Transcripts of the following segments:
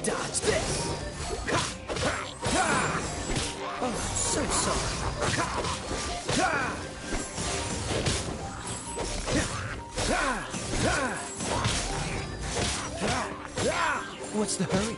Dodge this! Oh, I'm so sorry. What's the hurry?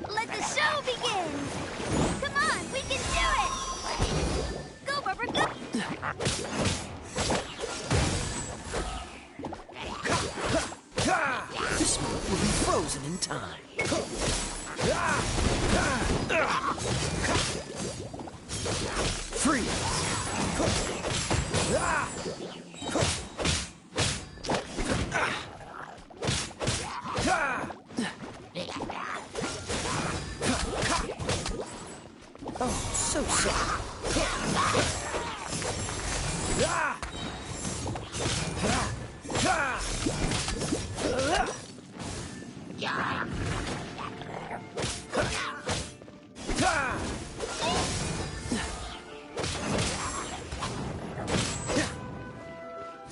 Let the show begin! Come on, we can do it! Go, Rubber, go! This move will be frozen in time. Freeze! Oh, so sorry.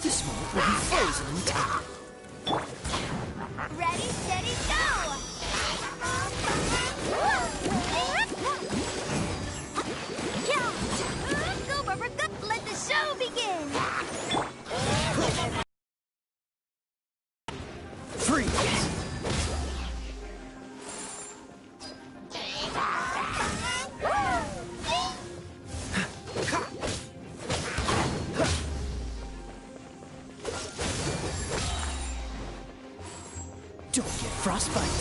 This move will be frozen in time. Ready, steady, go! Go, Rubber, go! Let the show begin! Freeze! Don't get frostbite.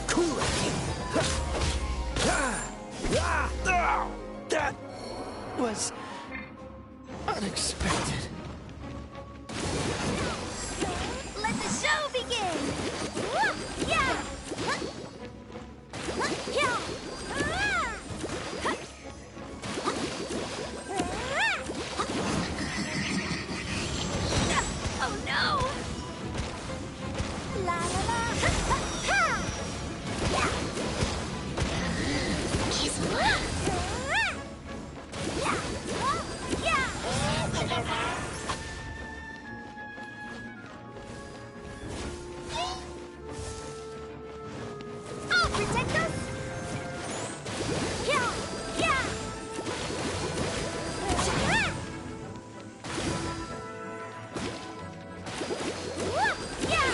Cool it. That was unexpected. Let the show begin! Yeah! Yeah! Oh no! La la la! Ha! Yeah! I'll protect us! Yeah! Yeah! Yeah!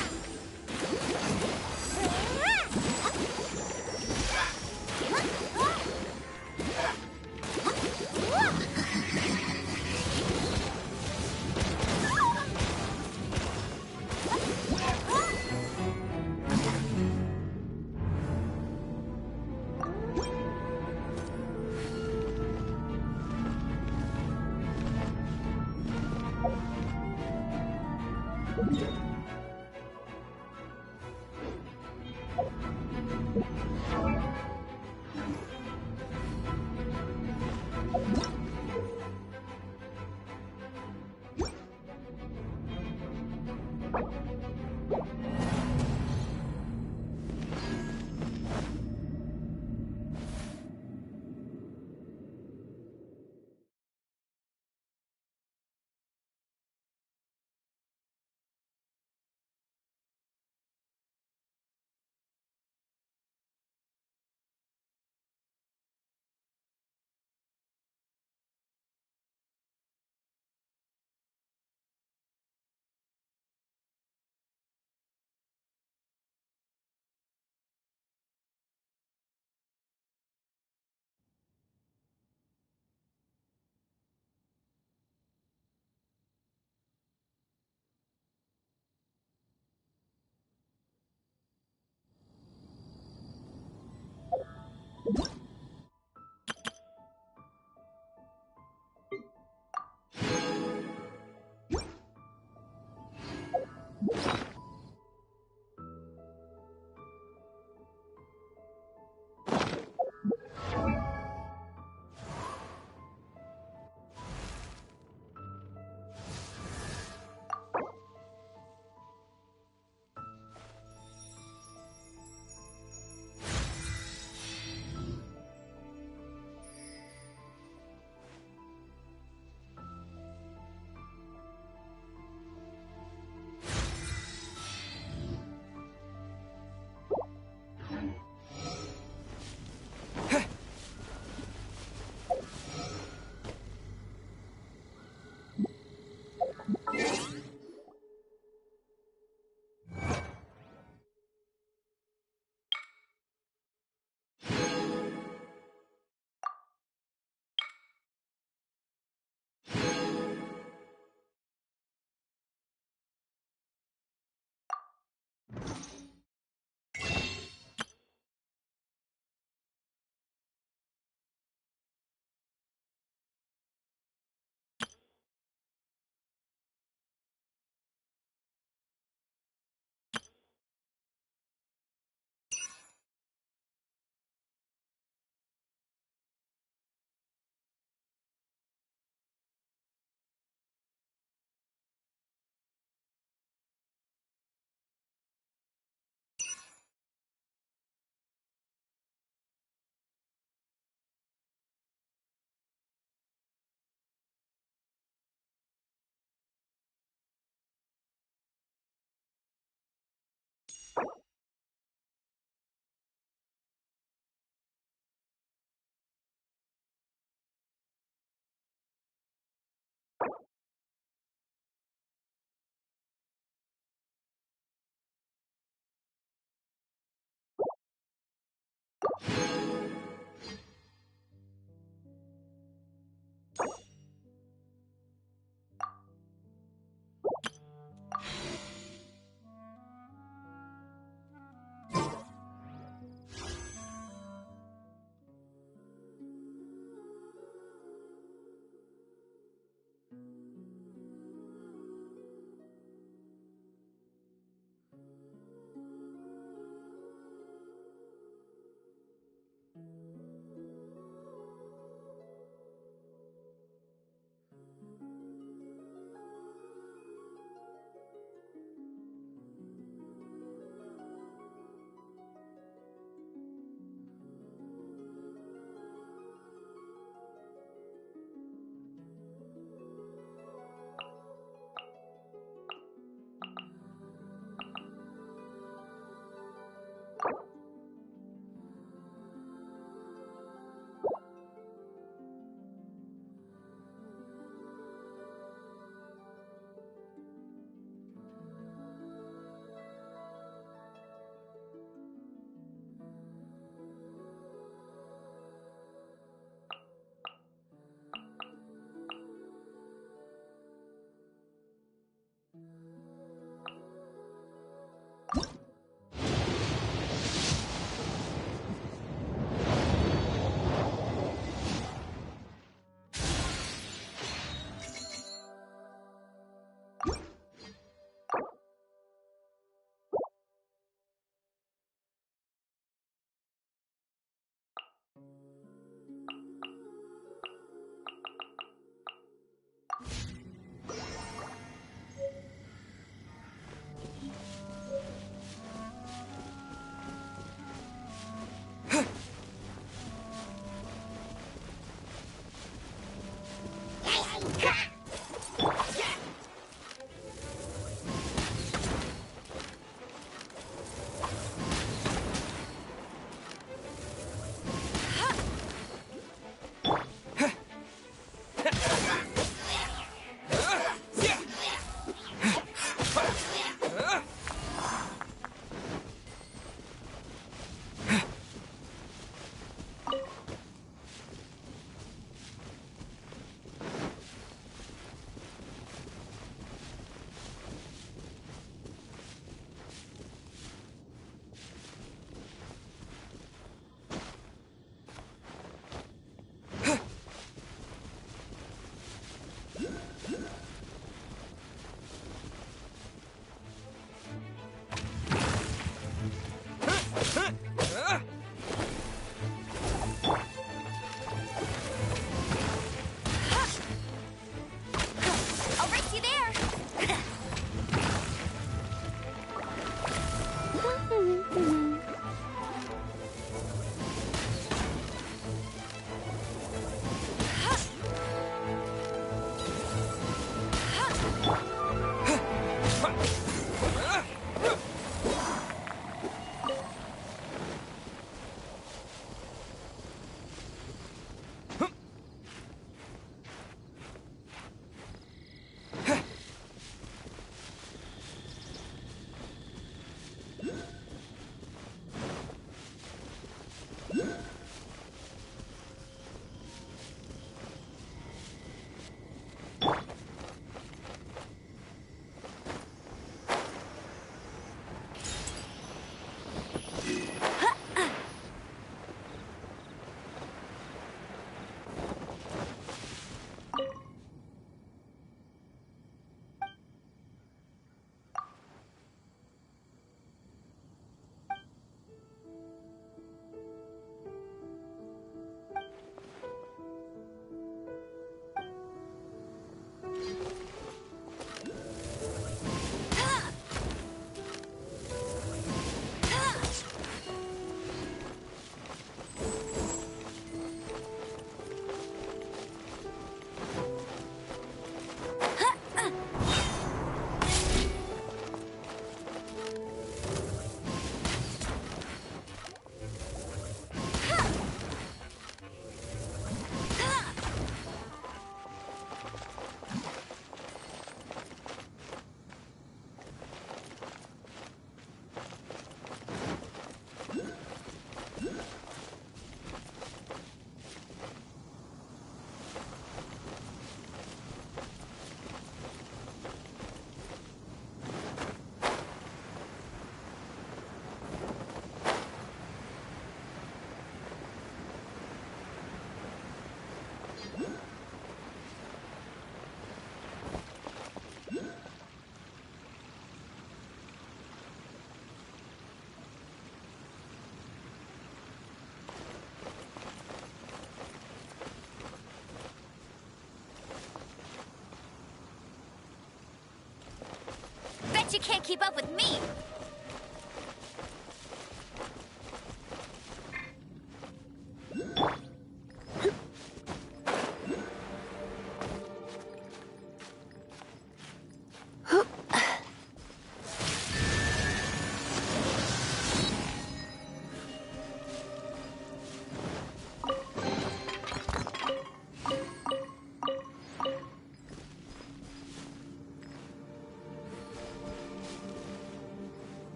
Bet you can't keep up with me!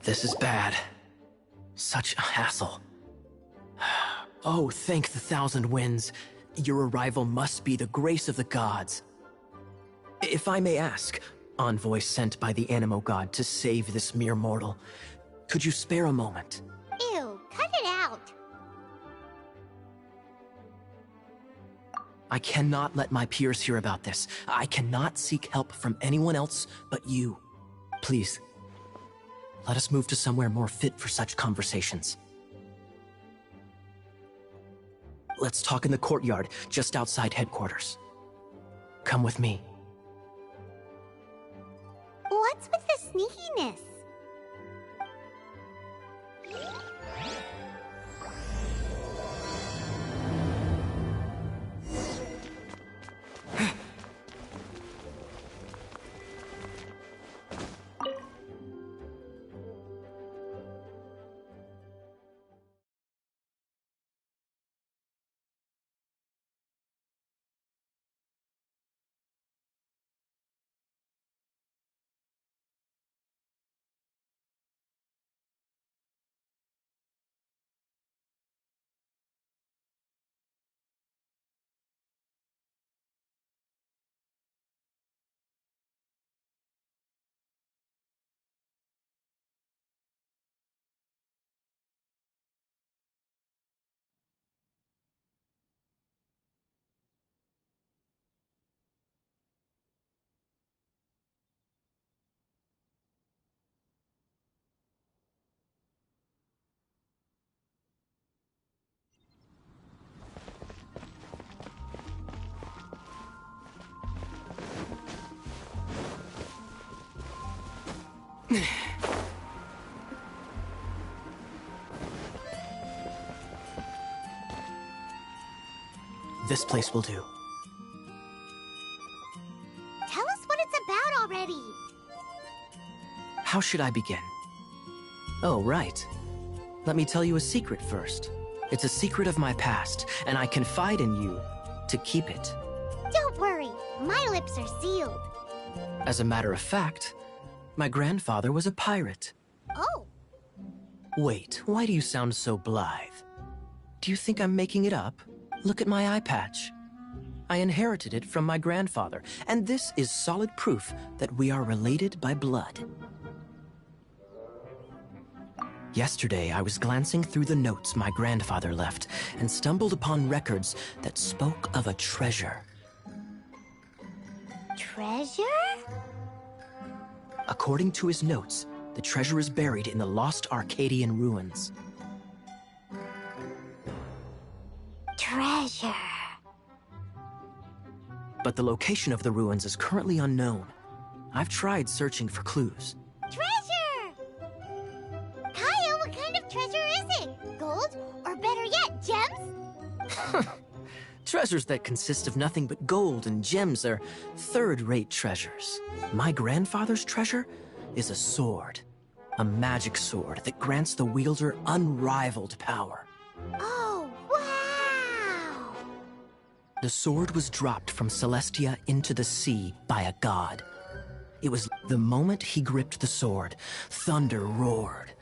This is bad. Such a hassle. Oh, thank the thousand winds. Your arrival must be the grace of the gods. If I may ask, envoy sent by the Animo God to save this mere mortal, could you spare a moment? Ew, cut it out! I cannot let my peers hear about this. I cannot seek help from anyone else but you. Please, let us move to somewhere more fit for such conversations. Let's talk in the courtyard, just outside headquarters. Come with me. What's with the sneakiness? This place will do. Tell us what it's about already! How should I begin? Oh, right. Let me tell you a secret first. It's a secret of my past, and I confide in you to keep it. Don't Don't worry, my lips are sealed. As a matter of fact, my grandfather was a pirate. Oh, Wait, why do you sound so blithe? Do you think I'm making it up? Look at my eye patch. I inherited it from my grandfather, and this is solid proof that we are related by blood. Yesterday, I was glancing through the notes my grandfather left and stumbled upon records that spoke of a treasure. treasure? According to his notes, the treasure is buried in the lost Arcadian ruins. Treasure. But the location of the ruins is currently unknown. I've tried searching for clues. Treasure! Kyle, what kind of treasure is it? Gold? Or better yet, gems? Treasures that consist of nothing but gold and gems are third-rate treasures. My grandfather's treasure is a sword. A magic sword that grants the wielder unrivaled power. Oh, wow! The sword was dropped from Celestia into the sea by a god. It was the moment he gripped the sword, thunder roared,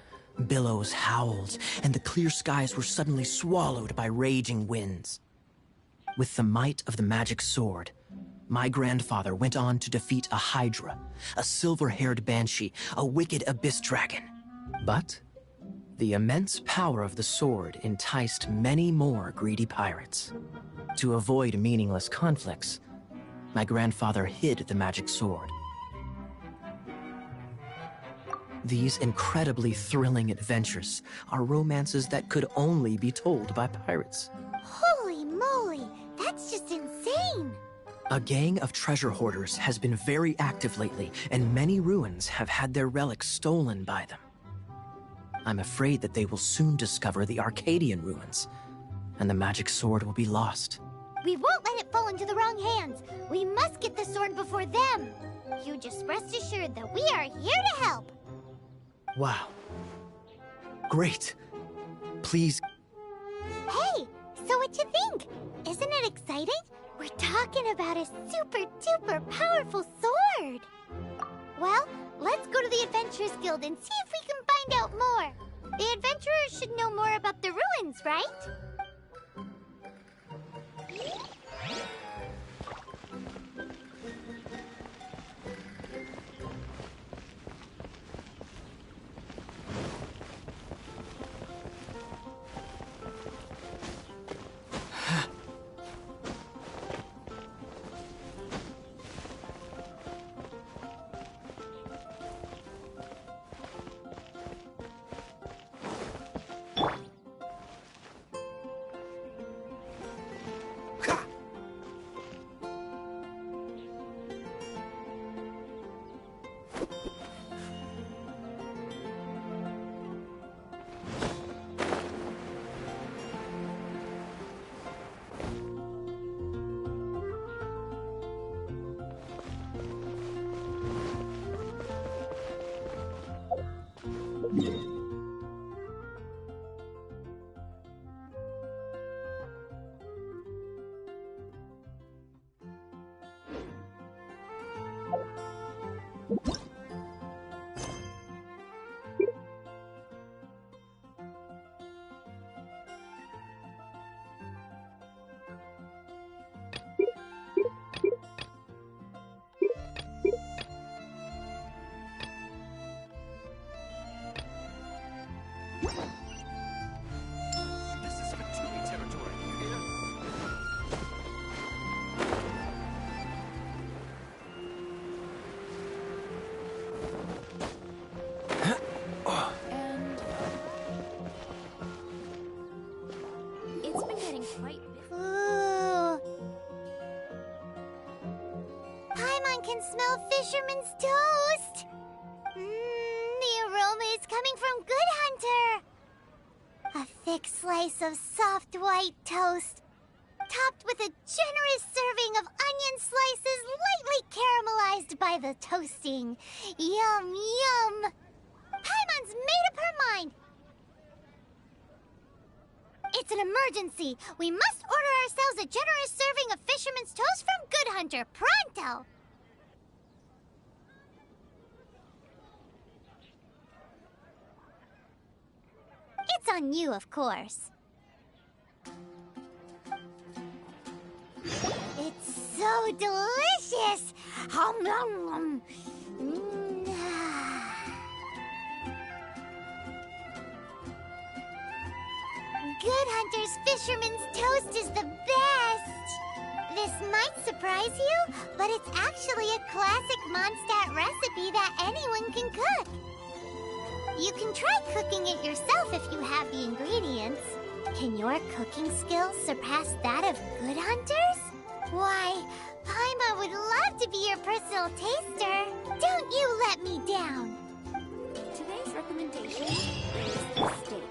billows howled, and the clear skies were suddenly swallowed by raging winds. With the might of the magic sword, my grandfather went on to defeat a hydra, a silver-haired banshee, a wicked abyss dragon. But the immense power of the sword enticed many more greedy pirates. To avoid meaningless conflicts, my grandfather hid the magic sword. These incredibly thrilling adventures are romances that could only be told by pirates. Holy moly, that's just insane! A gang of treasure hoarders has been very active lately, and many ruins have had their relics stolen by them. I'm afraid that they will soon discover the Arcadian ruins, and the magic sword will be lost. We won't let it fall into the wrong hands. We must get the sword before them. You just rest assured that we are here to help. Wow. Great. Please. Hey, so what you think? Isn't it exciting? We're talking about a super-duper powerful sword. Well, let's go to the Adventurers Guild and see if we can find out more. The adventurers should know more about the ruins, right? This is Fatui territory, you hear? It's been getting quite busy. Ooh. Paimon can smell fisherman's toast. The aroma is coming from Good Hunter. A thick slice of soft white toast, topped with a generous serving of onion slices lightly caramelized by the toasting. Yum, yum. Paimon's made up her mind. It's an emergency. We must order ourselves a generous serving of fisherman's toast from Good hunter pronto! It's on you, of course. It's so delicious! Hum, nom, nom. Good Hunter's Fisherman's Toast is the best! This might surprise you, but it's actually a classic Mondstadt recipe that anyone can cook. You can try cooking it yourself if you have the ingredients. Can your cooking skills surpass that of Good Hunter's? Why, Paimon would love to be your personal taster. Don't you let me down. Today's recommendation is steak.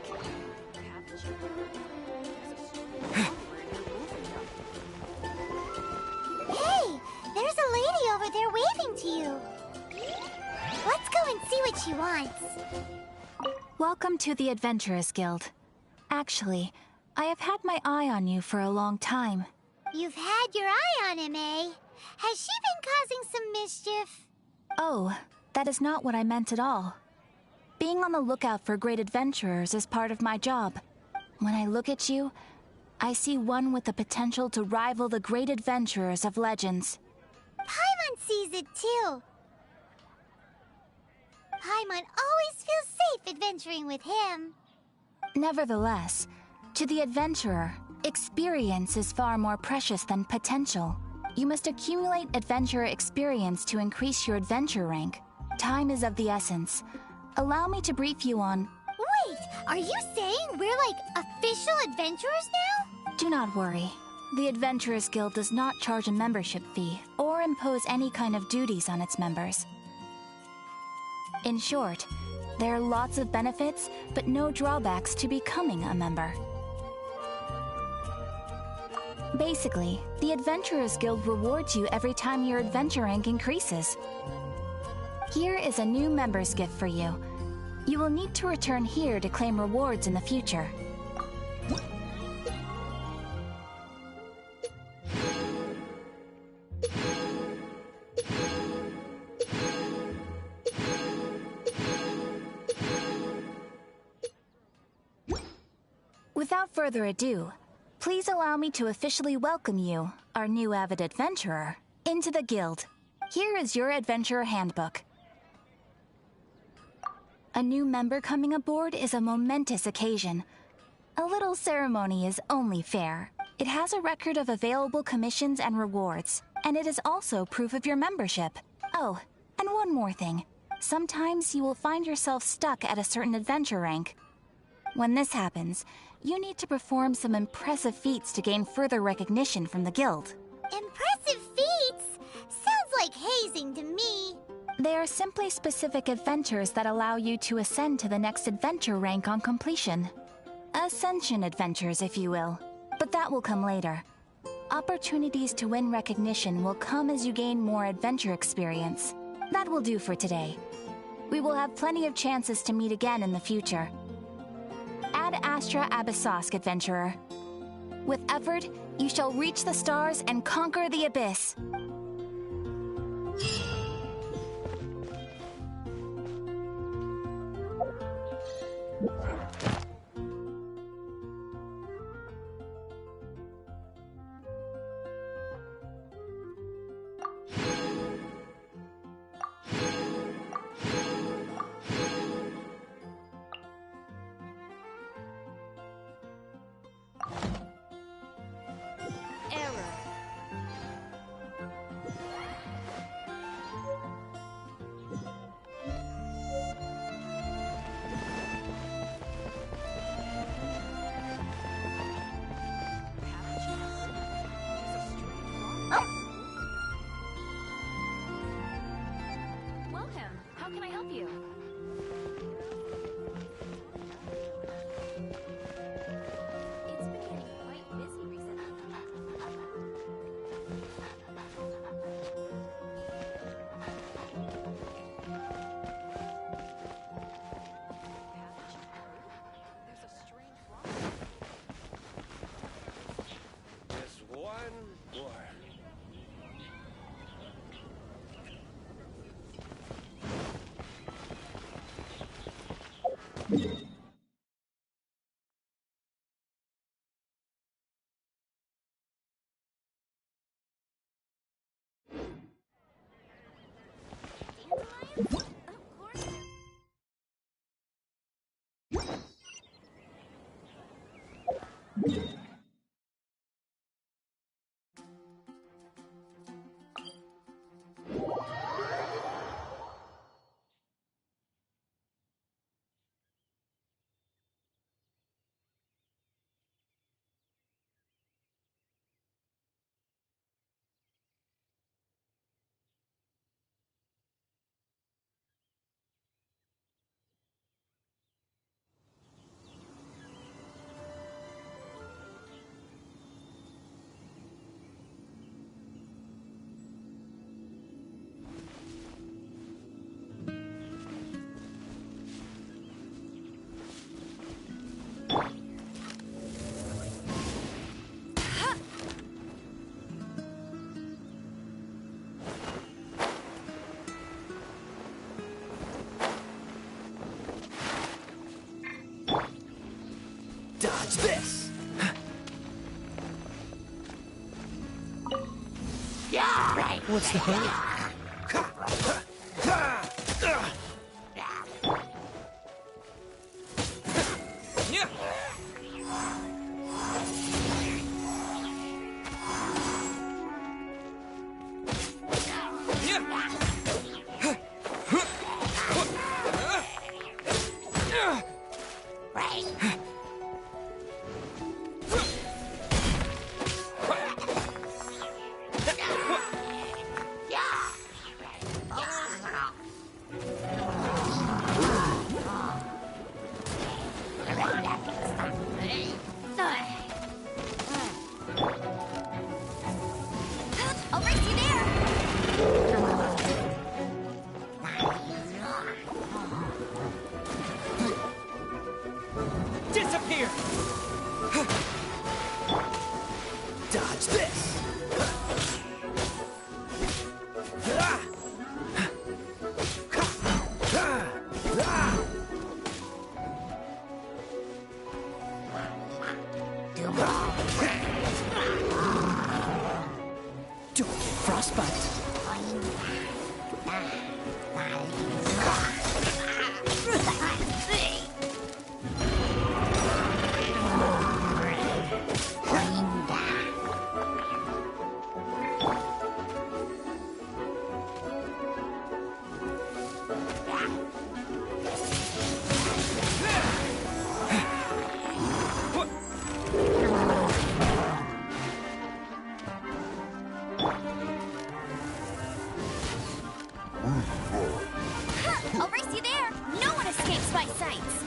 Hey, there's a lady over there waving to you. Let's go and see what she wants. Welcome to the Adventurers Guild. Actually, I have had my eye on you for a long time. You've had your eye on him, eh? Has she been causing some mischief? Oh, that is not what I meant at all. Being on the lookout for great adventurers is part of my job. When I look at you, I see one with the potential to rival the great adventurers of legends. Paimon sees it too. Paimon always feels safe adventuring with him. Nevertheless, to the adventurer, experience is far more precious than potential. You must accumulate adventurer experience to increase your adventure rank. Time is of the essence. Allow me to brief you on... Wait, are you saying we're like official adventurers now? Do not worry. The Adventurers Guild does not charge a membership fee or impose any kind of duties on its members. In short, there are lots of benefits, but no drawbacks to becoming a member. Basically, the Adventurers Guild rewards you every time your adventure rank increases. Here is a new member's gift for you. You will need to return here to claim rewards in the future. Without further ado, please allow me to officially welcome you, our new avid adventurer, into the guild. Here is your adventurer handbook. A new member coming aboard is a momentous occasion. A little ceremony is only fair. It has a record of available commissions and rewards, and it is also proof of your membership. Oh, and one more thing. Sometimes you will find yourself stuck at a certain adventure rank. When this happens, you need to perform some impressive feats to gain further recognition from the guild. Impressive feats? Sounds like hazing to me. They are simply specific adventures that allow you to ascend to the next adventure rank on completion. Ascension adventures, if you will. But that will come later. Opportunities to win recognition will come as you gain more adventure experience. That will do for today. We will have plenty of chances to meet again in the future. Ad Astra Abyssosk, adventurer. With effort, you shall reach the stars and conquer the abyss. this! What's the hurry? I'll race you there! Disappear! Dodge this! Don't get frostbite. I'll race you there! No one escapes my sights!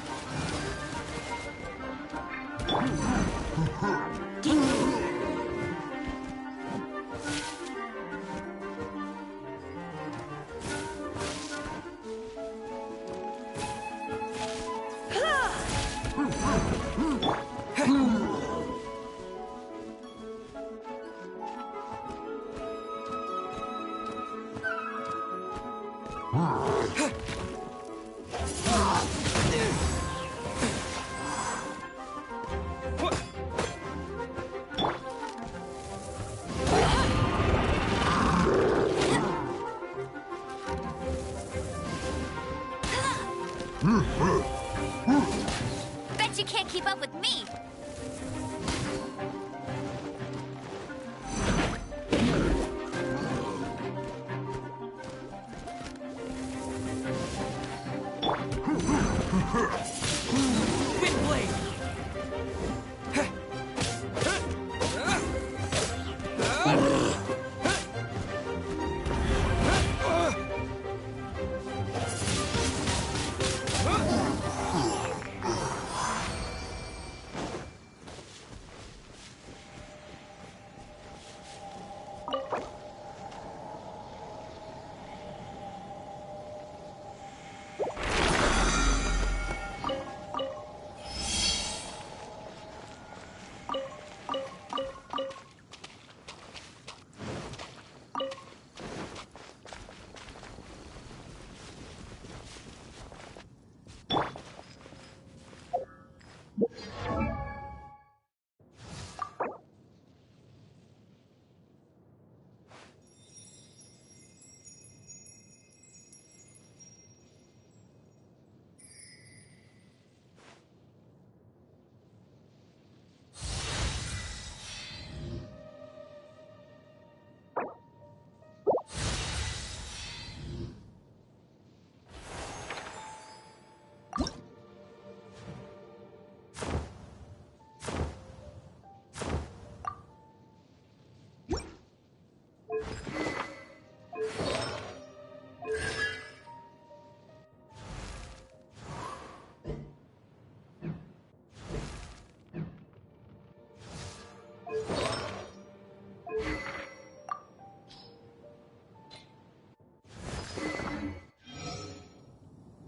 Bet you can't keep up with me! Wind blade!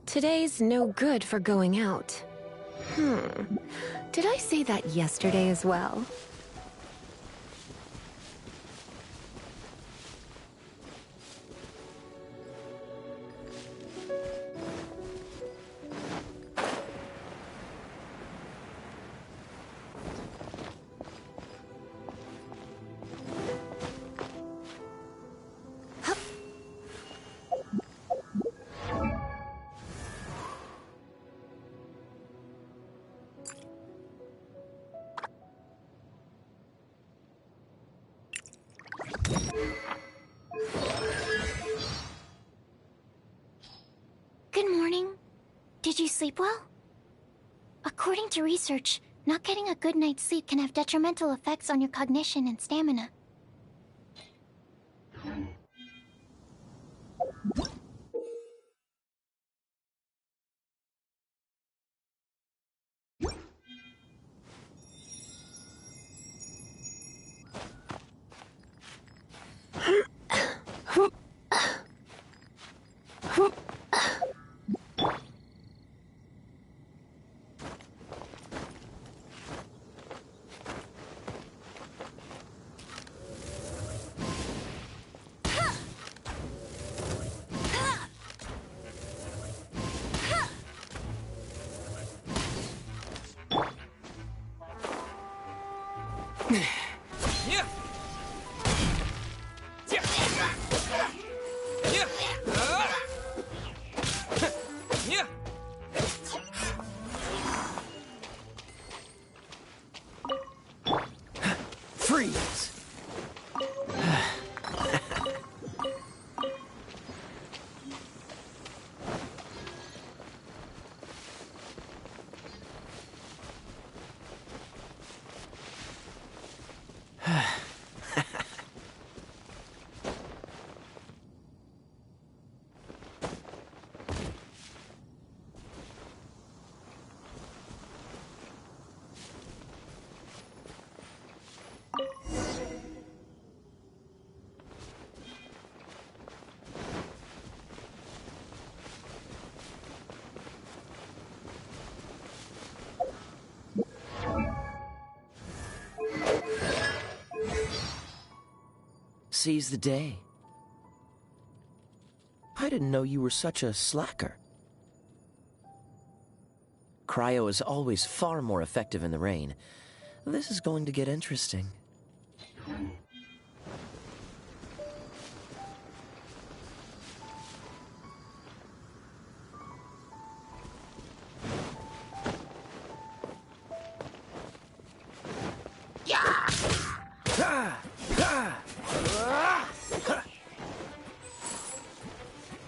Today's no good for going out. Did I say that yesterday as well? sleep well? According to research, not getting a good night's sleep can have detrimental effects on your cognition and stamina. Freeze! Seize the day. I didn't know you were such a slacker. Cryo is always far more effective in the rain. This is going to get interesting.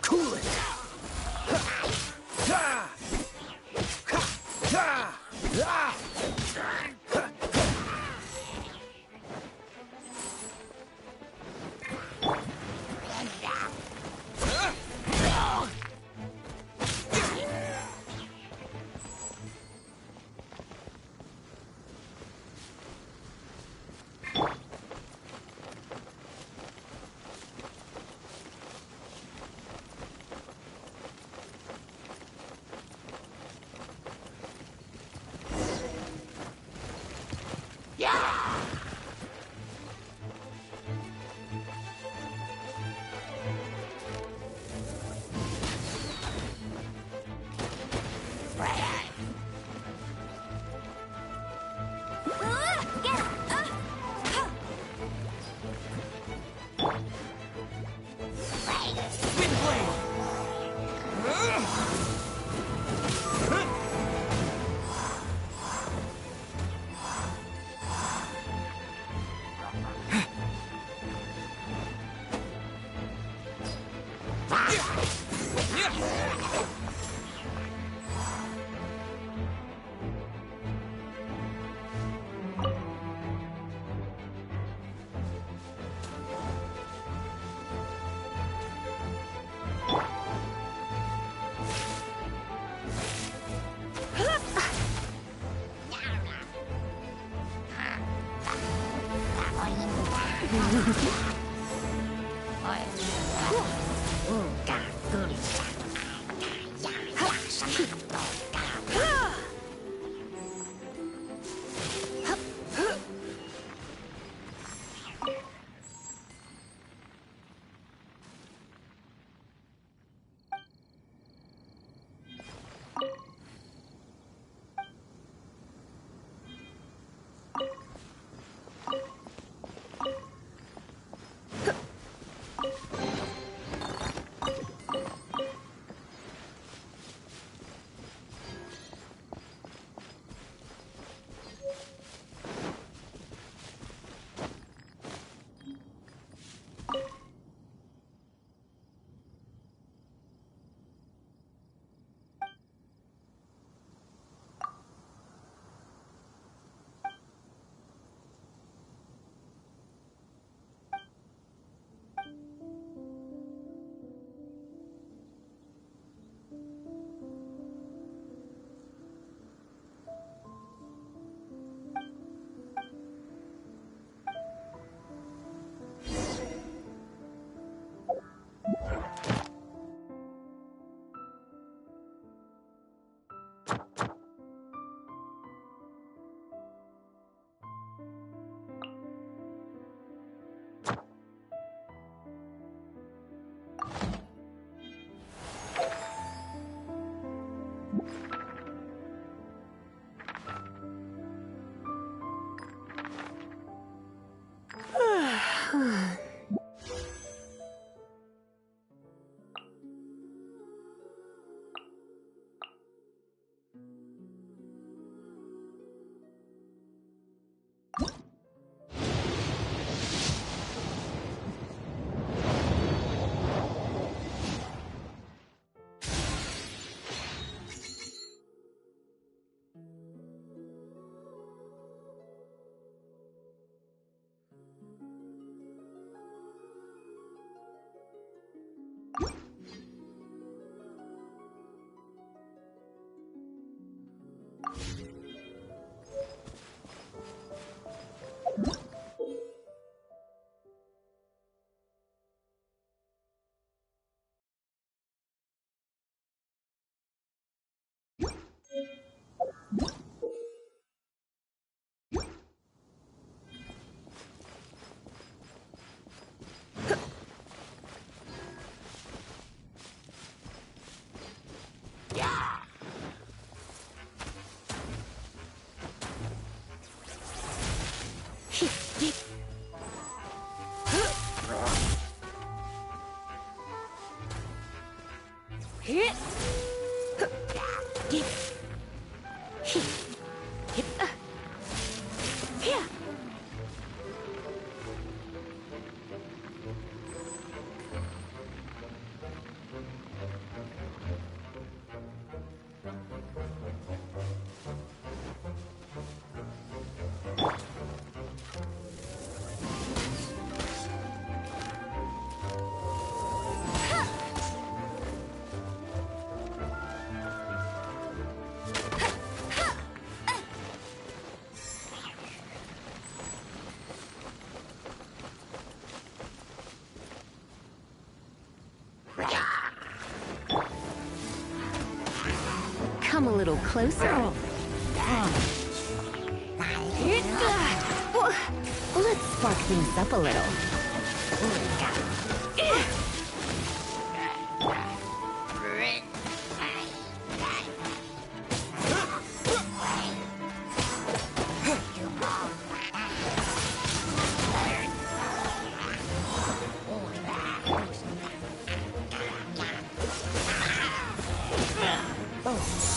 Cool it! Come a little closer. Let's spark things up a little.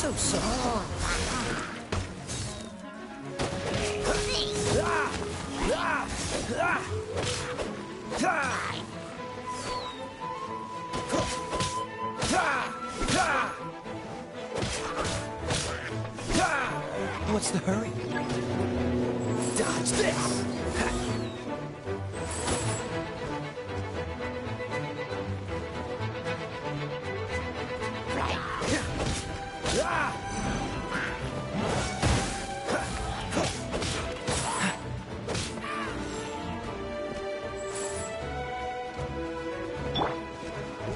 So soft. What's the hurry? Dodge this!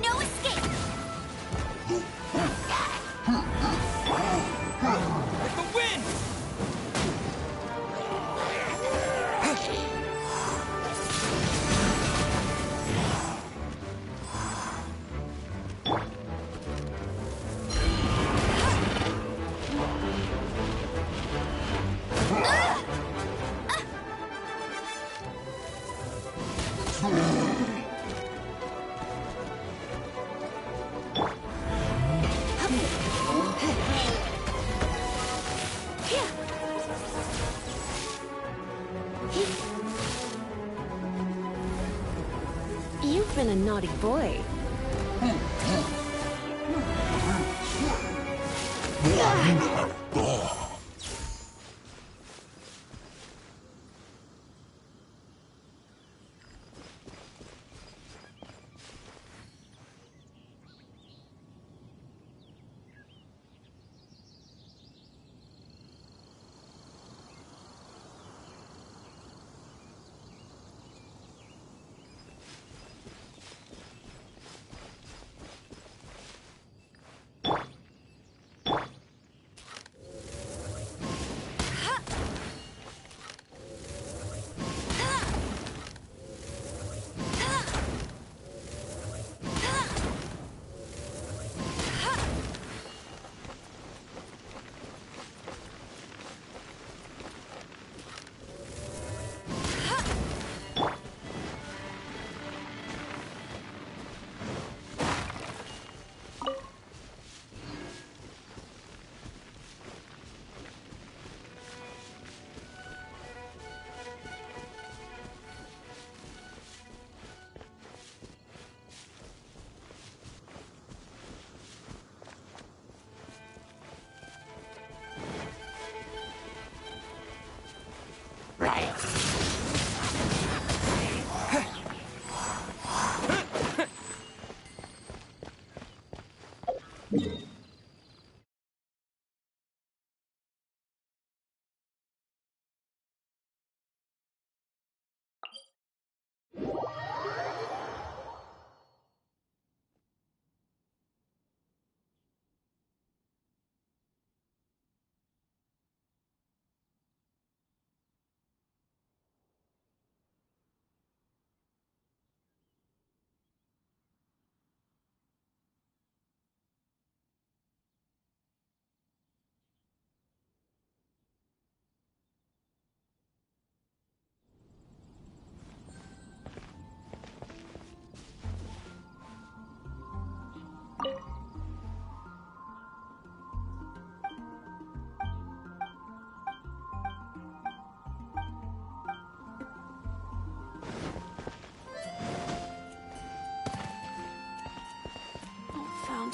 No escape! With the wind! You've been a naughty boy.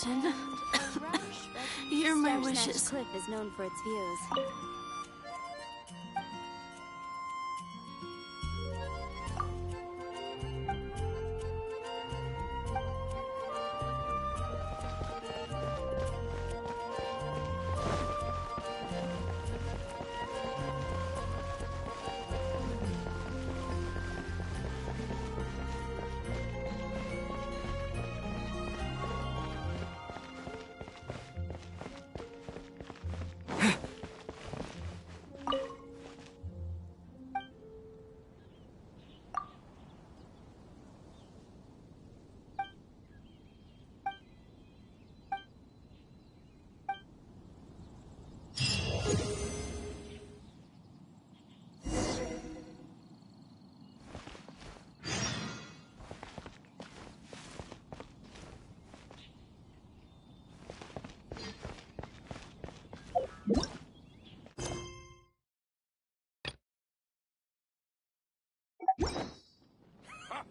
mountain. Hear my wishes. Cliff is known for its views.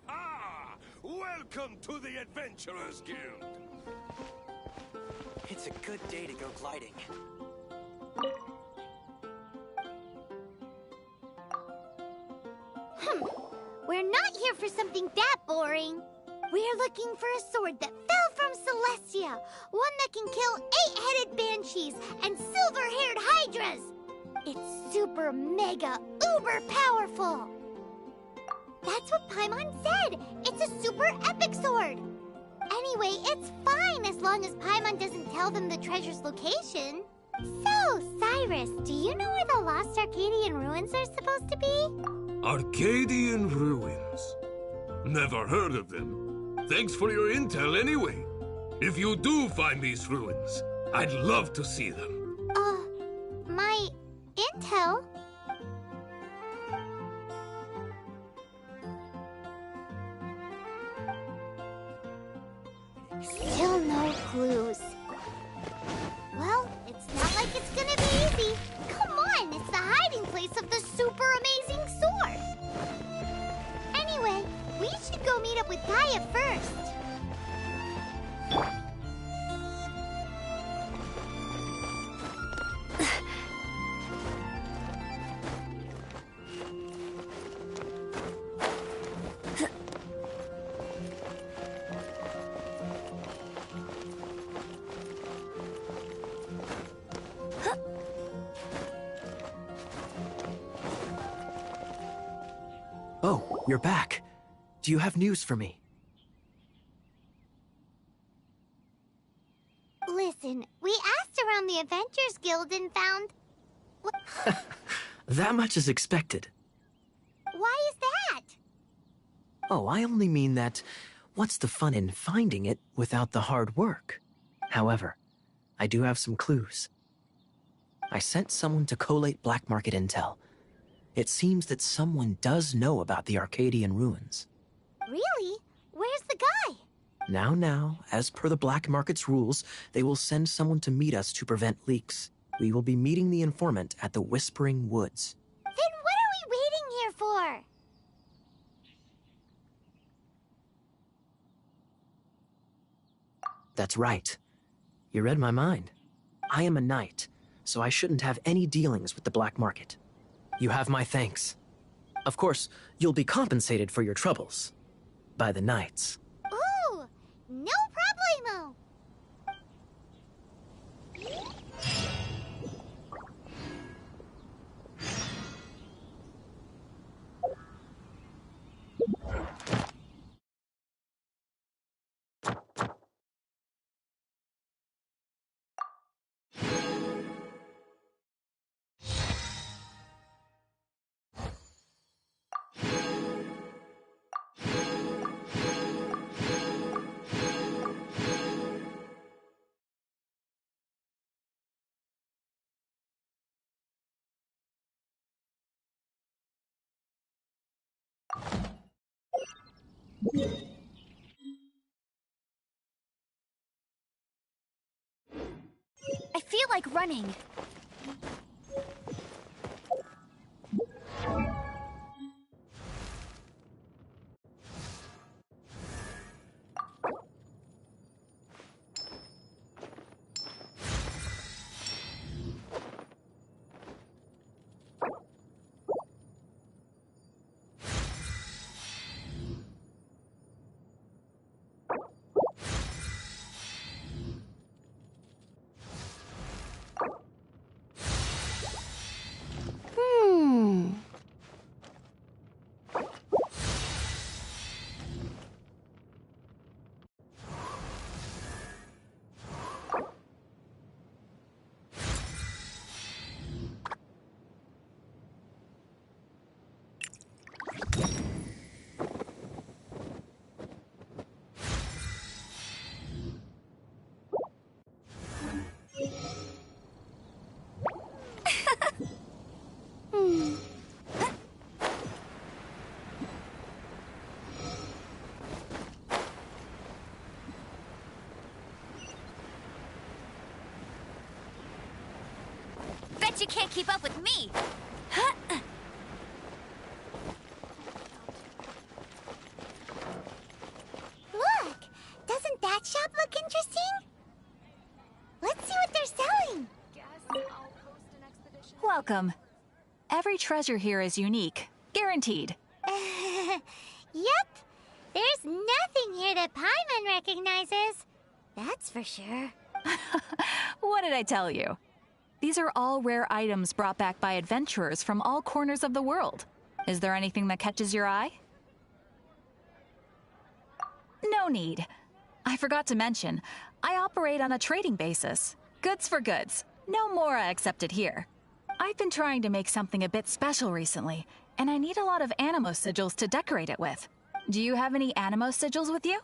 Ha! Welcome to the Adventurers Guild! It's a good day to go gliding. We're not here for something that boring. We're looking for a sword that fell from Celestia. One that can kill 8-headed banshees and silver-haired hydras. It's super mega uber powerful. That's what Paimon said. It's a super epic sword. Anyway, it's fine as long as Paimon doesn't tell them the treasure's location. So, Cyrus, do you know where the Lost Arcadian ruins are supposed to be? Arcadian ruins? Never heard of them. Thanks for your intel anyway. If you do find these ruins, I'd love to see them. My intel? Still no clues. Well, it's not like it's gonna be easy. Come on, it's the hiding place of the super amazing sword. Anyway, we should go meet up with Gaia first. Oh, you're back. Do you have news for me? Listen, we asked around the Adventurers Guild and found... That much is expected. Why is that? Oh, I only mean that what's the fun in finding it without the hard work? However, I do have some clues. I sent someone to collate black market intel. It seems that someone does know about the Arcadian ruins. Really? Where's the guy? Now, as per the black market's rules, they will send someone to meet us to prevent leaks. We will be meeting the informant at the Whispering Woods. Then what are we waiting here for? That's right. You read my mind. I am a knight, so I shouldn't have any dealings with the black market. You have my thanks. Of course, you'll be compensated for your troubles. By the knights. Ooh, no problemo. I feel like running. Bet you can't keep up with me. Look! Doesn't that shop look interesting? Let's see what they're selling. Welcome. Every treasure here is unique. Guaranteed. Yep. There's nothing here that Paimon recognizes. That's for sure. What did I tell you? These are all rare items brought back by adventurers from all corners of the world. Is there anything that catches your eye? No need. I forgot to mention, I operate on a trading basis. Goods for goods. No mora accepted here. I've been trying to make something a bit special recently, and I need a lot of animo sigils to decorate it with. Do you have any animo sigils with you?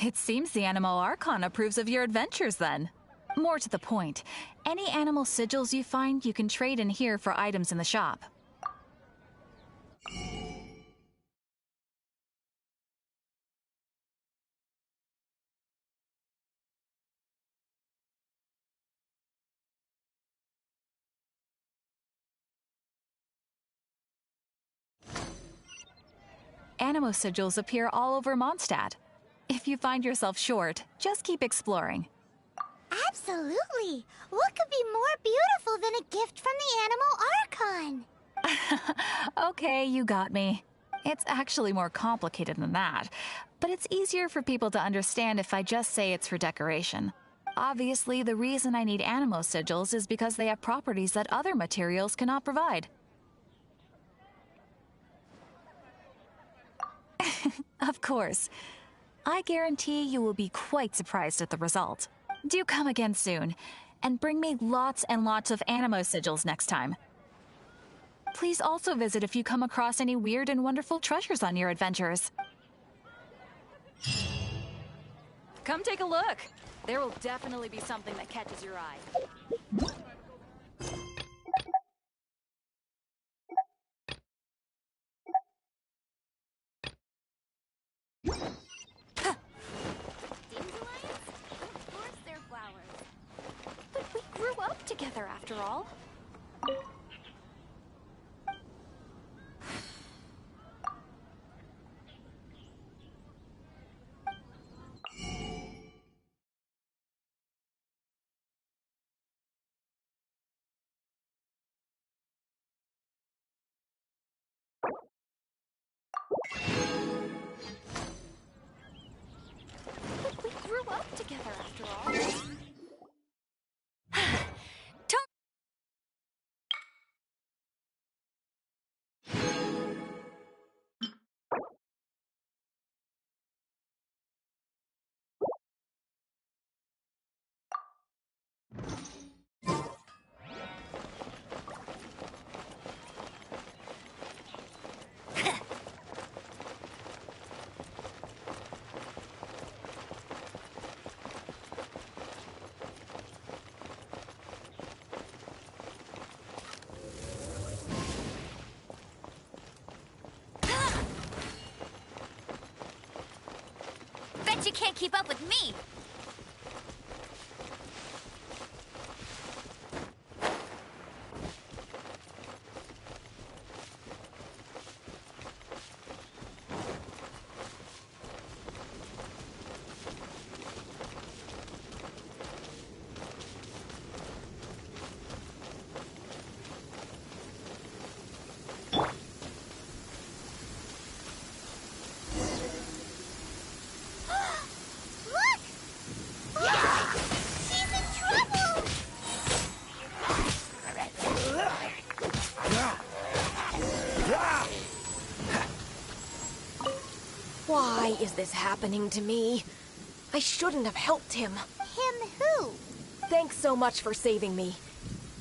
It seems the Animo Archon approves of your adventures then. More to the point, any animal sigils you find you can trade in here for items in the shop. Animo sigils appear all over Mondstadt. If you find yourself short, just keep exploring. Absolutely. What could be more beautiful than a gift from the Animo Archon? Okay, you got me. It's actually more complicated than that, but it's easier for people to understand if I just say it's for decoration. Obviously, the reason I need animo sigils is because they have properties that other materials cannot provide. Of course. I guarantee you will be quite surprised at the result. Do come again soon, and bring me lots and lots of animo sigils next time. Please also visit if you come across any weird and wonderful treasures on your adventures. Come take a look. There will definitely be something that catches your eye. But we grew up together after all. But we grew up together after all. Bet you can't keep up with me. Why is this happening to me? I shouldn't have helped him. Him who? Thanks so much for saving me.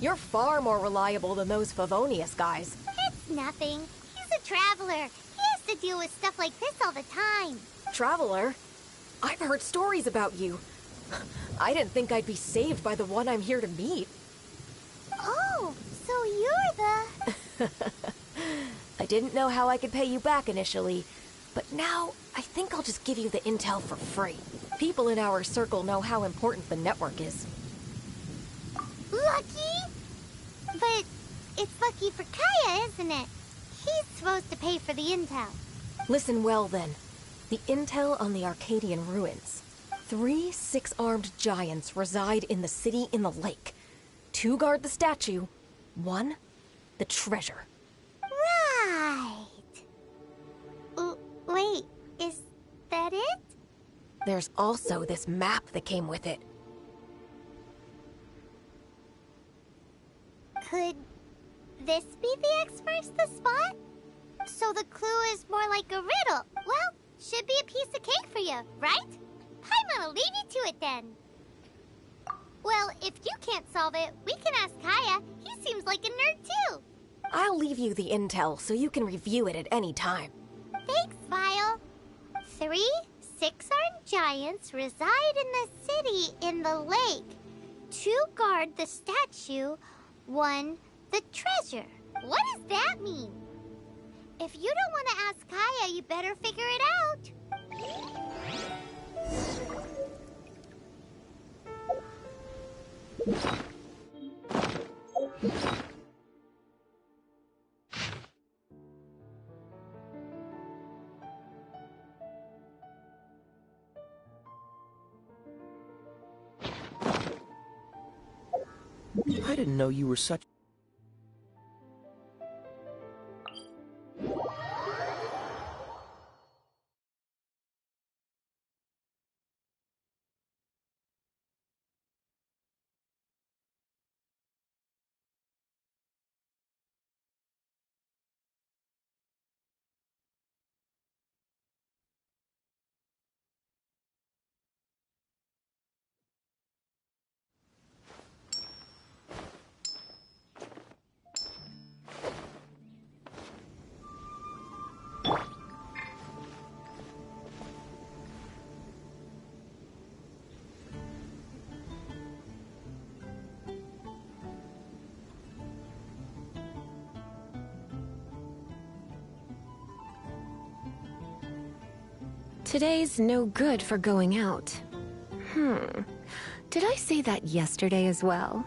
You're far more reliable than those Favonius guys. It's nothing. He's a traveler. He has to deal with stuff like this all the time. Traveler? I've heard stories about you. I didn't think I'd be saved by the one I'm here to meet. Oh, so you're the... I didn't know how I could pay you back initially, but now I think I'll just give you the intel for free. People in our circle know how important the network is. Lucky? But it's lucky for Kaya, isn't it? He's supposed to pay for the intel. Listen well, then. The intel on the Arcadian ruins. 3 6-armed giants reside in the city in the lake. 2 guard the statue, 1 the treasure. Right. Wait, is that it? There's also this map that came with it. Could this be the X-First the spot? So the clue is more like a riddle. Well, should be a piece of cake for you, right? Paimon'll leave you to it then. Well, if you can't solve it, we can ask Kaya. He seems like a nerd too. I'll leave you the intel so you can review it at any time. Thanks, Vile. 3 6-armed giants reside in the city in the lake. 2 guard the statue, 1 the treasure. What does that mean? If you don't want to ask Kaya, you better figure it out. I didn't know you were such... Today's no good for going out. Did I say that yesterday as well?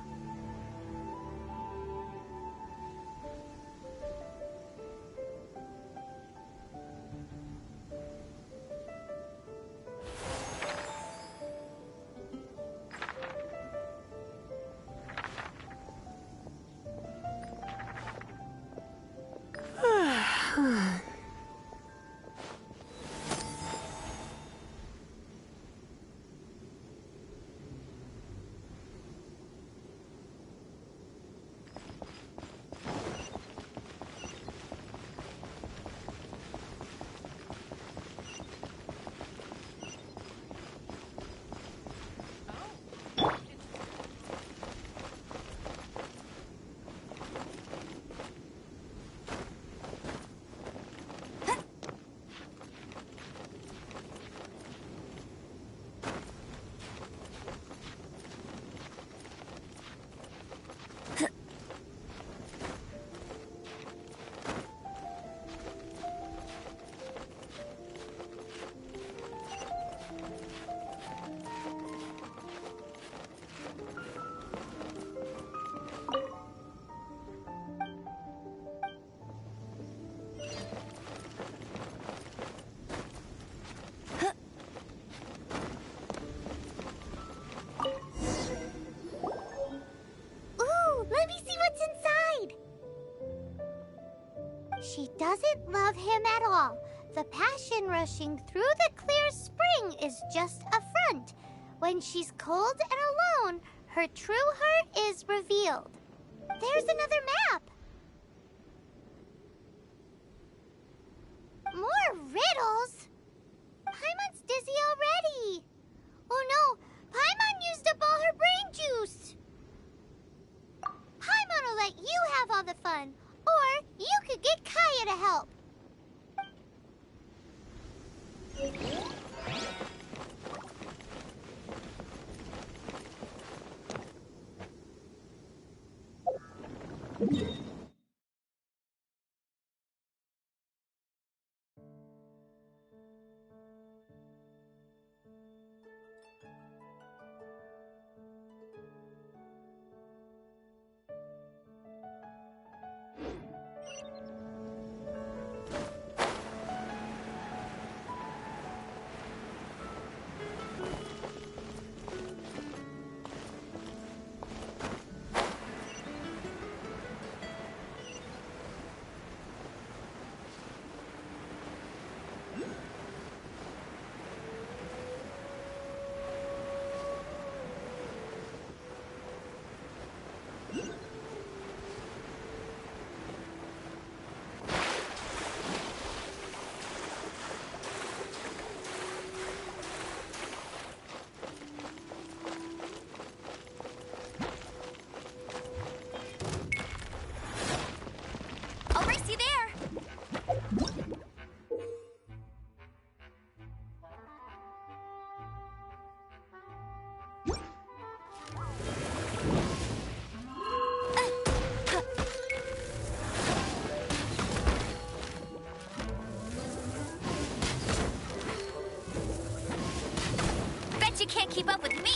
She doesn't love him at all. The passion rushing through the clear spring is just a front. When she's cold and alone, her true heart is revealed. There's another map. More riddles? Paimon's dizzy already. Oh no, Paimon used up all her brain juice. Paimon will let you have all the fun, or you could get Kaya to help. can't keep up with me!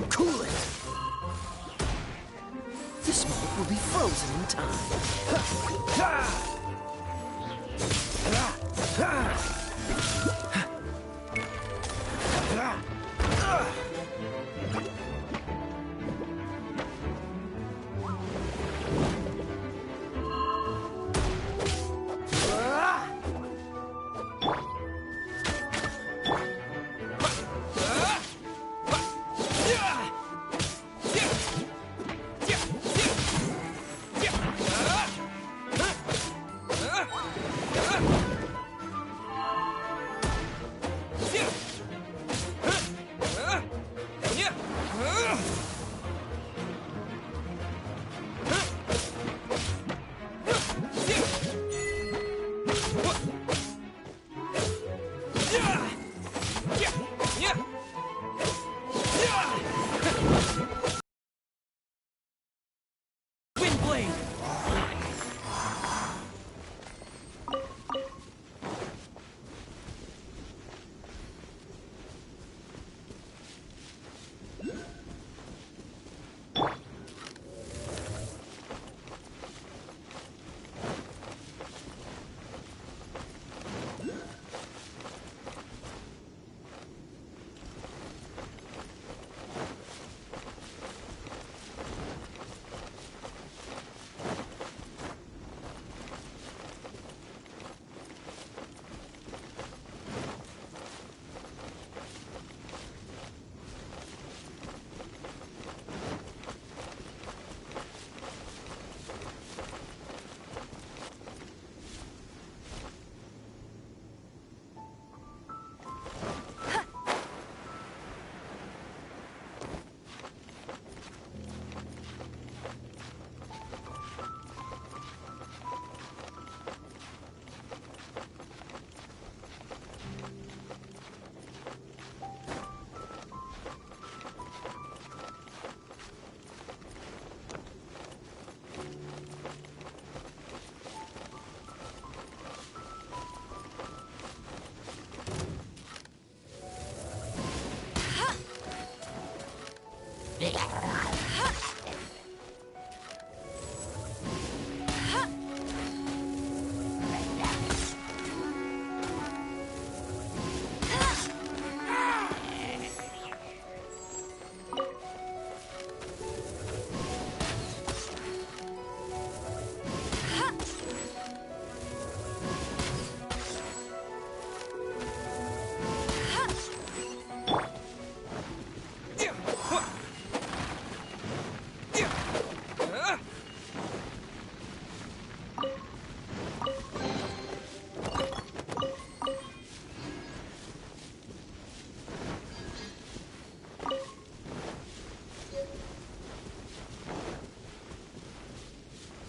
Cool it! This moment will be frozen in time.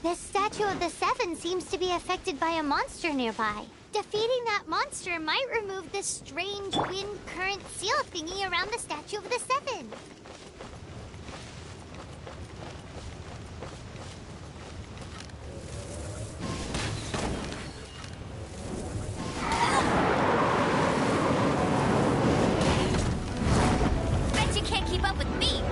This statue of the Seven seems to be affected by a monster nearby. Defeating that monster might remove this strange wind current seal thingy around the statue of the Seven. Bet you can't keep up with me!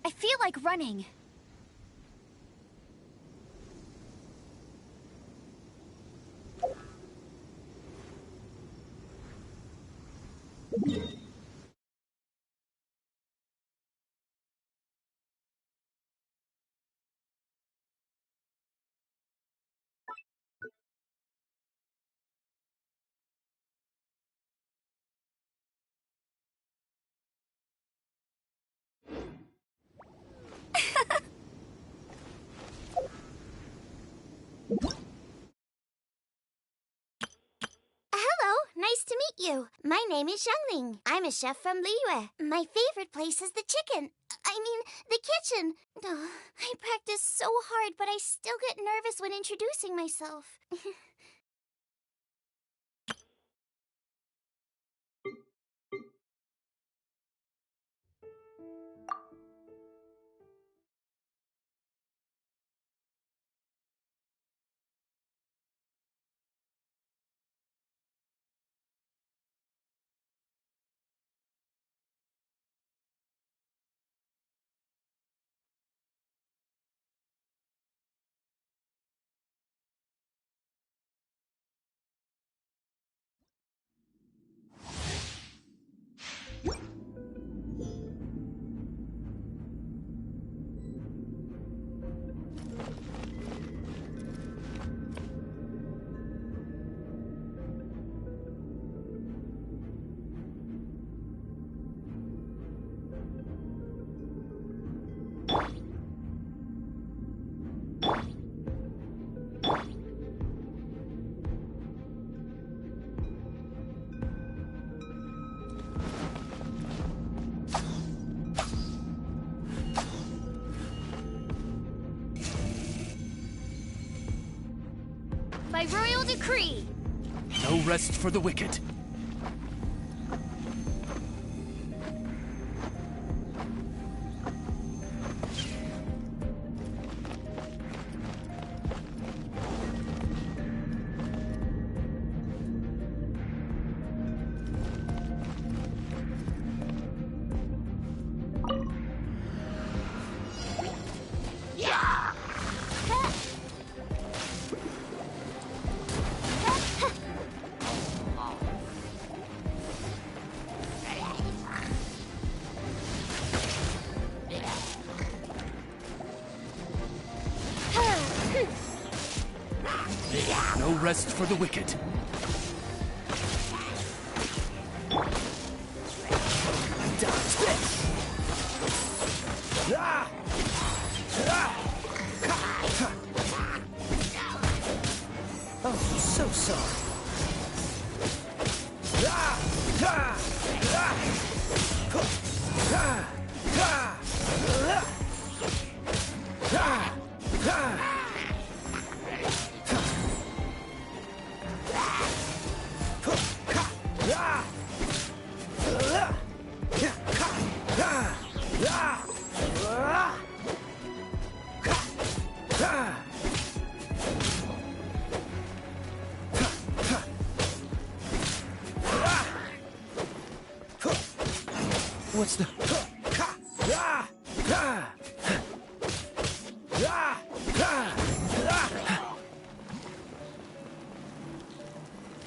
I feel like running. Hello, nice to meet you. My name is Xiangling. I'm a chef from Liyue. My favorite place is the chicken. I mean, the kitchen. Oh, I practice so hard, but I still get nervous when introducing myself. By royal decree. No rest for the wicked. No rest for the wicked. Oh, so sorry. What's the...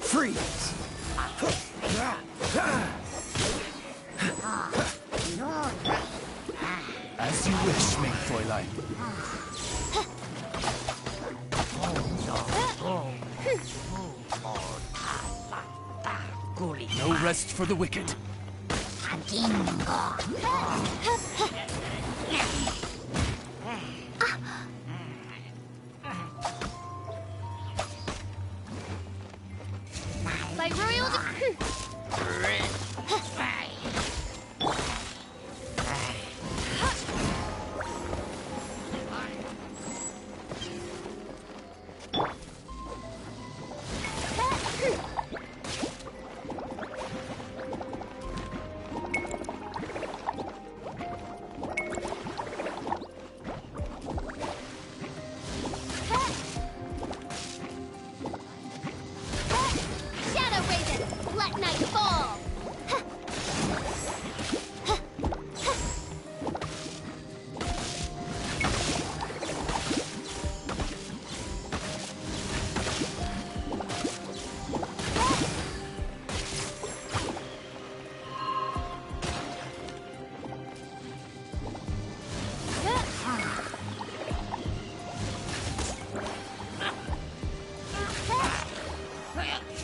Freeze! As you wish, mein Fräulein. No rest for the wicked. By royal decree. Shadow Raven, let night fall.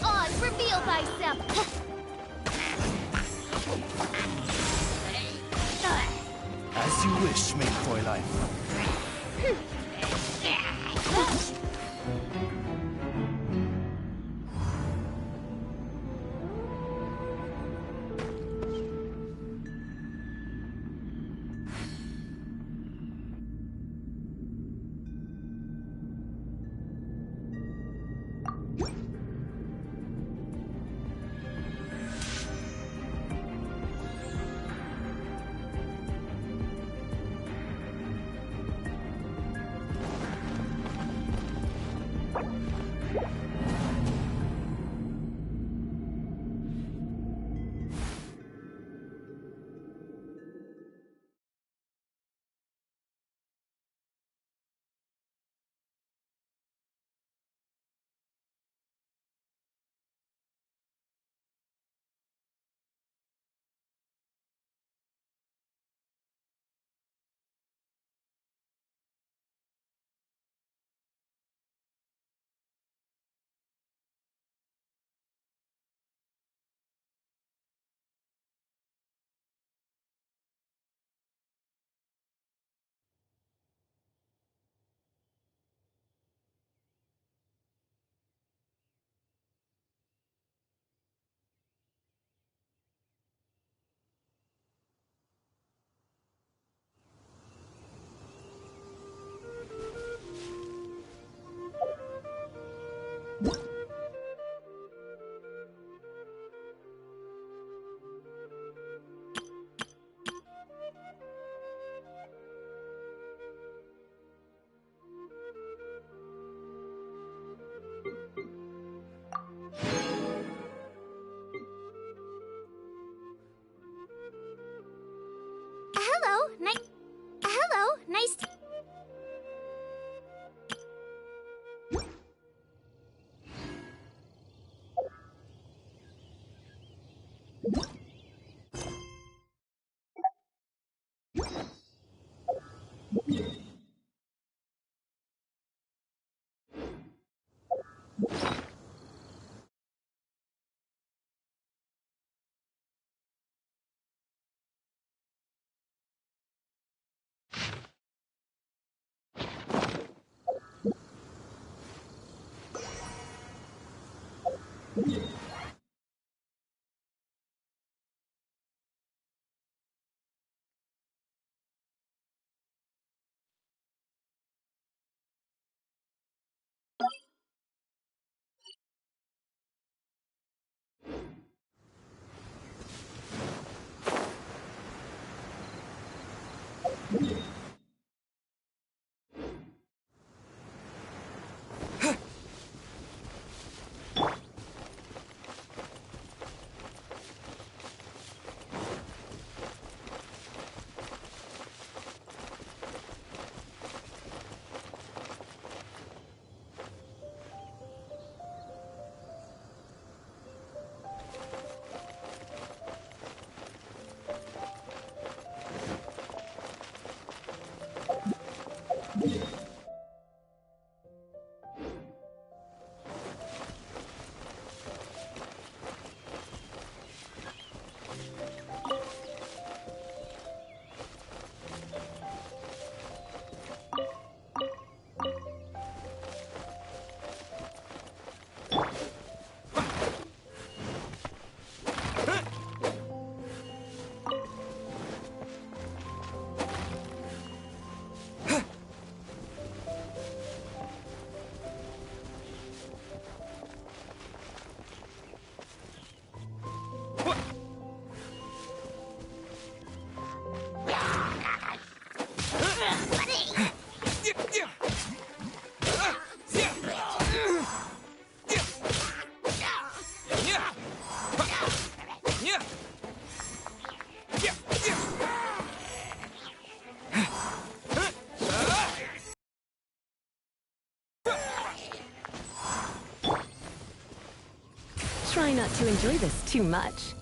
On, reveal thyself. As you wish, mein Fräulein. Hello, nice to... Try not to enjoy this too much.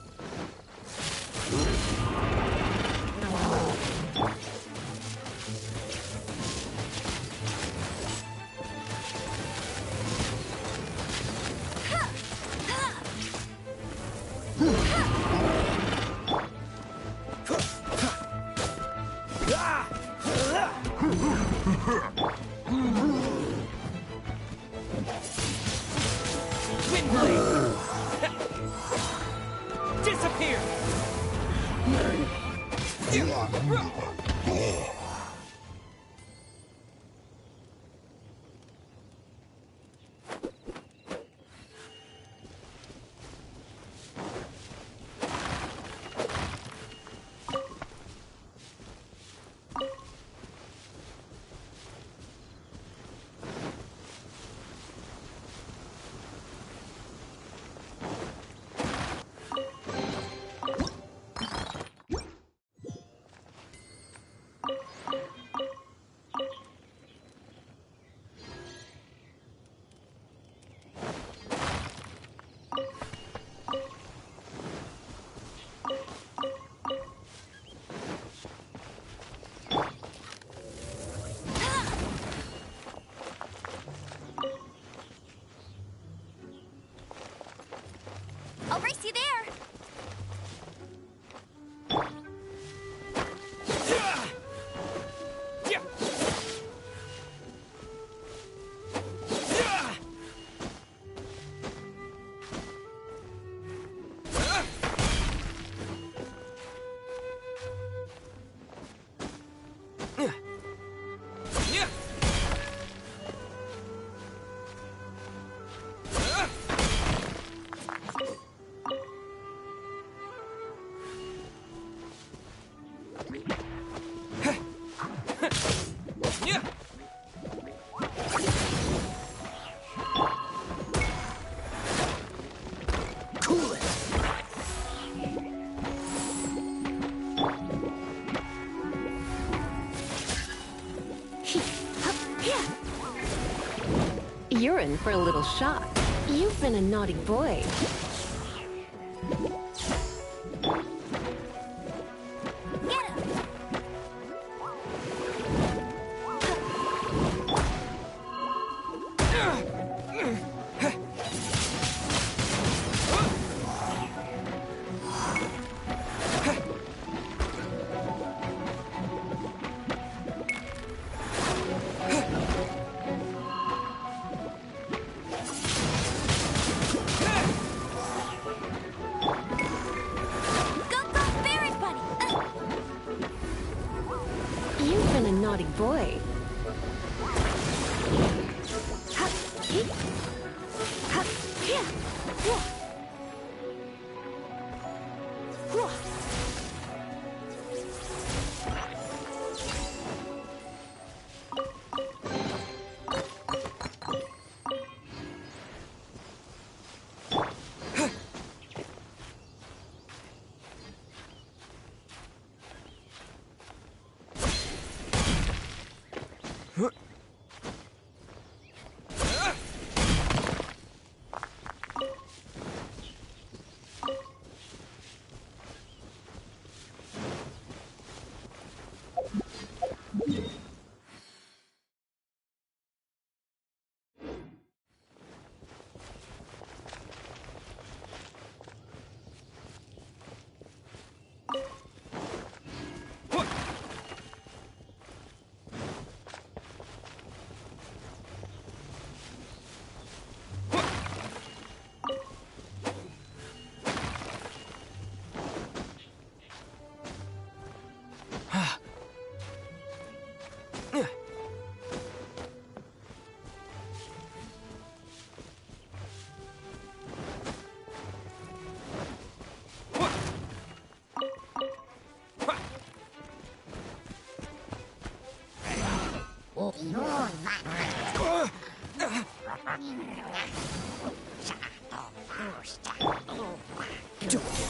Disappear! I'll race you there. You're in for a little shock. You've been a naughty boy. You've been a naughty boy.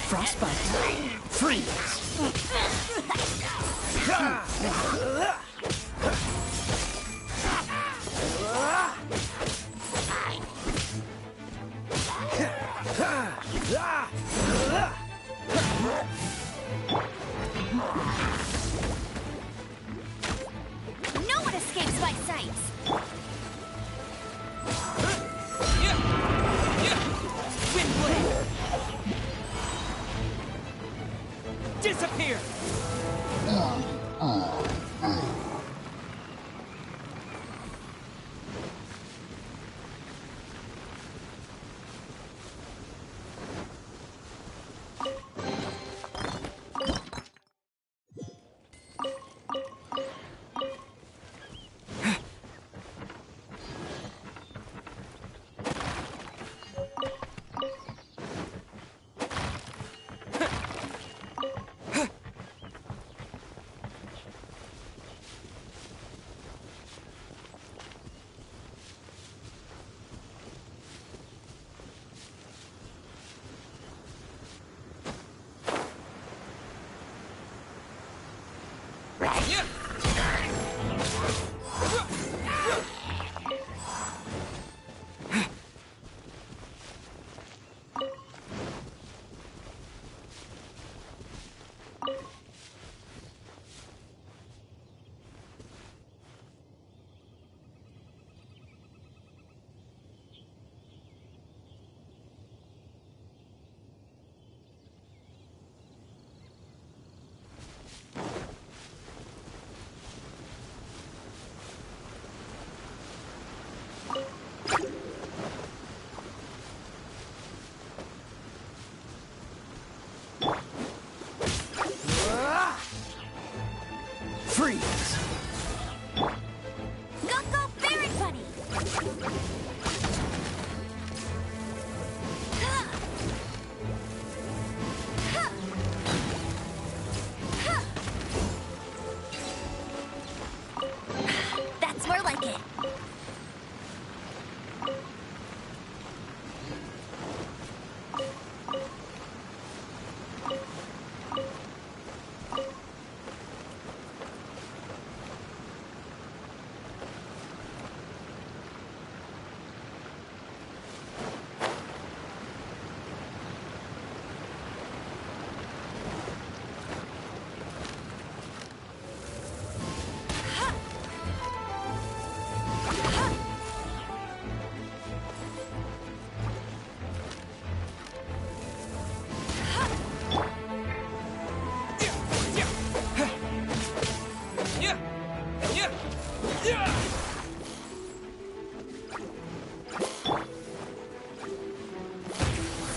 Frostbite. Freeze. No one escapes my sights! Disappear!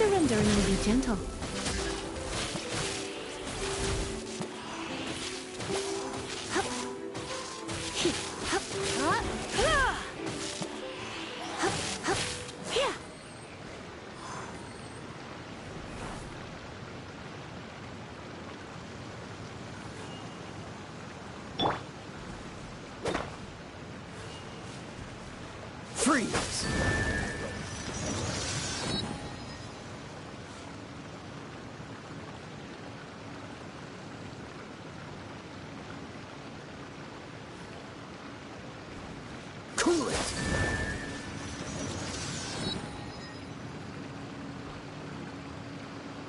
Surrendering will be gentle. Freeze! Cool it!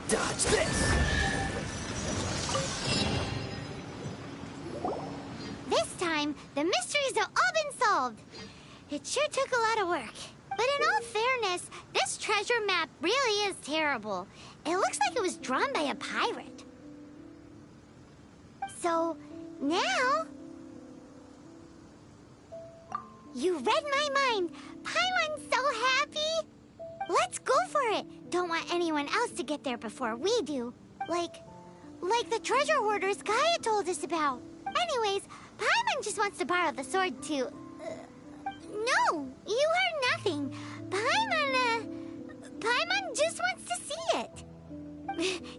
Dodge this! This time, the mysteries have all been solved. It sure took a lot of work. But in all fairness, this treasure map really is terrible. It looks like it was drawn by a pirate. So, now... You read my mind. Paimon's so happy. Let's go for it. Don't want anyone else to get there before we do. Like the treasure hoarders Gaia told us about. Anyways, Paimon just wants to borrow the sword to... No, you heard nothing. Paimon just wants to see it.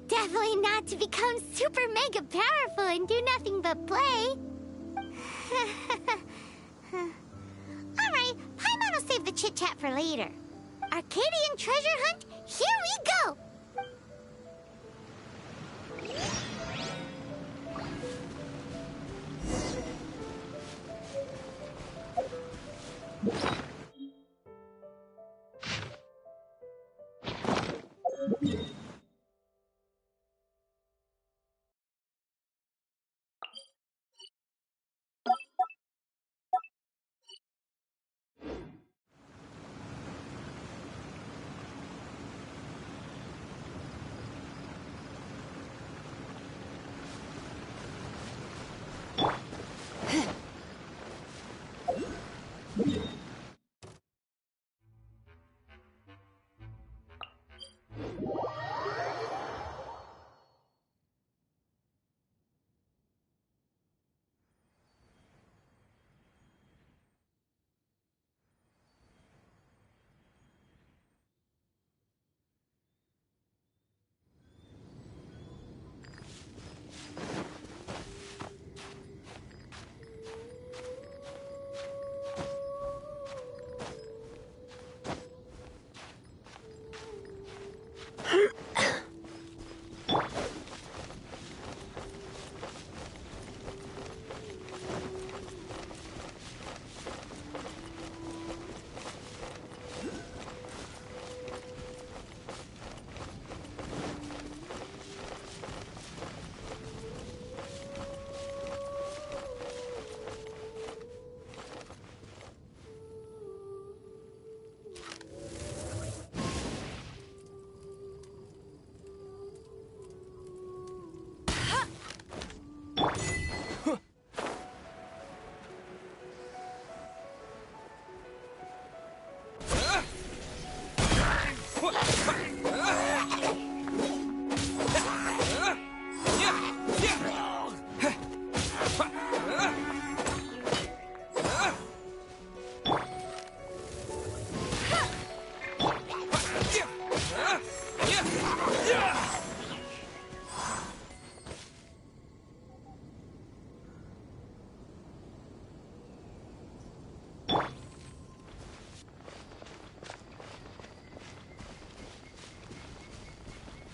Definitely not to become super mega powerful and do nothing but play. Alright, Paimon will save the chit-chat for later. Arcadian treasure hunt, here we go!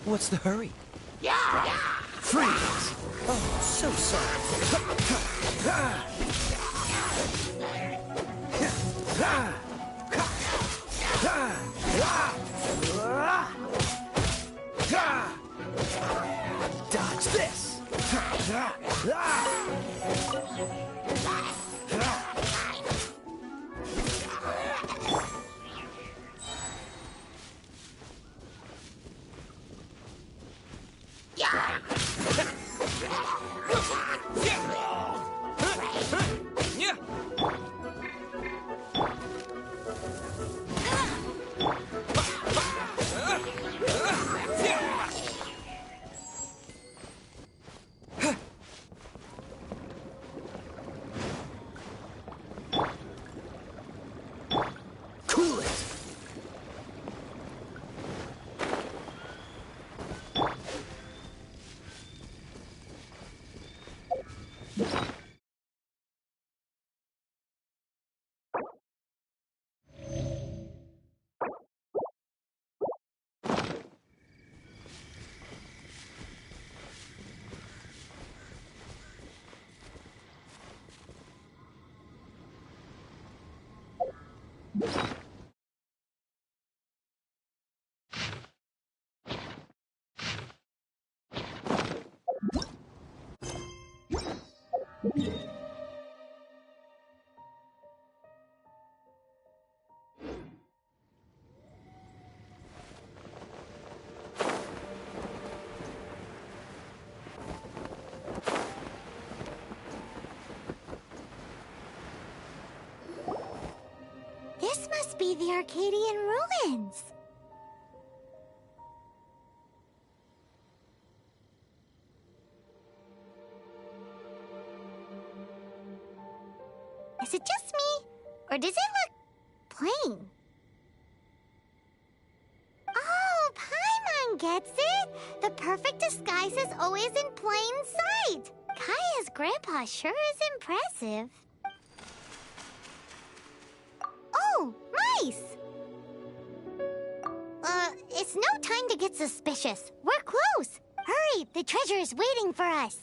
What's the hurry? Freeze! Oh, so sorry. Dodge this! This must be the Arcadian ruins. Is it just me, or does it look plain? Oh, Paimon gets it! The perfect disguise is always in plain sight! Kaya's grandpa sure is impressive. Oh, mice! It's no time to get suspicious. We're close. Hurry, the treasure is waiting for us.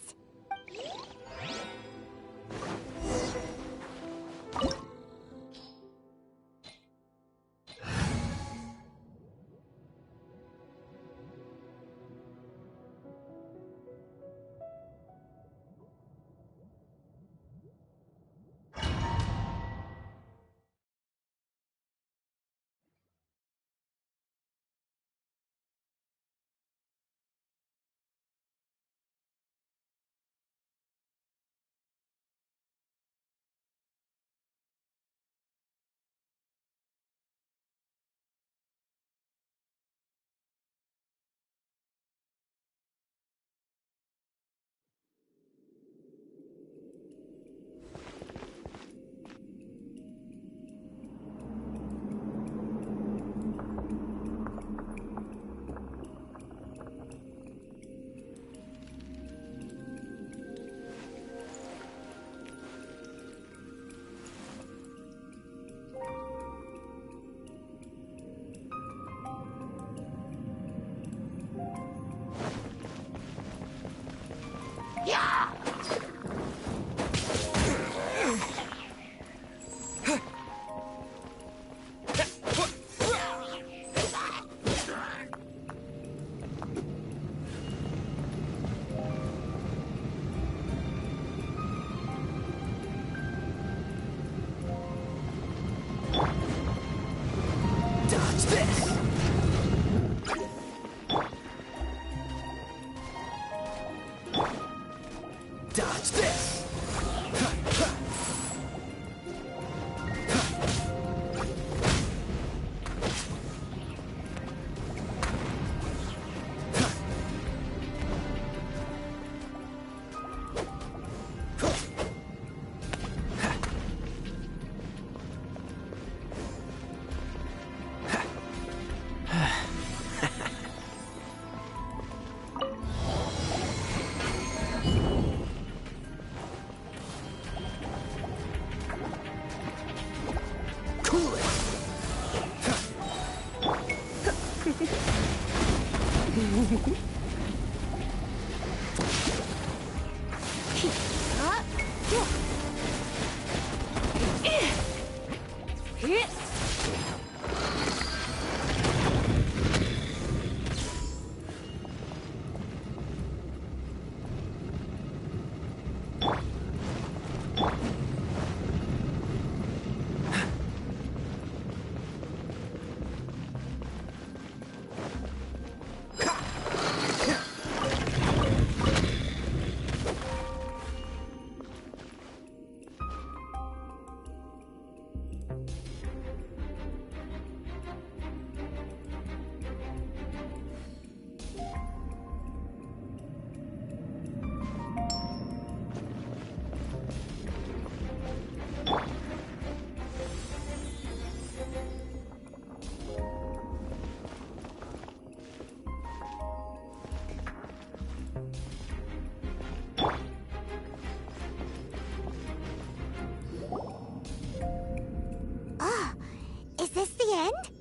Is this the end?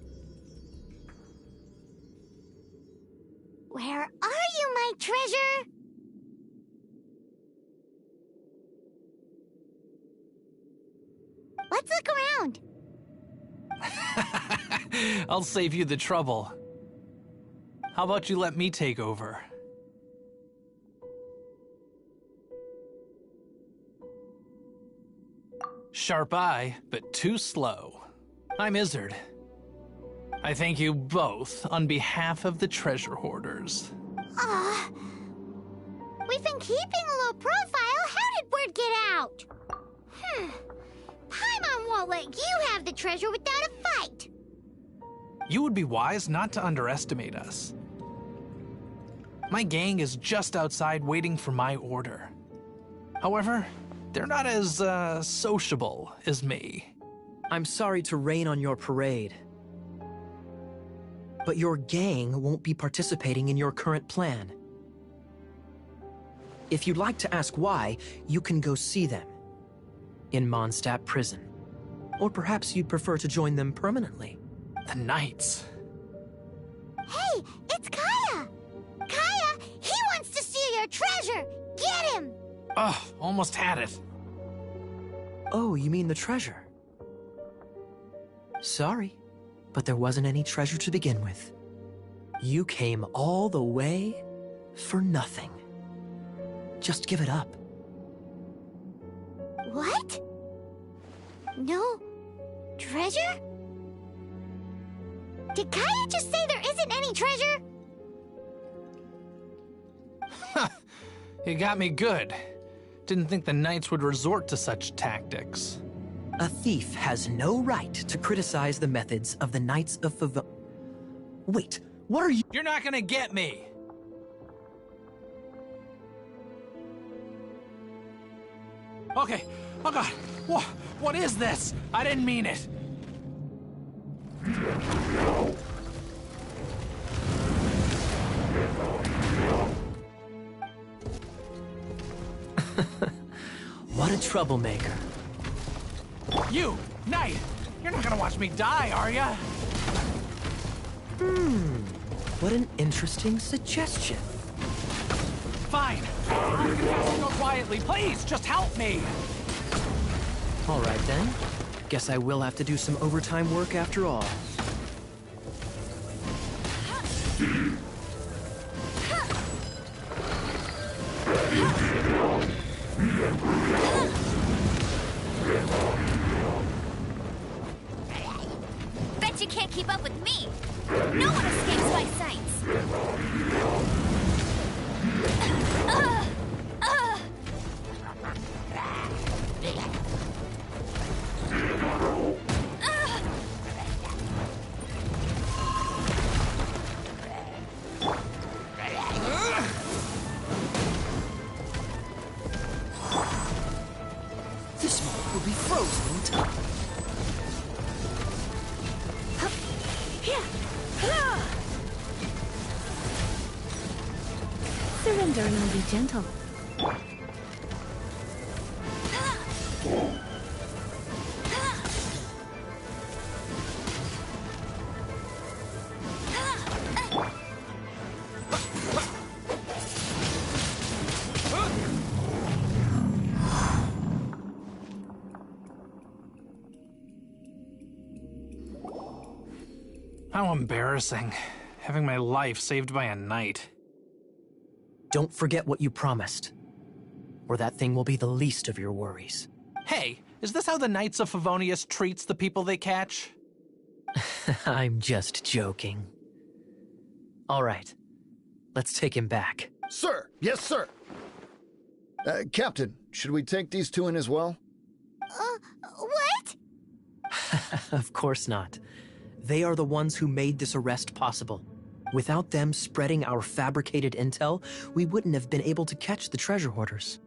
Where are you, my treasure? Let's look around. I'll save you the trouble. How about you let me take over? Sharp eye, but too slow. I'm Izzard. I thank you both on behalf of the treasure hoarders. We've been keeping a low profile. How did word get out? Paimon won't let you have the treasure without a fight. You would be wise not to underestimate us. My gang is just outside waiting for my order. However, they're not as, sociable as me. I'm sorry to rain on your parade, but your gang won't be participating in your current plan. If you'd like to ask why, you can go see them in Mondstadt prison. Or perhaps you'd prefer to join them permanently. The Knights. Hey, it's Kaya! Kaya, he wants to steal your treasure! Get him! Ugh, almost had it. Oh, you mean the treasure? Sorry, but there wasn't any treasure to begin with. You came all the way for nothing. Just give it up. What? No treasure? Did Kaya just say there isn't any treasure? You got me good. Didn't think the Knights would resort to such tactics. A thief has no right to criticize the methods of the Knights of Favon. Wait, what are you— You're not gonna get me! Okay, oh god, what is this? I didn't mean it. What a troublemaker. You, Knight, you're not gonna watch me die, are ya? What an interesting suggestion. Fine, I'll confess and go quietly. Please, just help me. All right then. Guess I will have to do some overtime work after all. Bet you can't keep up with me. No one escapes my sights. This one will be frozen in time. Surrender and I'll be gentle. How embarrassing, having my life saved by a knight. Don't forget what you promised, or that thing will be the least of your worries. Hey, is this how the Knights of Favonius treats the people they catch? I'm just joking. All right, let's take him back. Sir! Yes, sir! Captain, should we take these two in as well? What? Of course not. They are the ones who made this arrest possible. Without them spreading our fabricated intel, we wouldn't have been able to catch the treasure hoarders.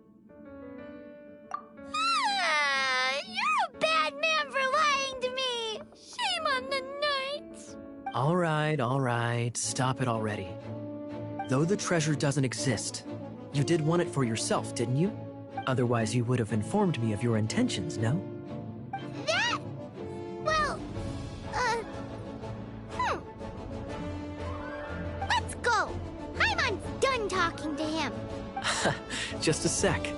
You're a bad man for lying to me. Shame on the Knights. All right. Stop it already. Though the treasure doesn't exist, you did want it for yourself, didn't you? Otherwise, you would have informed me of your intentions, no? That? Well, Let's go. Paimon's done talking to him. Just a sec.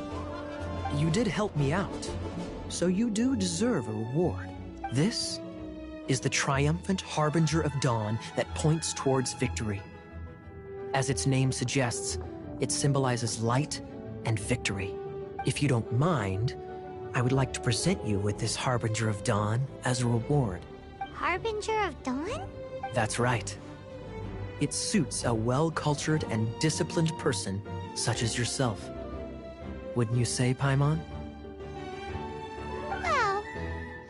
You did help me out, so you do deserve a reward. This is the triumphant harbinger of dawn that points towards victory. As its name suggests, it symbolizes light and victory. If you don't mind, I would like to present you with this Harbinger of Dawn as a reward. Harbinger of Dawn? That's right. It suits a well-cultured and disciplined person such as yourself. Wouldn't you say, Paimon? Well,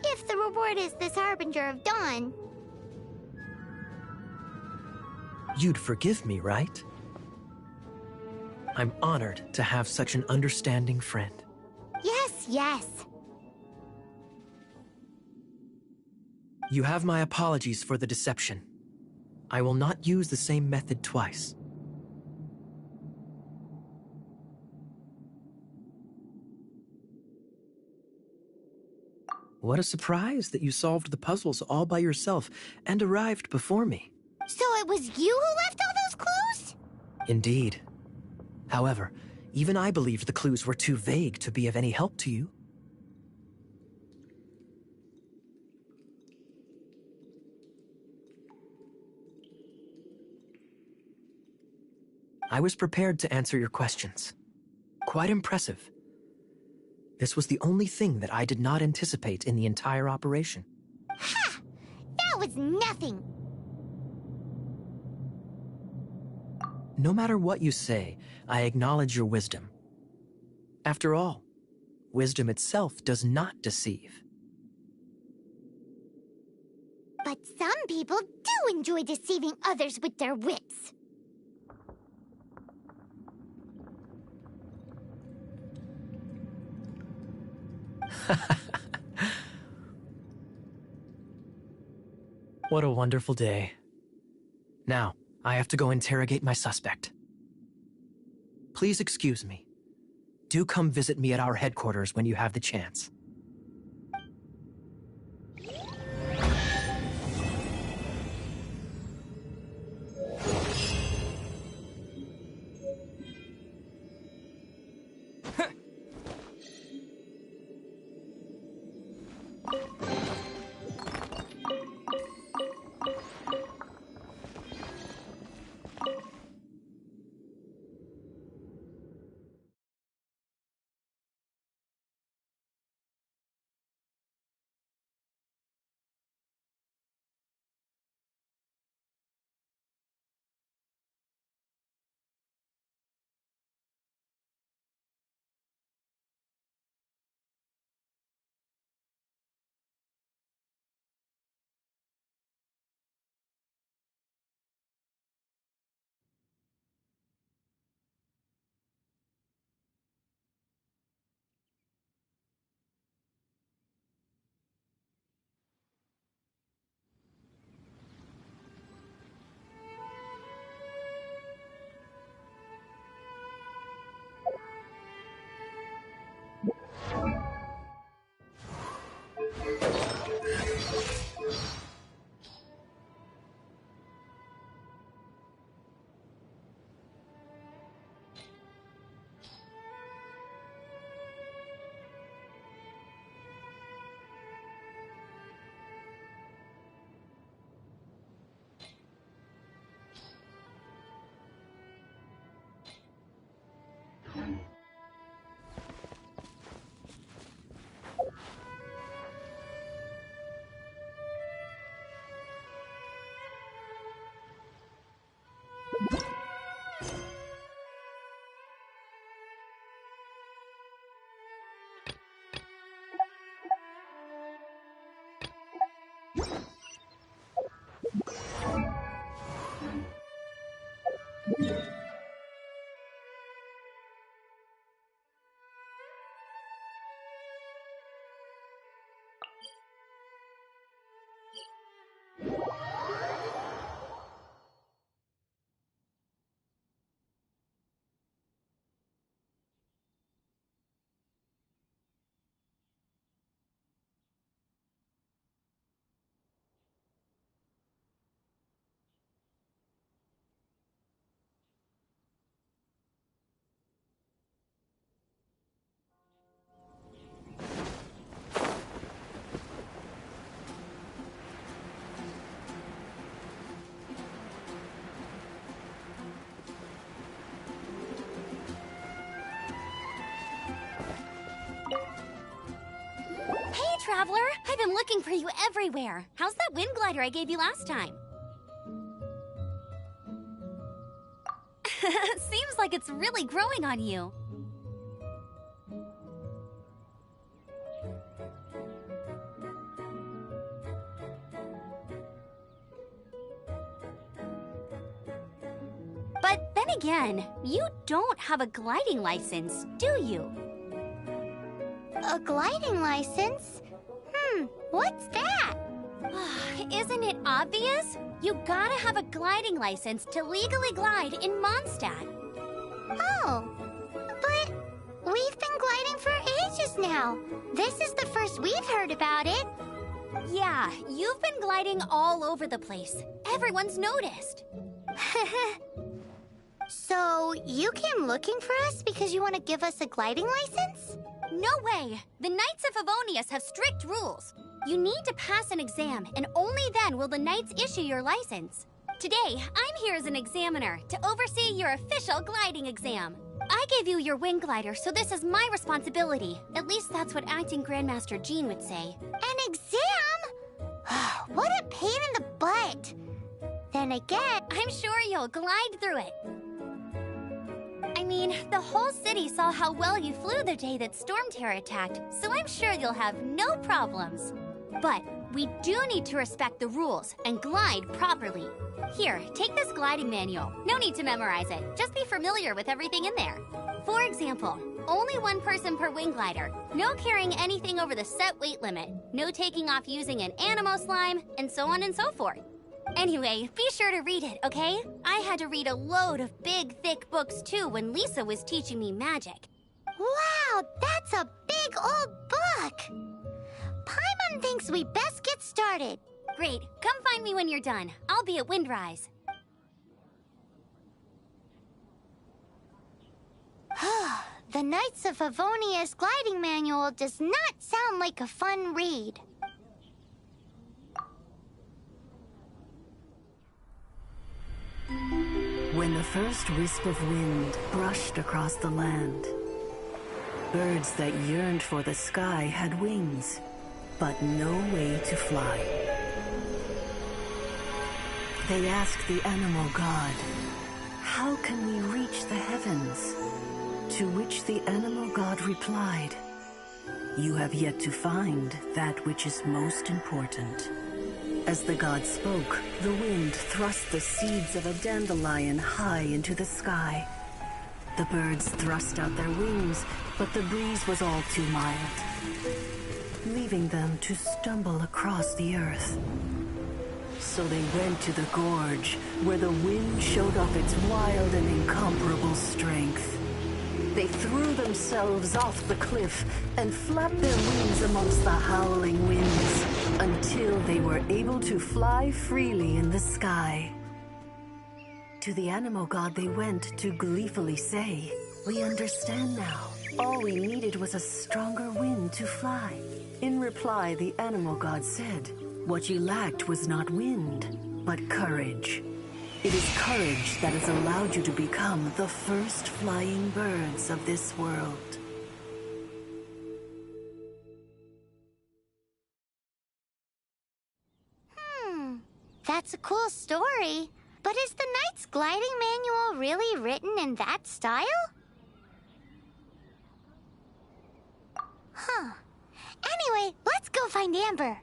if the reward is this Harbinger of Dawn. You'd forgive me, right? I'm honored to have such an understanding friend. Yes, yes. You have my apologies for the deception. I will not use the same method twice. What a surprise that you solved the puzzles all by yourself and arrived before me. So it was you who left all those clues? Indeed. However, even I believed the clues were too vague to be of any help to you. I was prepared to answer your questions. Quite impressive. This was the only thing that I did not anticipate in the entire operation. Ha! That was nothing! No matter what you say, I acknowledge your wisdom. After all, wisdom itself does not deceive. But some people do enjoy deceiving others with their wits. What a wonderful day. Now, I have to go interrogate my suspect. Please excuse me. Do come visit me at our headquarters when you have the chance. traveler. I've been looking for you everywhere. How's that wind glider I gave you last time? Seems like it's really growing on you. But then again, you don't have a gliding license, do you? A gliding license? What's that? Isn't it obvious? You gotta have a gliding license to legally glide in Mondstadt. Oh, but we've been gliding for ages now. This is the first we've heard about it. Yeah, you've been gliding all over the place. Everyone's noticed. So, you came looking for us because you want to give us a gliding license? No way! The Knights of Favonius have strict rules. You need to pass an exam, and only then will the Knights issue your license. Today, I'm here as an examiner to oversee your official gliding exam. I gave you your wing glider, so this is my responsibility. At least that's what Acting Grandmaster Jean would say. An exam? What a pain in the butt. Then again, I'm sure you'll glide through it. I mean, the whole city saw how well you flew the day that Storm Terror attacked, so I'm sure you'll have no problems. But we do need to respect the rules and glide properly. Here, take this gliding manual. No need to memorize it. Just be familiar with everything in there. For example, only one person per wing glider. No carrying anything over the set weight limit. No taking off using an animo slime, and so on and so forth. Anyway, be sure to read it, okay? I had to read a load of big, thick books too when Lisa was teaching me magic. Wow, that's a big old book! Paimon thinks we best get started. Great. Come find me when you're done. I'll be at Windrise. The Knights of Favonius gliding manual does not sound like a fun read. When the first wisp of wind brushed across the land, birds that yearned for the sky had wings, but no way to fly. They asked the animal god, "How can we reach the heavens?" To which the animal god replied, "You have yet to find that which is most important." As the god spoke, the wind thrust the seeds of a dandelion high into the sky. The birds thrust out their wings, but the breeze was all too mild, leaving them to stumble across the earth. So they went to the gorge, where the wind showed off its wild and incomparable strength. They threw themselves off the cliff and flapped their wings amongst the howling winds until they were able to fly freely in the sky. To the animal god they went to gleefully say, "We understand now. All we needed was a stronger wind to fly." In reply, the animal god said, "What you lacked was not wind, but courage. It is courage that has allowed you to become the first flying birds of this world." That's a cool story. But is the Knight's gliding manual really written in that style? Anyway, let's go find Amber.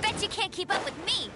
Bet you can't keep up with me!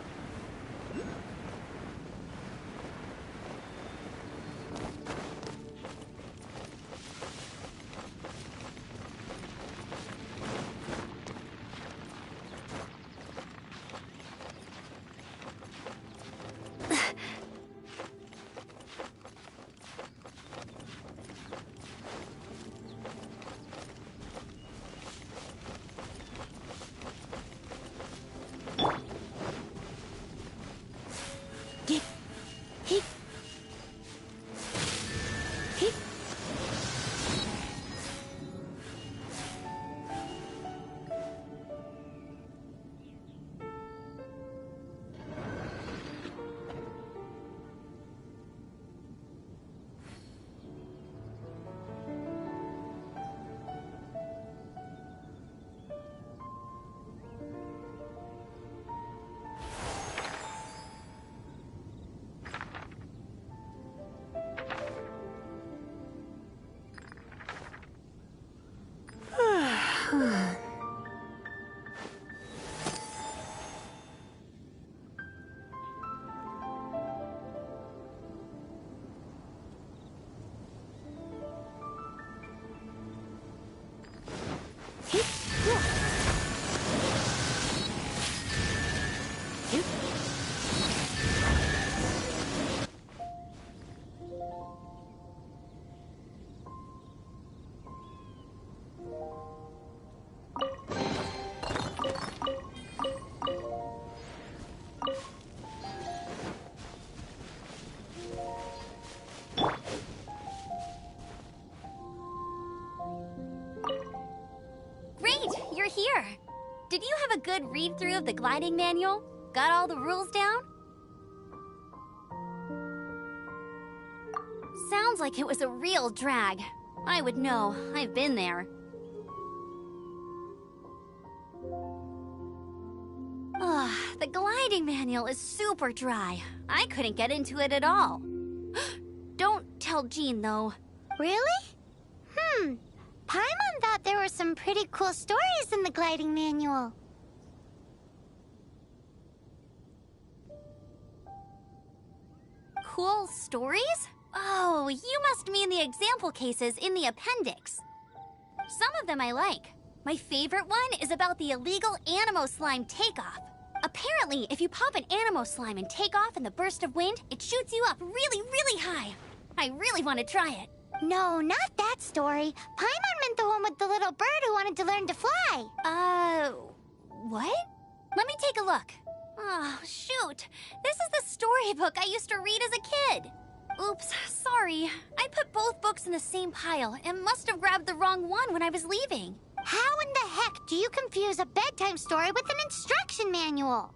here. Did you have a good read-through of the gliding manual? Got all the rules down? Sounds like it was a real drag. I would know. I've been there. Ugh, the gliding manual is super dry. I couldn't get into it at all. Don't tell Jean, though. Really? Paimon thought there were some pretty cool stories in the gliding manual. Cool stories? Oh, you must mean the example cases in the appendix. Some of them I like. My favorite one is about the illegal Animo Slime takeoff. Apparently, if you pop an Animo Slime and take off in the burst of wind, it shoots you up really, really high. I really want to try it. No, not that story. Paimon meant the one with the little bird who wanted to learn to fly. What? Let me take a look. Oh, shoot. This is the storybook I used to read as a kid. Oops, sorry. I put both books in the same pile and must have grabbed the wrong one when I was leaving. How in the heck do you confuse a bedtime story with an instruction manual?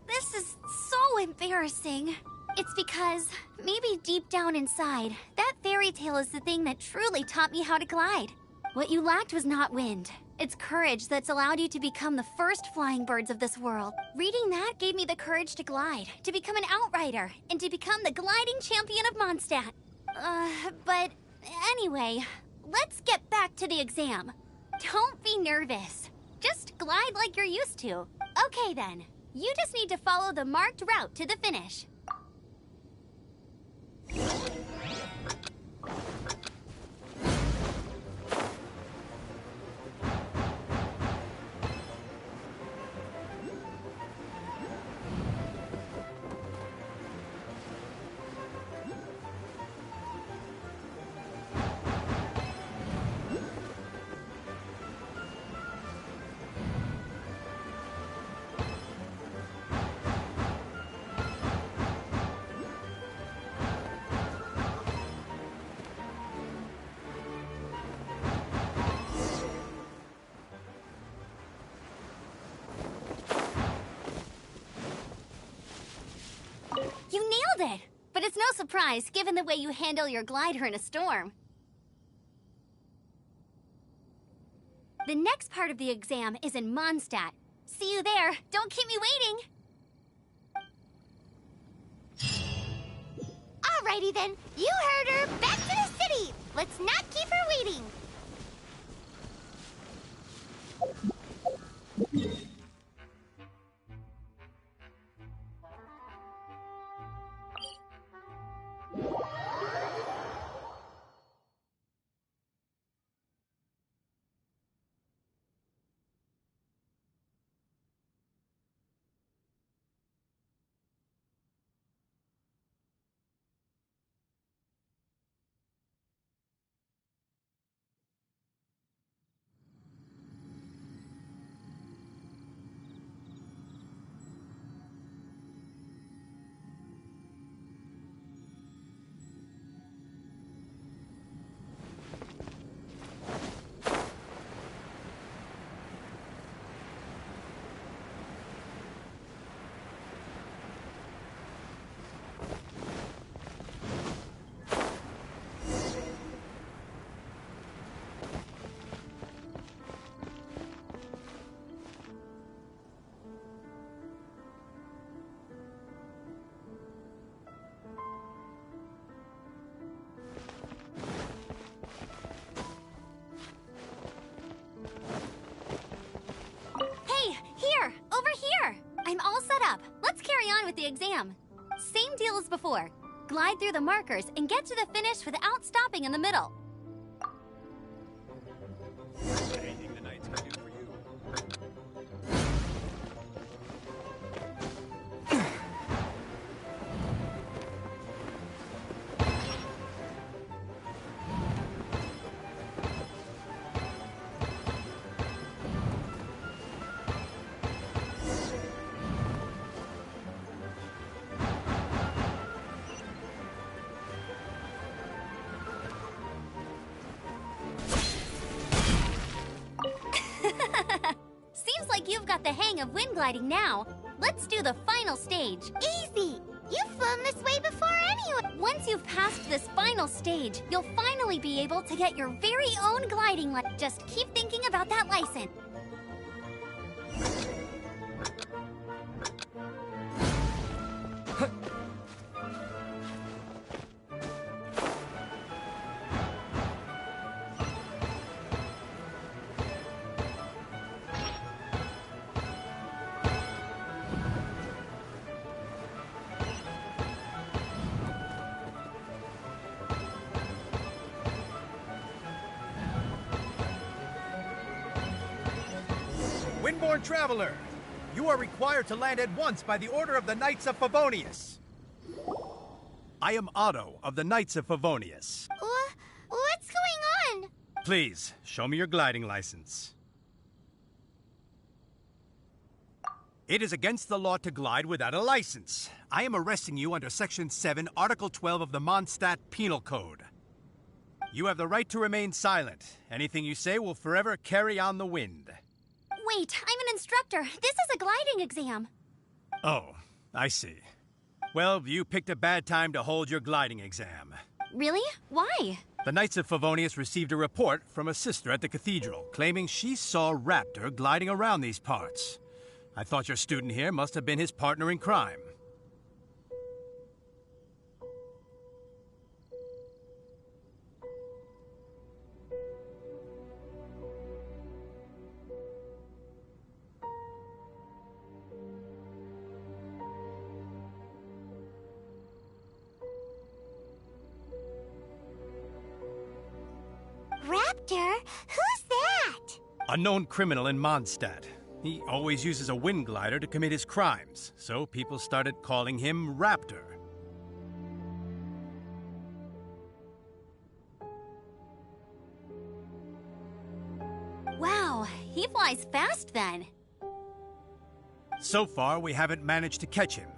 This is so embarrassing. It's because, maybe deep down inside, that fairy tale is the thing that truly taught me how to glide. What you lacked was not wind. It's courage that's allowed you to become the first flying birds of this world. Reading that gave me the courage to glide, to become an outrider, and to become the gliding champion of Mondstadt. But anyway, let's get back to the exam. Don't be nervous. Just glide like you're used to. Okay then, you just need to follow the marked route to the finish. You nailed it! But it's no surprise, given the way you handle your glider in a storm. The next part of the exam is in Mondstadt. See you there. Don't keep me waiting. Alrighty then, you heard her. Back to the city. Let's not keep her waiting. I'm all set up. Let's carry on with the exam. Same deal as before. Glide through the markers and get to the finish without stopping in the middle. Anything the knights can do for you. got the hang of wind gliding now. Let's do the final stage. Easy! You've flown this way before anyway! Once you've passed this final stage, you'll finally be able to get your very own gliding license. Just keep thinking about that license. Windborne Traveler, you are required to land at once by the order of the Knights of Favonius. I am Otto of the Knights of Favonius. What's going on? Please, show me your gliding license. It is against the law to glide without a license. I am arresting you under Section 7, Article 12 of the Mondstadt Penal Code. You have the right to remain silent. Anything you say will forever carry on the wind. Wait, I'm an instructor. This is a gliding exam. Oh, I see. Well, you picked a bad time to hold your gliding exam. Really? Why? The Knights of Favonius received a report from a sister at the cathedral claiming she saw Raptor gliding around these parts. I thought your student here must have been his partner in crime. Raptor? Who's that? A known criminal in Mondstadt. He always uses a wind glider to commit his crimes, so people started calling him Raptor. Wow, he flies fast then. So far, we haven't managed to catch him.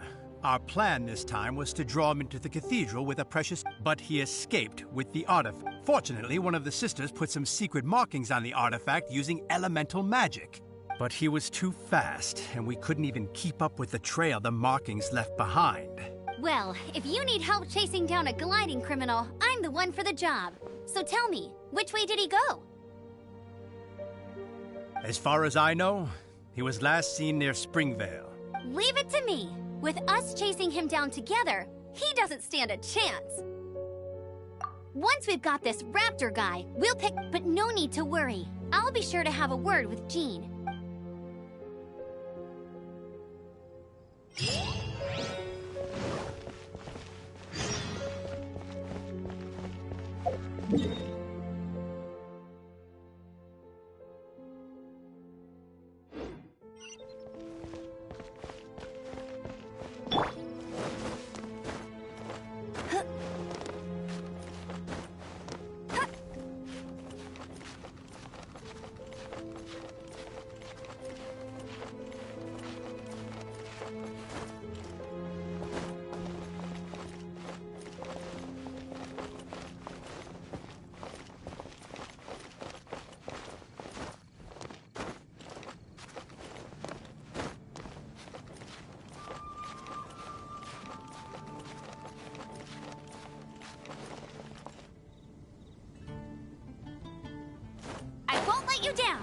Our plan this time was to draw him into the cathedral with a precious... But he escaped with the artifact. Fortunately, one of the sisters put some secret markings on the artifact using elemental magic. But he was too fast, and we couldn't even keep up with the trail the markings left behind. Well, if you need help chasing down a gliding criminal, I'm the one for the job. So tell me, which way did he go? As far as I know, he was last seen near Springvale. Leave it to me. With us chasing him down together, he doesn't stand a chance. Once we've got this Raptor guy, we'll pick... But no need to worry. I'll be sure to have a word with Jean. You down.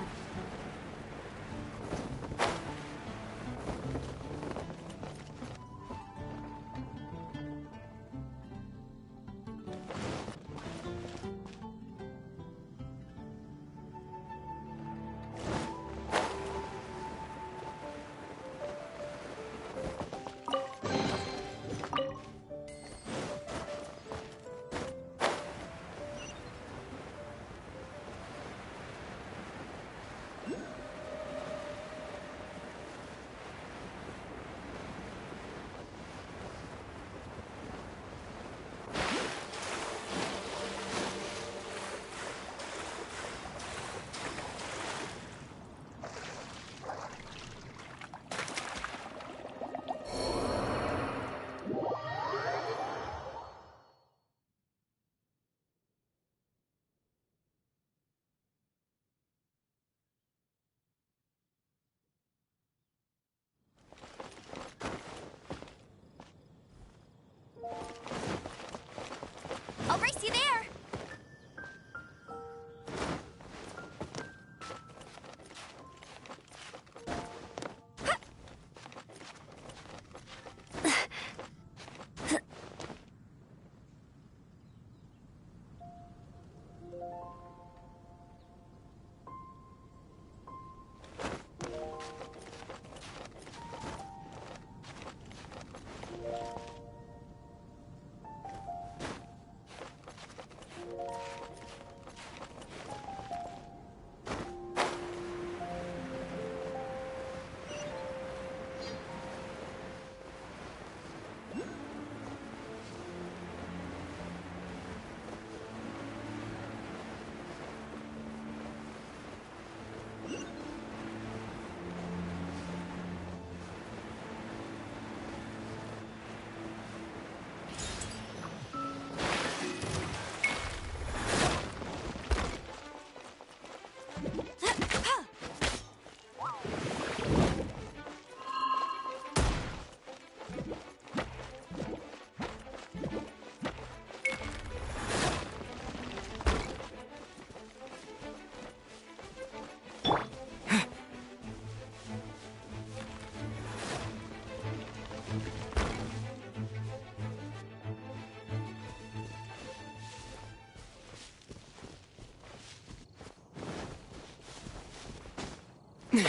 This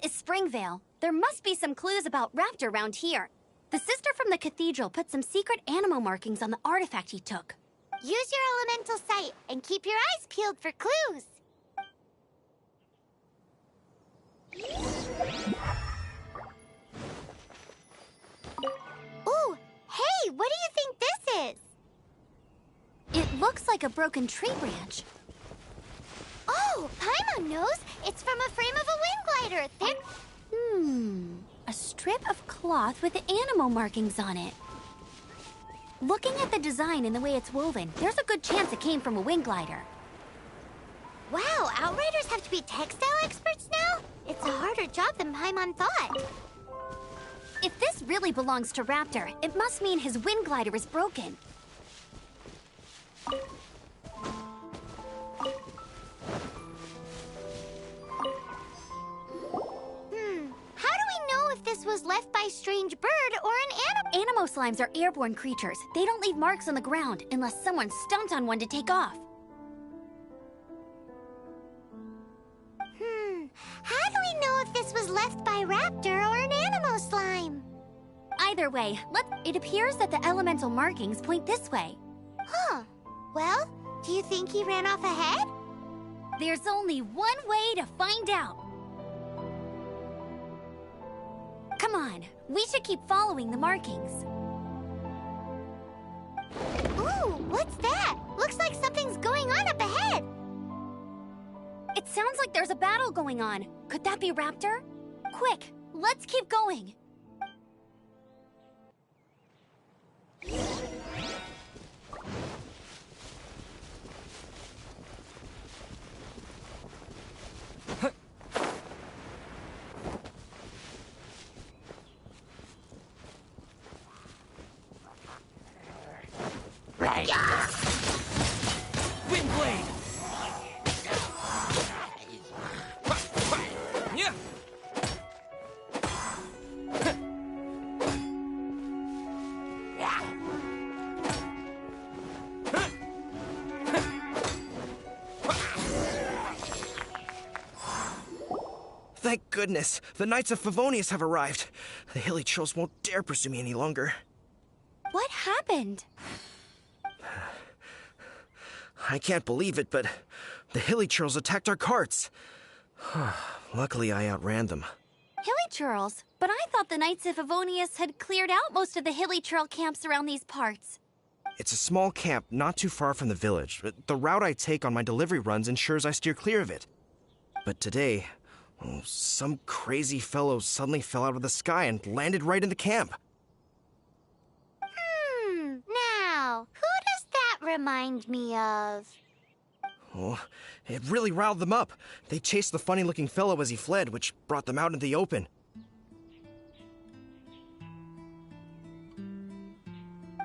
is Springvale. There must be some clues about Raptor around here. The sister from the cathedral put some secret animal markings on the artifact he took. Use your elemental sight and keep your eyes peeled for clues. Ooh, hey, what do you think this is? It looks like a broken tree branch. Oh, Paimon knows. It's from a frame of a wind glider. A strip of cloth with animal markings on it. Looking at the design and the way it's woven, there's a good chance it came from a wing glider. Wow, Outriders have to be textile experts now? It's a harder job than Paimon thought. If this really belongs to Raptor, it must mean his wind glider is broken. How do we know if this was left by a strange bird or an animal? Animo slimes are airborne creatures. They don't leave marks on the ground unless someone stomped on one to take off. How do we know if this was left by Raptor or an animal slime? Either way, it appears that the elemental markings point this way. Huh. Well, do you think he ran off ahead? There's only one way to find out. Come on, we should keep following the markings. Ooh, what's that? Looks like something's going on up ahead. It sounds like there's a battle going on. Could that be Raptor? Quick, let's keep going. Windblade! Yeah. Thank goodness, the Knights of Favonius have arrived. The hilly trolls won't dare pursue me any longer. What happened? I can't believe it, but the hilly trolls attacked our carts. Luckily, I outran them. Hilly churls? But I thought the Knights of Favonius had cleared out most of the hilly churl camps around these parts. It's a small camp not too far from the village. The route I take on my delivery runs ensures I steer clear of it. But today, some crazy fellow suddenly fell out of the sky and landed right in the camp. Now, who does that remind me of? Oh, it really riled them up. They chased the funny-looking fellow as he fled, which brought them out into the open.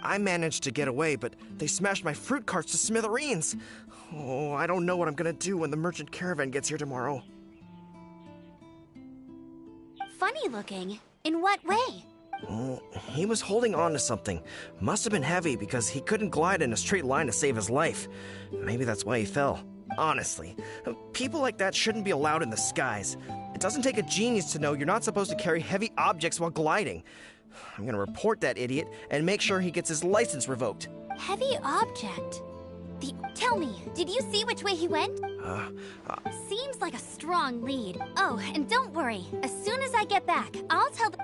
I managed to get away, but they smashed my fruit carts to smithereens. Oh, I don't know what I'm gonna do when the merchant caravan gets here tomorrow. Funny looking? In what way? Oh, he was holding on to something. Must have been heavy because he couldn't glide in a straight line to save his life. Maybe that's why he fell. Honestly, people like that shouldn't be allowed in the skies. It doesn't take a genius to know you're not supposed to carry heavy objects while gliding. I'm gonna report that idiot and make sure he gets his license revoked. Heavy object? Tell me, did you see which way he went? Seems like a strong lead. Oh, and don't worry. As soon as I get back, I'll tell the...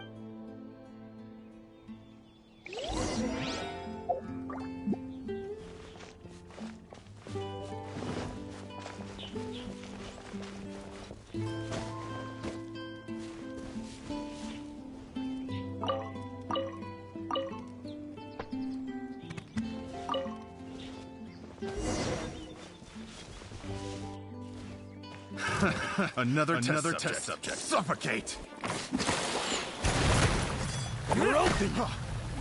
Another test subject. Suffocate! You're open!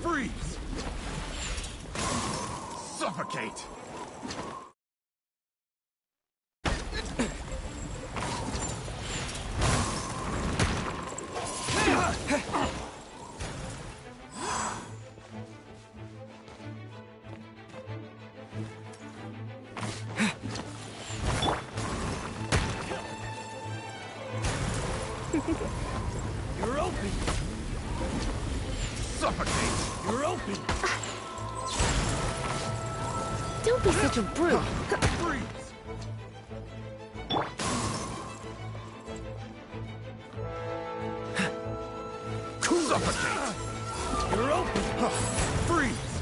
Freeze! Suffocate! Suffocate! You're open! Don't be such a brute. Freeze! Suffocate! You're open! Freeze!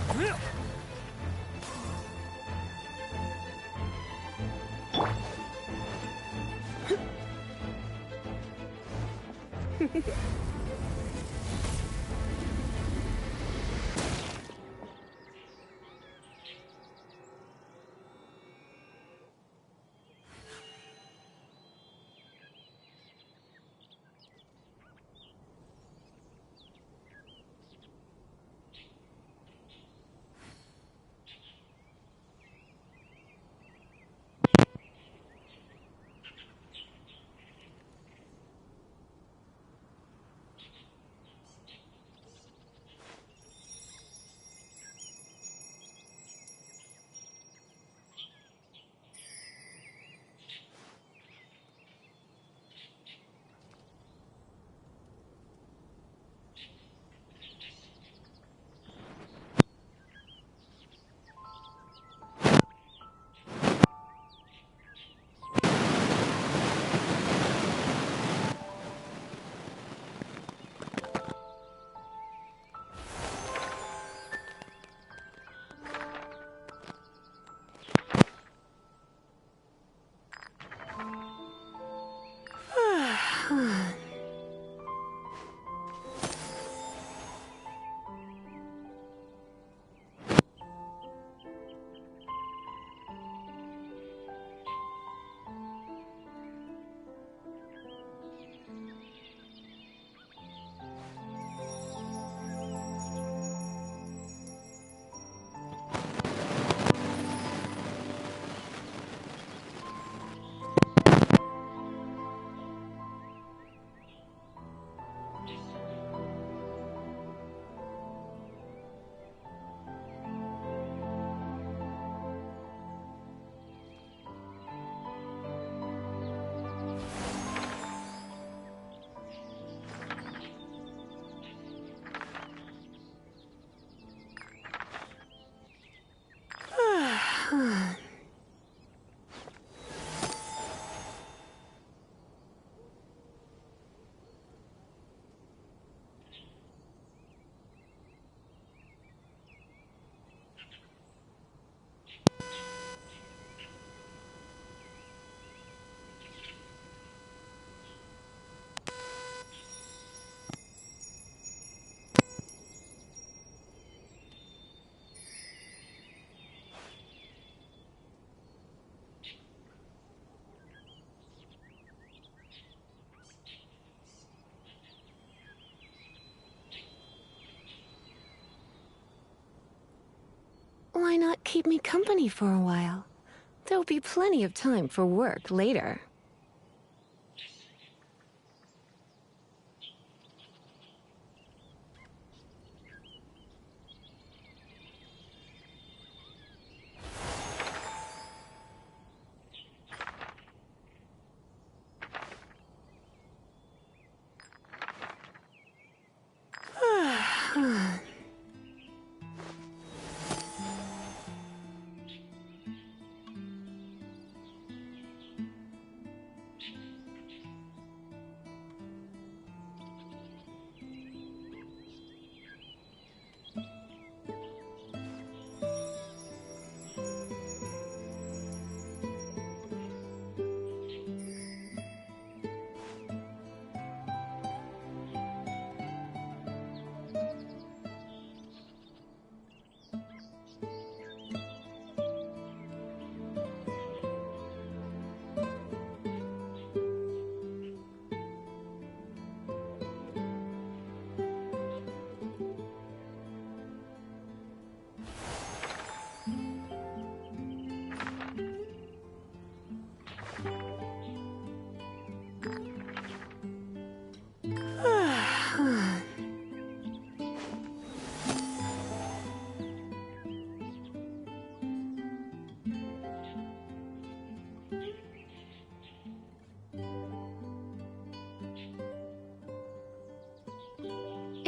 Why not keep me company for a while? There'll be plenty of time for work later.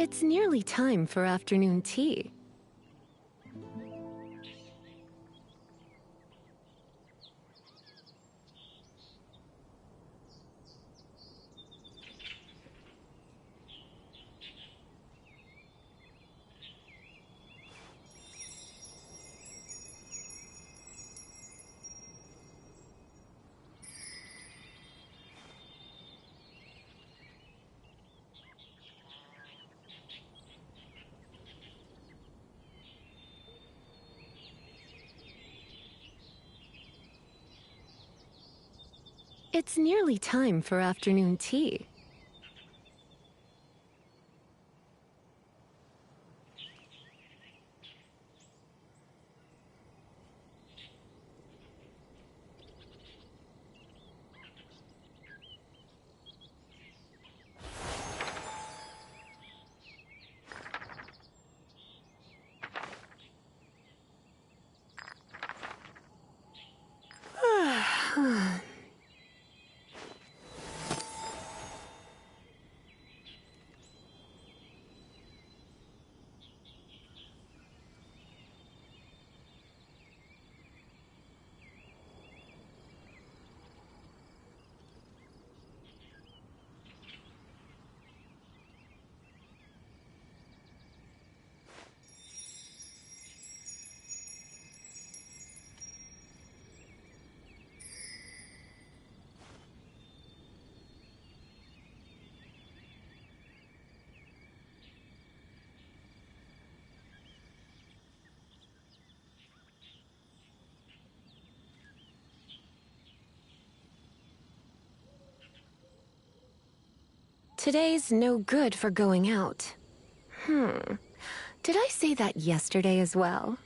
It's nearly time for afternoon tea. It's nearly time for afternoon tea. Today's no good for going out. Did I say that yesterday as well?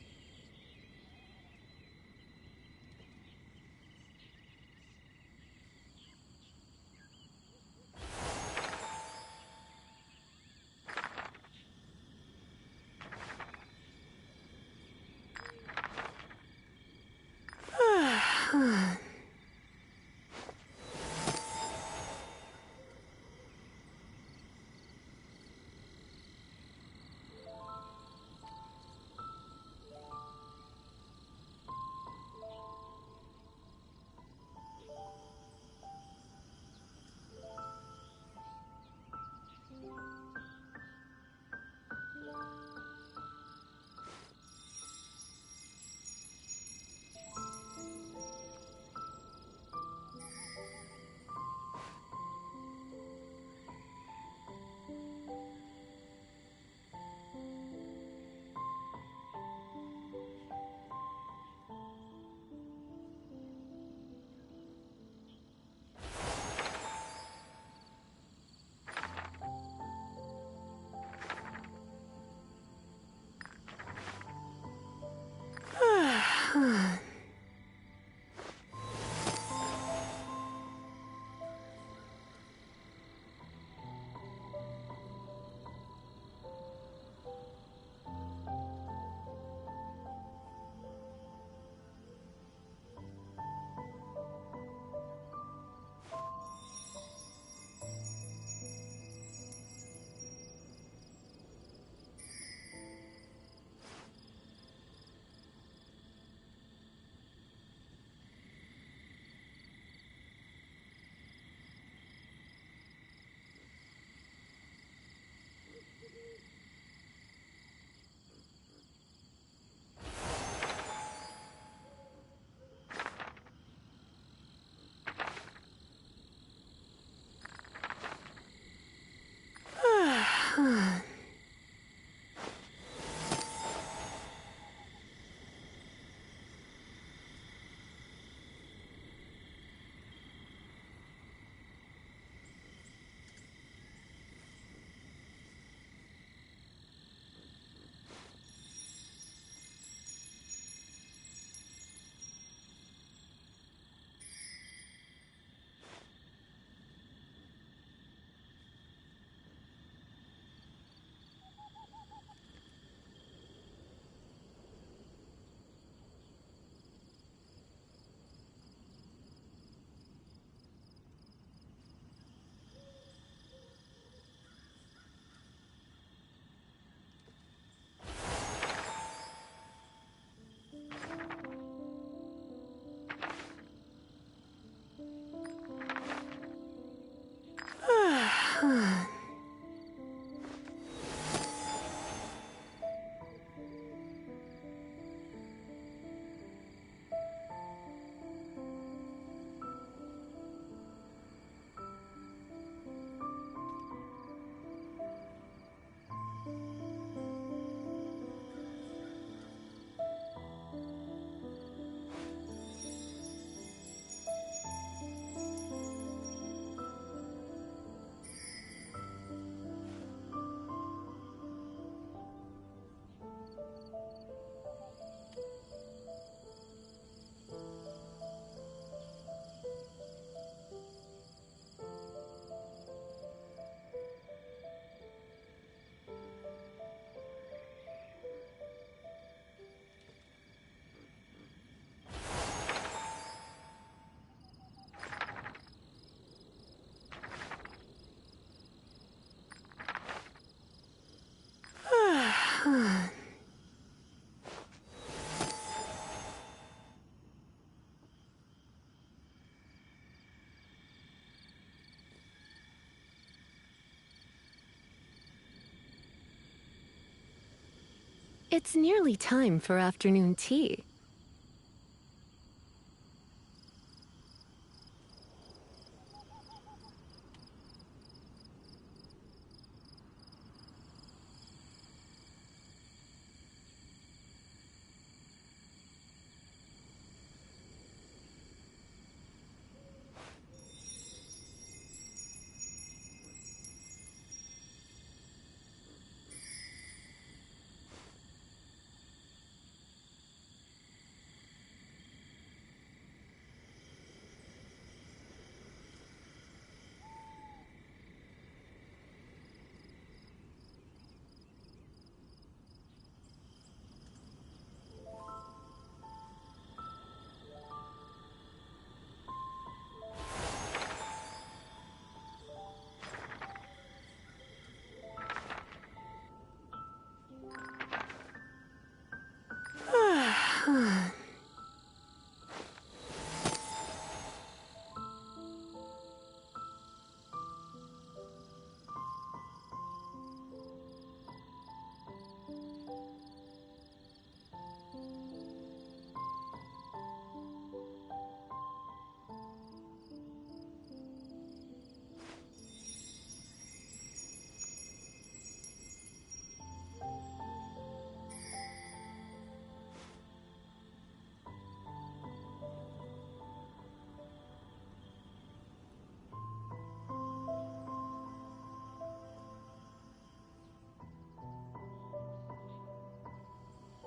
It's nearly time for afternoon tea.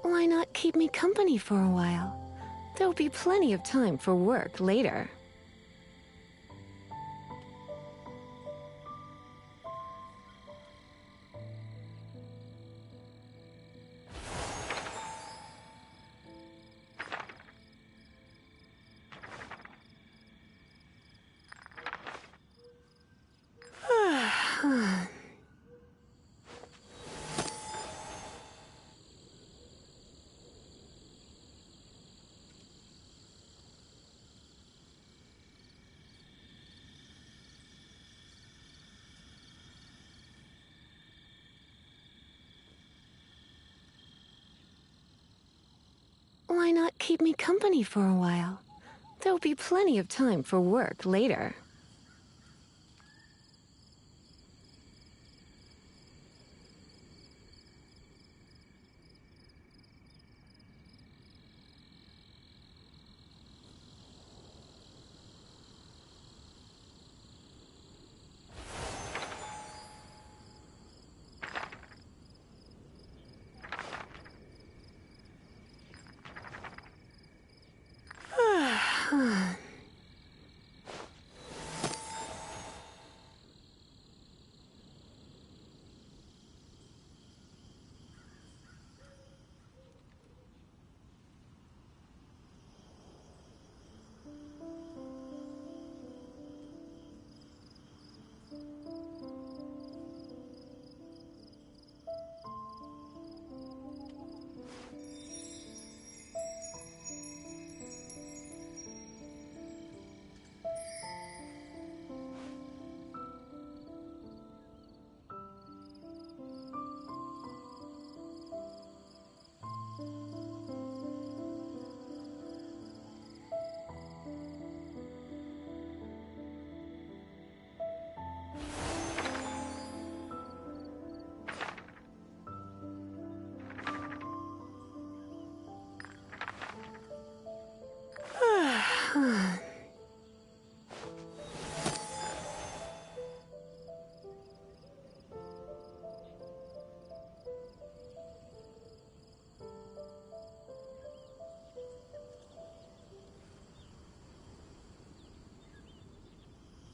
Why not keep me company for a while? There'll be plenty of time for work later. Why not keep me company for a while? There'll be plenty of time for work later.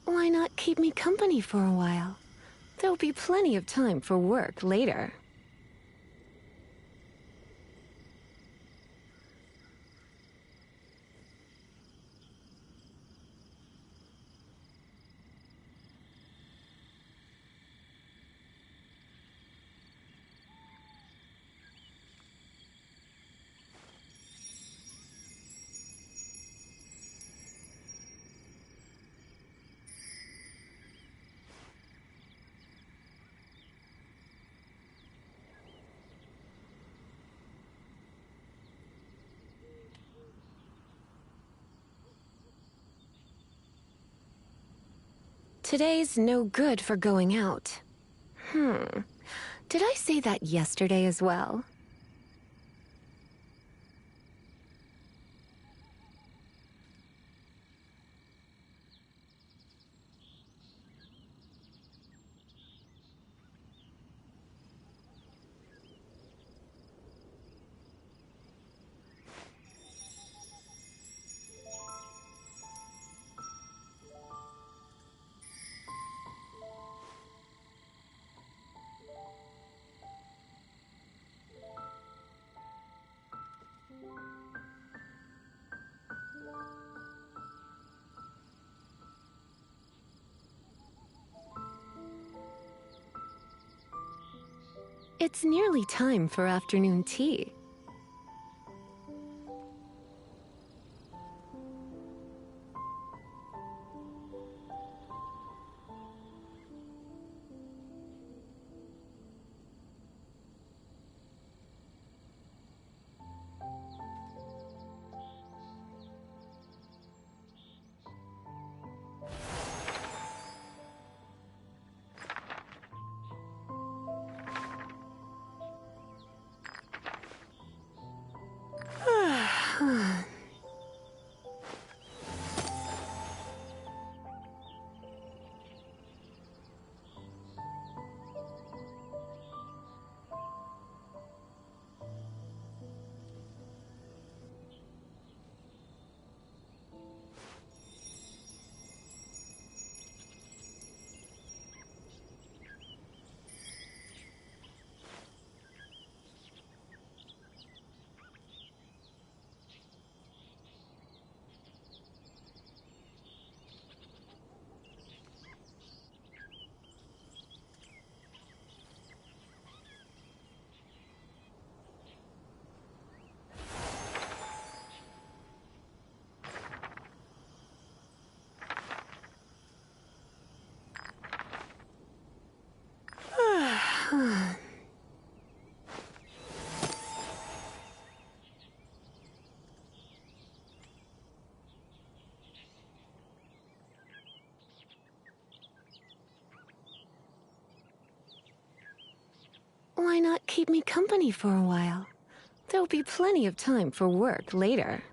Why not keep me company for a while? There'll be plenty of time for work later. Today's no good for going out. Did I say that yesterday as well? It's nearly time for afternoon tea. Why not keep me company for a while? There'll be plenty of time for work later.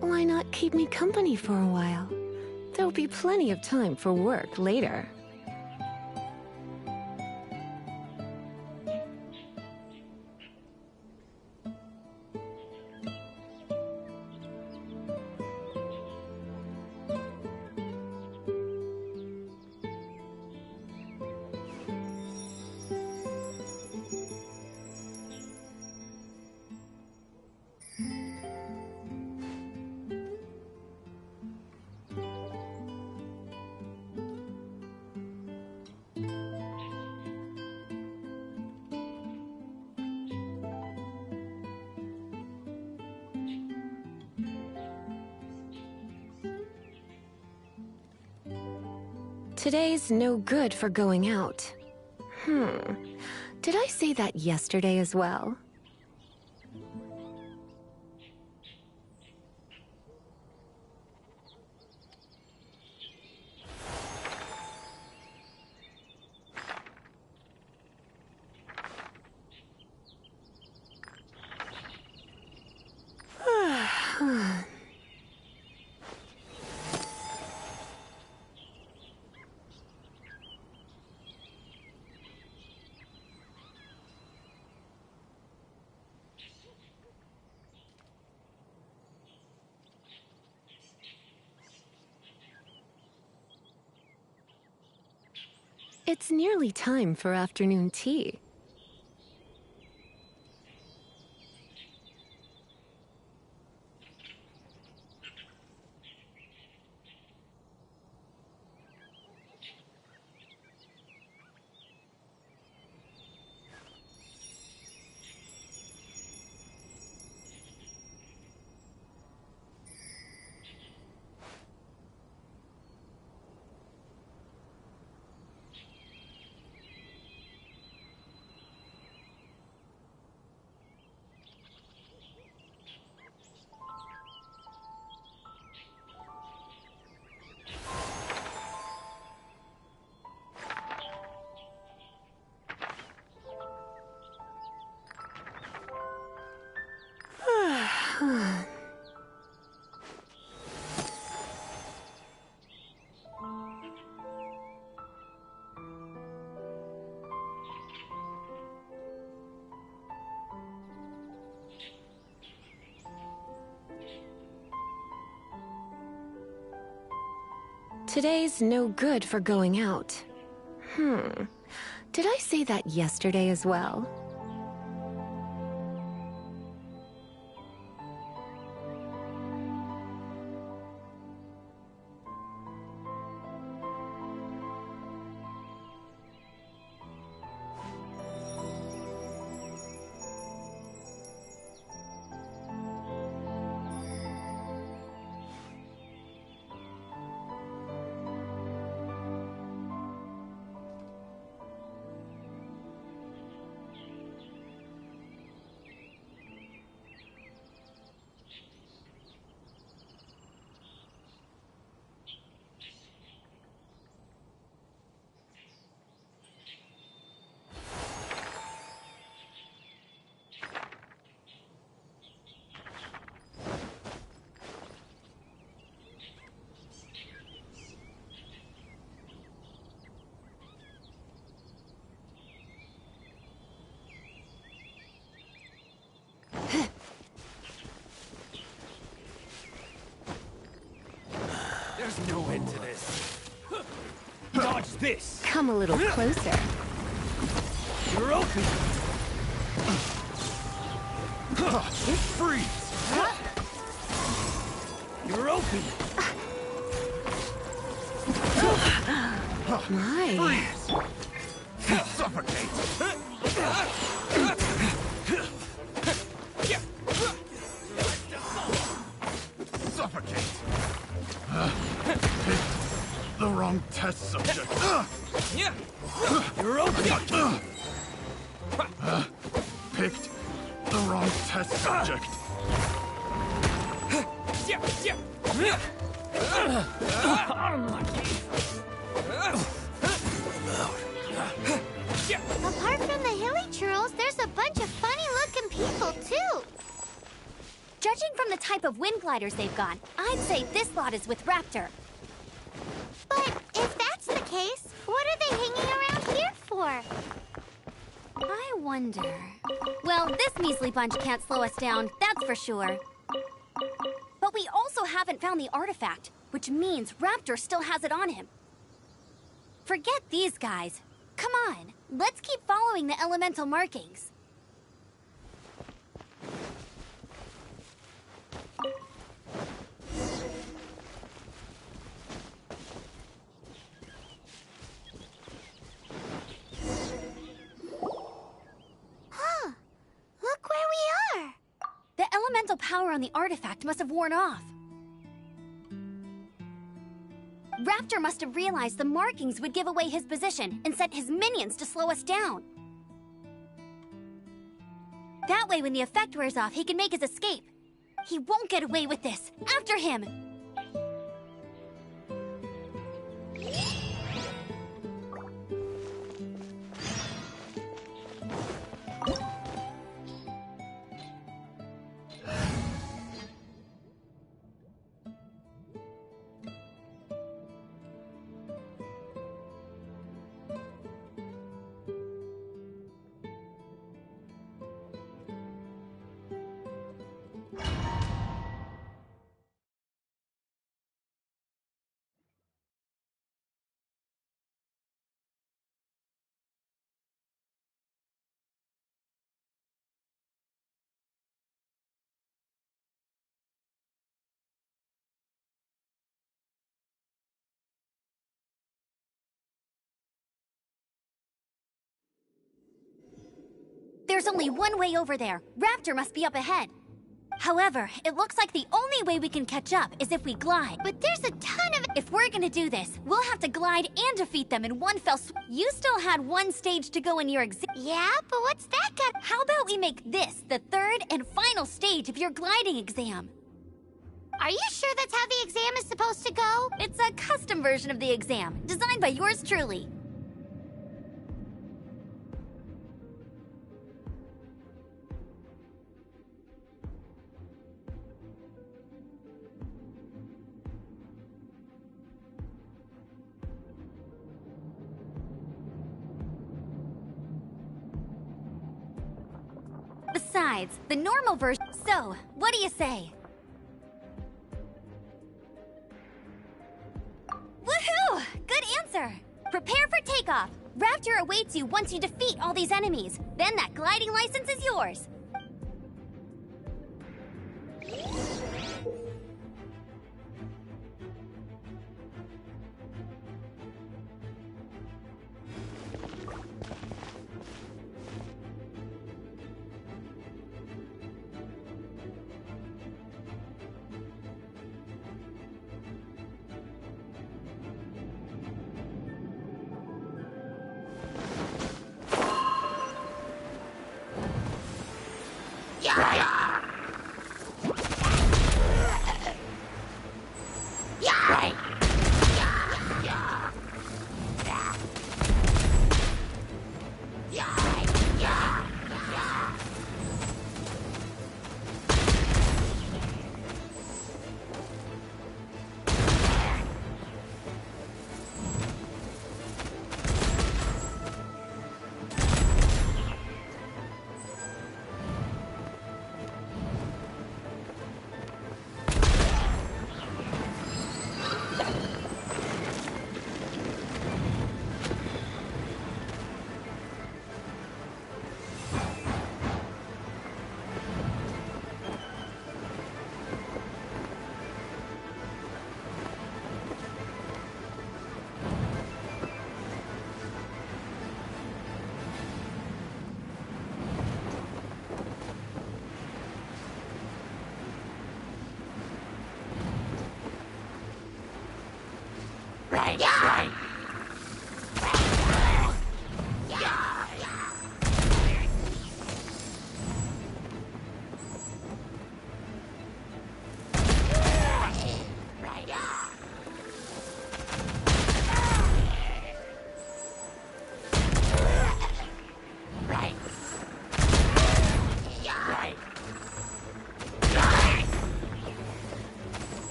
Why not keep me company for a while? There'll be plenty of time for work later. Today's no good for going out. Did I say that yesterday as well? It's nearly time for afternoon tea. Today's no good for going out. Did I say that yesterday as well? There's no end to this. Dodge this! Come a little closer. You're open! Freeze! You're open! My. Freeze! Suffocate! Suffocate! Picked the wrong test subject. You're open! Picked the wrong test subject. Apart from the hilly churls, there's a bunch of funny-looking people, too. Judging from the type of wind gliders they've got, I'd say this lot is with Raptor. But if that's the case, what are they hanging around here for? I wonder... Well, this measly bunch can't slow us down, that's for sure. But we also haven't found the artifact, which means Raptor still has it on him. Forget these guys. Come on, let's keep following the elemental markings. Huh. Look where we are. The elemental power on the artifact must have worn off. Raptor must have realized the markings would give away his position and sent his minions to slow us down. That way, when the effect wears off, he can make his escape. He won't get away with this. After him! There's only one way over there. Raptor must be up ahead. However, it looks like the only way we can catch up is if we glide. But there's a ton of... If we're gonna do this, we'll have to glide and defeat them in one fell swoop. You still had one stage to go in your exam. Yeah, but what's that got... How about we make this the third and final stage of your gliding exam? Are you sure that's how the exam is supposed to go? It's a custom version of the exam, designed by yours truly. Besides, the normal version... So, what do you say? Woohoo! closer! Prepare for takeoff! Raptor awaits you once you defeat all these enemies. Then that gliding license is yours.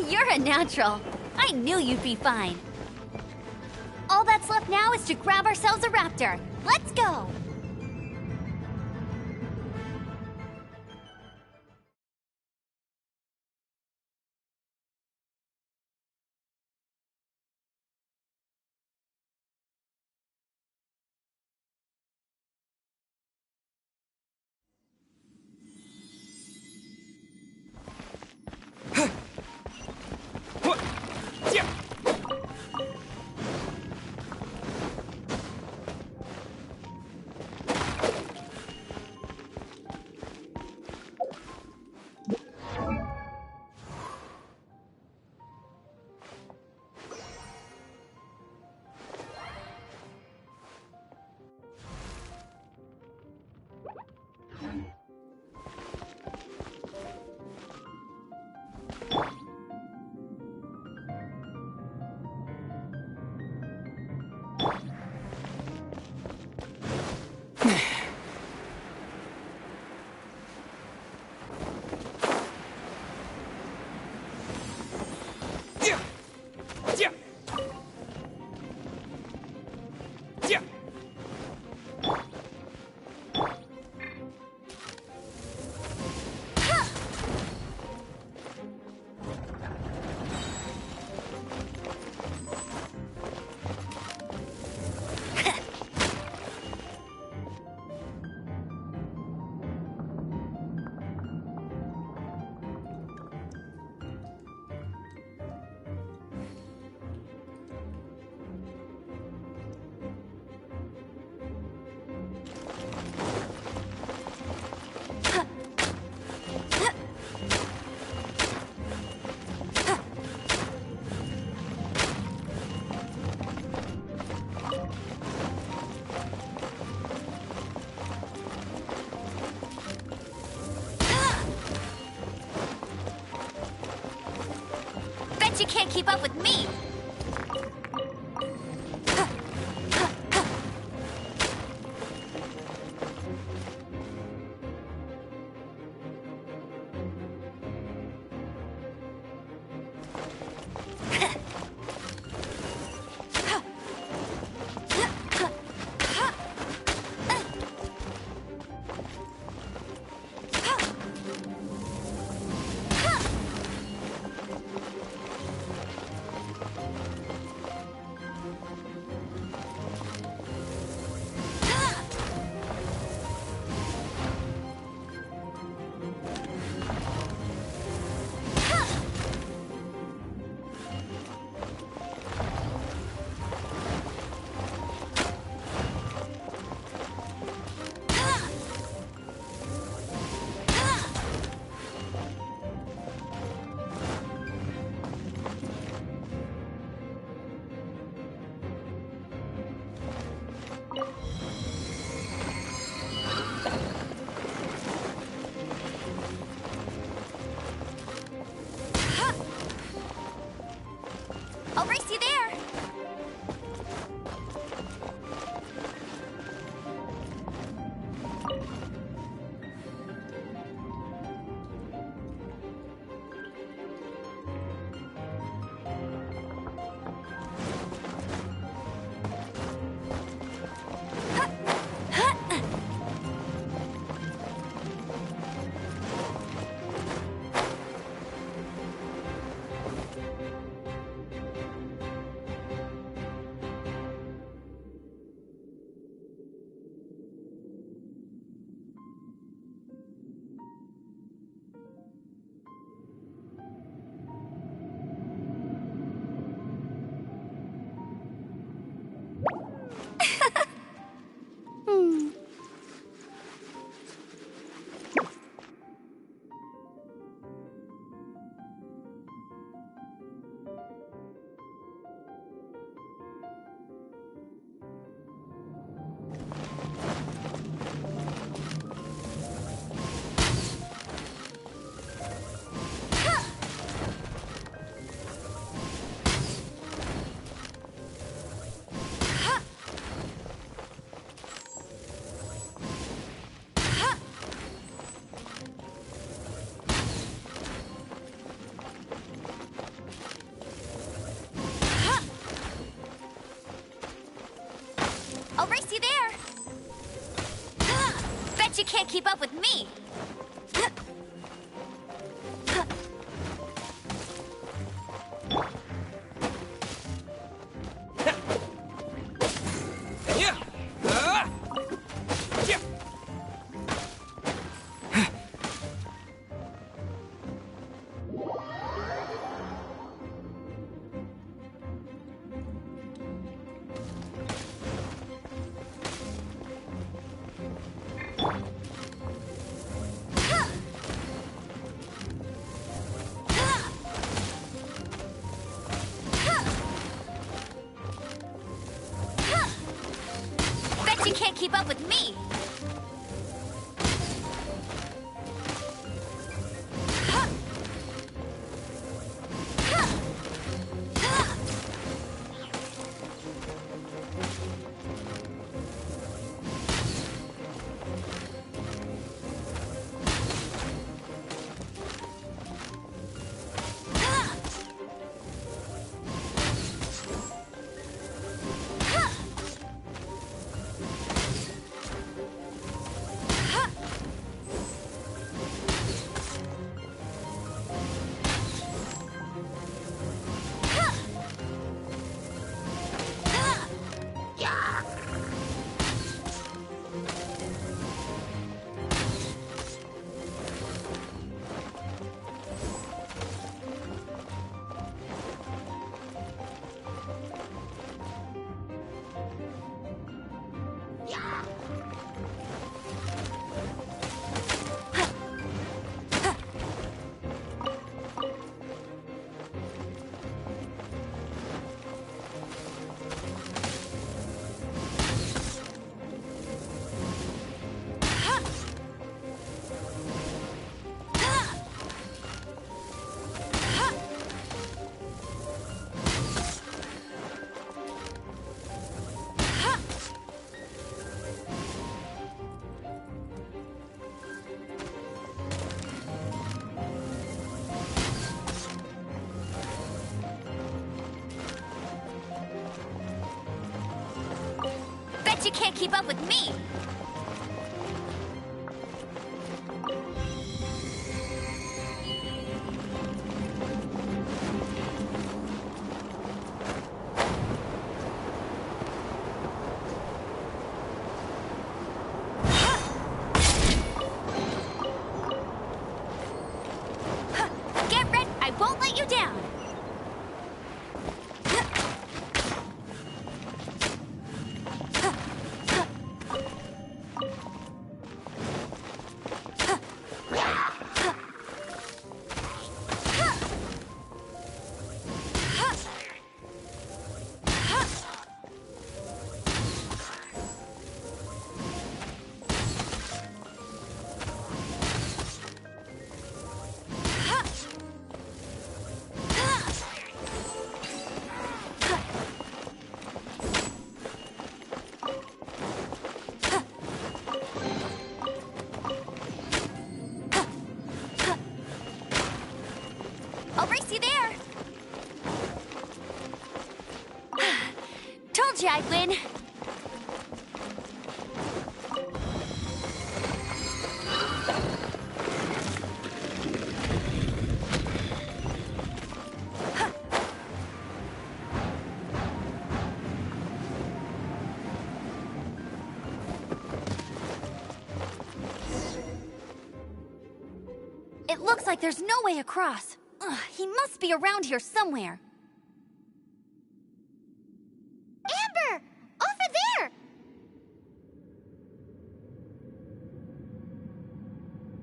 You're a natural. I knew you'd be fine. All that's left now is to grab ourselves a raptor. Let's go! You can't keep up with me! I'll race you there. Bet you can't keep up with me. Bet you can't keep up with me. Bet you can't keep up with me. Get ready. I won't let you down. I'll race you there. Told you I'd win. It looks like there's no way across. Ugh, he must be around here somewhere. Amber! Over there!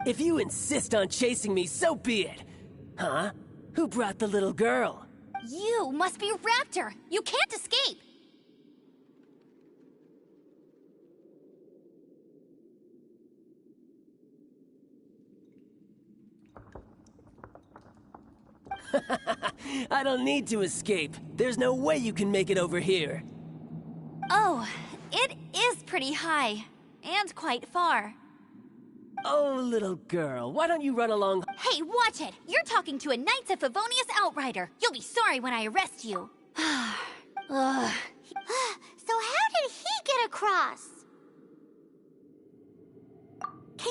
If you insist on chasing me, so be it. Huh? Who brought the little girl? You must be Raptor. You can't escape. I don't need to escape. There's no way you can make it over here. Oh, it is pretty high. And quite far. Oh, little girl, why don't you run along? Hey, watch it! You're talking to a Knights of Favonius outrider. You'll be sorry when I arrest you. Ugh. So how did he get across?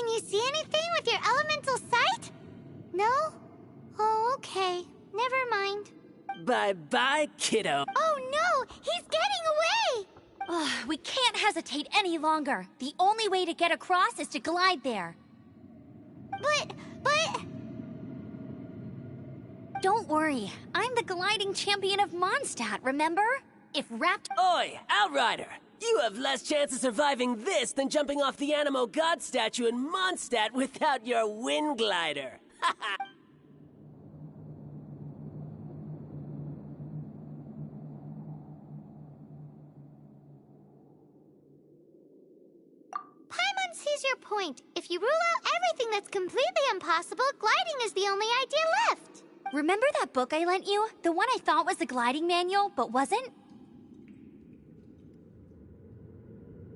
Can you see anything with your elemental sight? No? Oh, okay. Never mind. Bye-bye, kiddo. Oh no! He's getting away! Ugh, we can't hesitate any longer. The only way to get across is to glide there. But... Don't worry. I'm the gliding champion of Mondstadt, remember? If Raptor... Oi, Outrider! You have less chance of surviving this than jumping off the Animo God statue in Mondstadt without your wind glider. Paimon sees your point. If you rule out everything that's completely impossible, gliding is the only idea left. Remember that book I lent you? The one I thought was the gliding manual, but wasn't?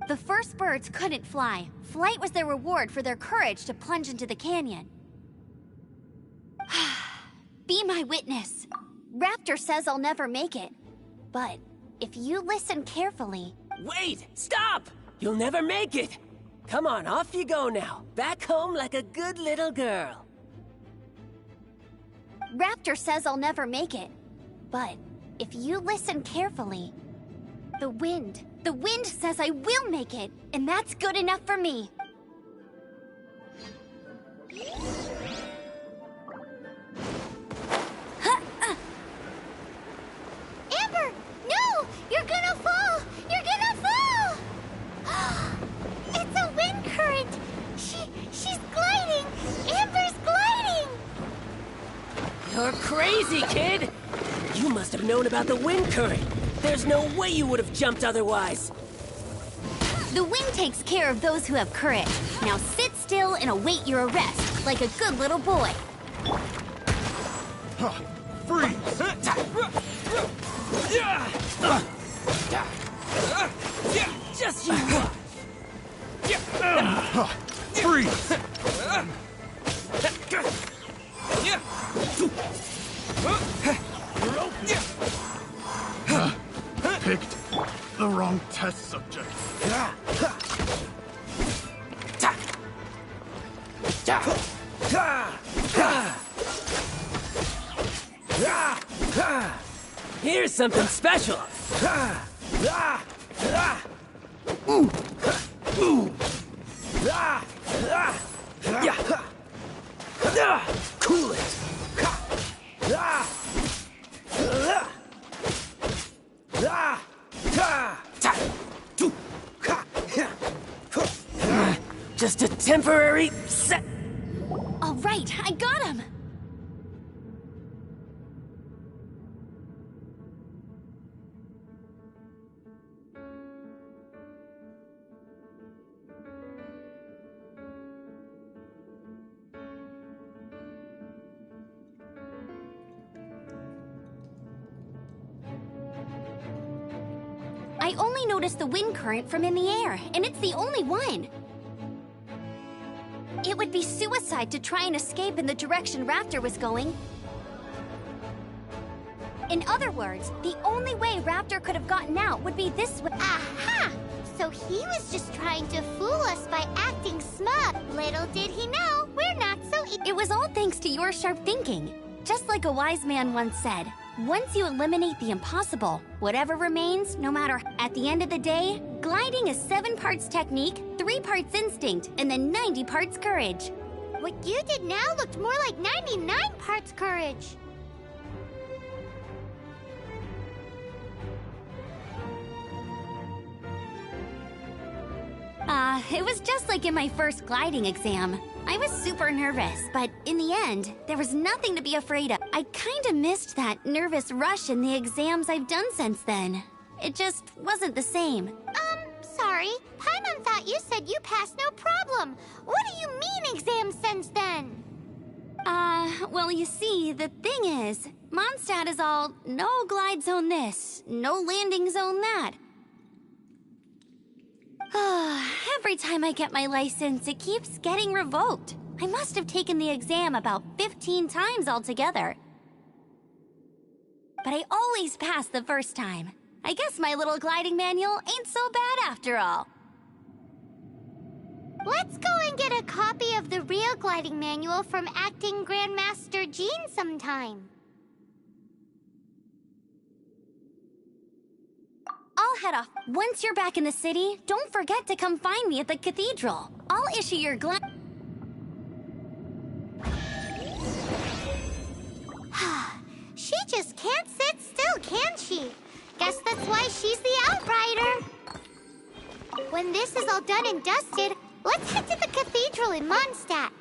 The first birds couldn't fly. Flight was their reward for their courage to plunge into the canyon. Be my witness. Raptor says I'll never make it. But if you listen carefully... Wait! Stop! You'll never make it! Come on, off you go now. Back home like a good little girl. Raptor says I'll never make it. But if you listen carefully... The wind says I will make it, and that's good enough for me. Amber! No! You're gonna fall! You're gonna fall! It's a wind current! She's gliding! Amber's gliding! You're crazy, kid! You must have known about the wind current. There's no way you would have jumped otherwise. The wind takes care of those who have courage. Now sit still and await your arrest, like a good little boy. Freeze! Just you watch. Freeze! Picked the wrong test subject. Here's something special. Cool it. Just a temporary set. All right, I got him. I only noticed the wind current from in the air, and it's the only one. It would be suicide to try and escape in the direction Raptor was going. In other words, the only way Raptor could have gotten out would be this way. Aha! So he was just trying to fool us by acting smug. Little did he know, we're not so It was all thanks to your sharp thinking. Just like a wise man once said, once you eliminate the impossible, whatever remains, no matter... At the end of the day, gliding is 7 parts technique, 3 parts instinct, and then 90 parts courage. What you did now looked more like 99 parts courage. It was just like in my first gliding exam. I was super nervous, but in the end, there was nothing to be afraid of. I kinda missed that nervous rush in the exams I've done since then. It just wasn't the same. Sorry. Paimon thought you said you passed no problem. What do you mean exam since then? Well, you see, the thing is, Mondstadt is all, no glide zone this, no landing zone that. Every time I get my license, it keeps getting revoked. I must have taken the exam about 15 times altogether. But I always pass the first time. I guess my little gliding manual ain't so bad after all. Let's go and get a copy of the real gliding manual from Acting Grandmaster Jean sometime. I'll head off. Once you're back in the city, don't forget to come find me at the cathedral. I'll issue your She just can't sit still, can she? Guess that's why she's the Outrider. When this is all done and dusted, let's head to the cathedral in Mondstadt.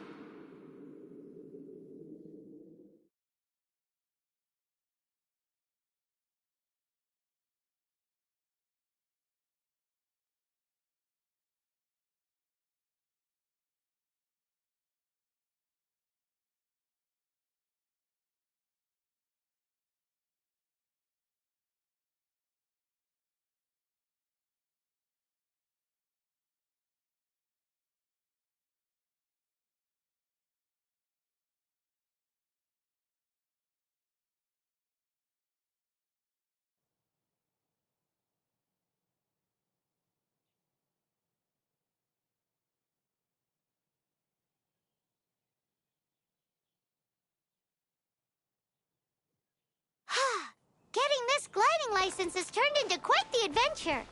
Getting this gliding license has turned into quite the adventure.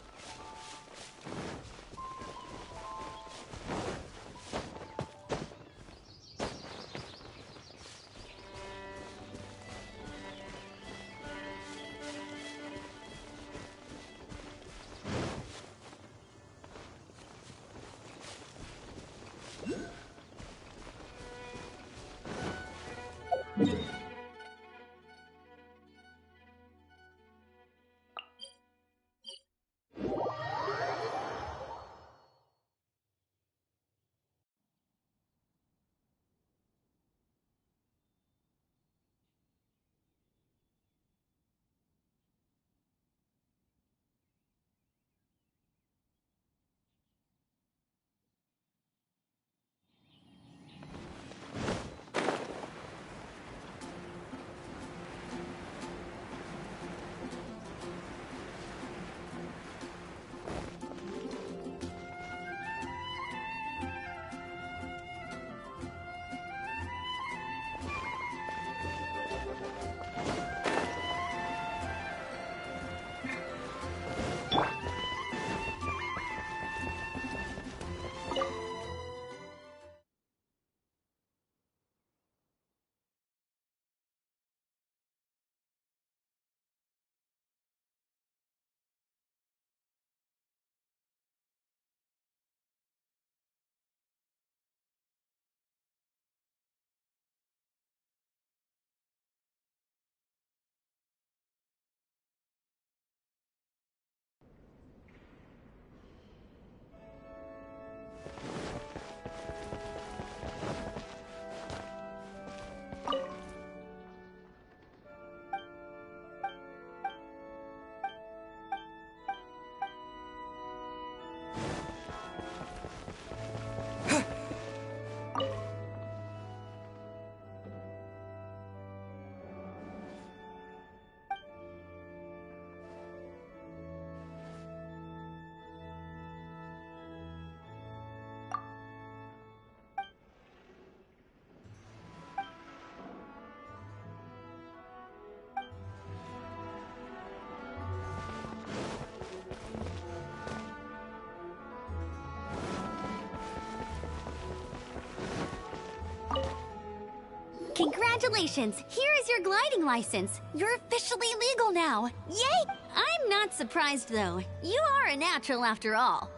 Congratulations! Here is your gliding license. You're officially legal now. Yay! I'm not surprised, though. You are a natural after all.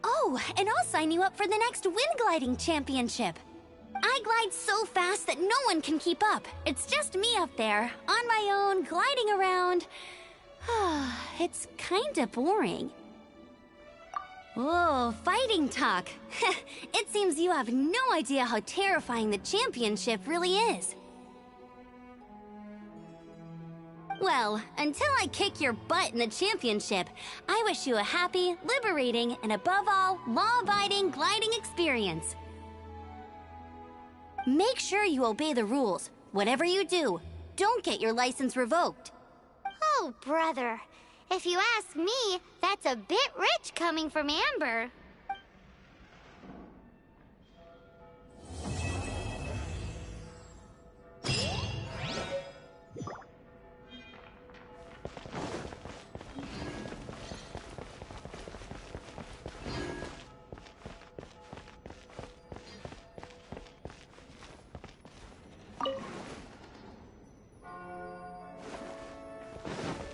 Oh, and I'll sign you up for the next wind gliding championship. I glide so fast that no one can keep up. It's just me up there, on my own, gliding around. It's kinda boring. Oh, fighting talk. It seems you have no idea how terrifying the championship really is. Well, until I kick your butt in the championship, I wish you a happy, liberating, and above all, law-abiding gliding experience. Make sure you obey the rules. Whatever you do, don't get your license revoked. Oh, brother. If you ask me, that's a bit rich coming from Amber.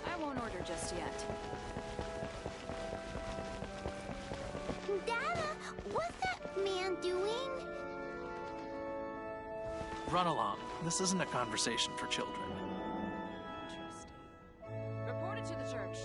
I won't order just yet. Dada, what's that man doing? Run along. This isn't a conversation for children. Report it to the church.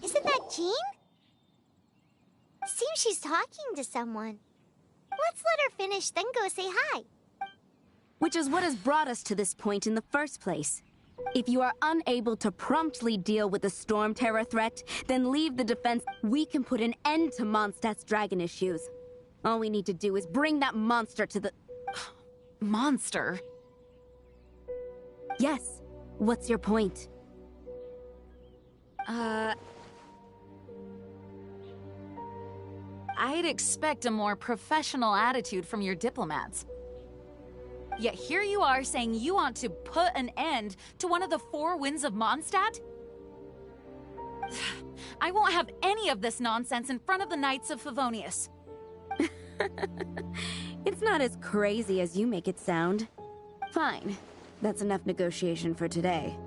Isn't that Jean? Seems she's talking to someone. Let's let her finish, then go say hi. Which is what has brought us to this point in the first place. If you are unable to promptly deal with the Storm Terror threat, then leave the defense. We can put an end to Mondstadt's dragon issues. All we need to do is bring that monster to the... Monster? Yes. What's your point? I'd expect a more professional attitude from your diplomats. Yet here you are saying you want to put an end to one of the four winds of Mondstadt? I won't have any of this nonsense in front of the Knights of Favonius. It's not as crazy as you make it sound. Fine. That's enough negotiation for today.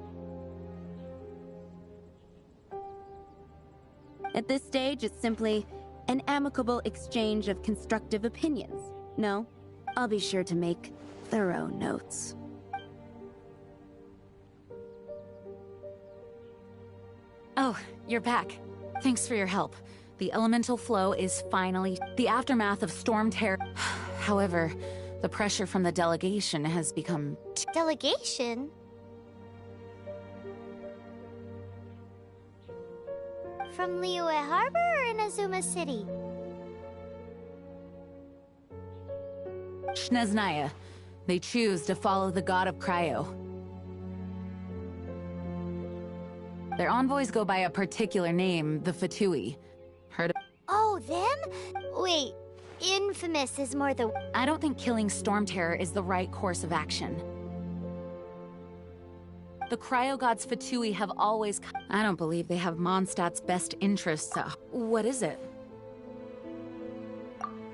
At this stage, it's simply an amicable exchange of constructive opinions. No, I'll be sure to make thorough notes. Oh, you're back. Thanks for your help. The elemental flow is finally the aftermath of Storm Terror. However, the pressure from the delegation has become... Delegation? From Liyue Harbor or Inazuma City? Shneznaya. They choose to follow the god of Cryo. Their envoys go by a particular name, the Fatui. Heard of... Oh, them? Wait, infamous is more the... I don't think killing Storm Terror is the right course of action. The Cryo God's Fatui have always... I don't believe they have Mondstadt's best interests. What is it?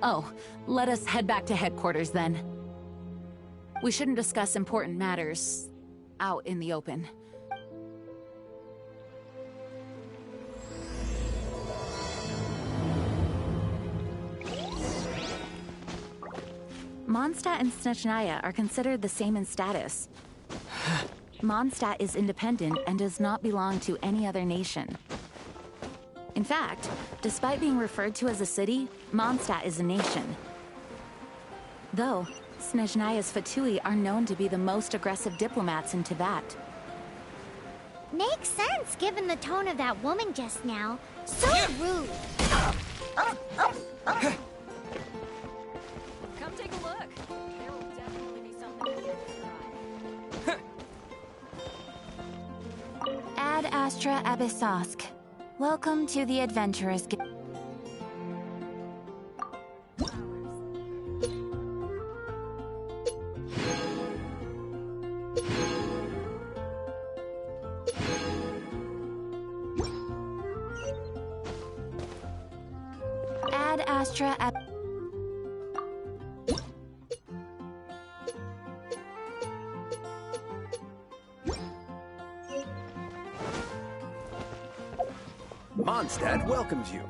Oh, let us head back to headquarters then. We shouldn't discuss important matters out in the open. Mondstadt and Snechnaya are considered the same in status. Mondstadt is independent and does not belong to any other nation. In fact, despite being referred to as a city, Mondstadt is a nation. Though, Snezhnaya's Fatui are known to be the most aggressive diplomats in Teyvat. Makes sense given the tone of that woman just now. So rude. Come take a look. There will definitely be something you can try. Ad Astra Abyssosk. Welcome to the Adventurous Guild. Ad Astra Mondstadt welcomes you.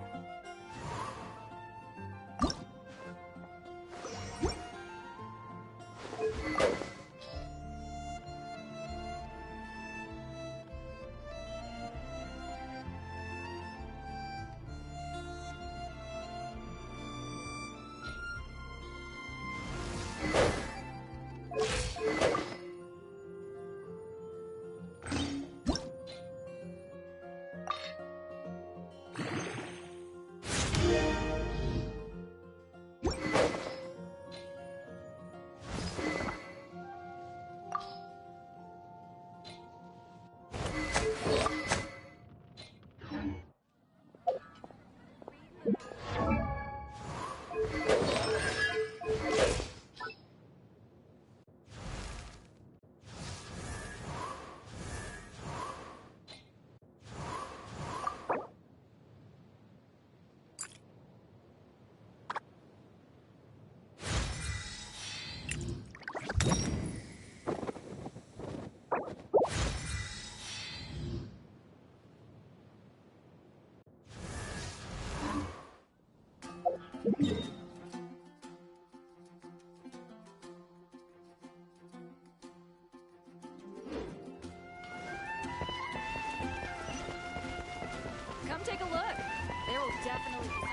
Come take a look. There will definitely be something.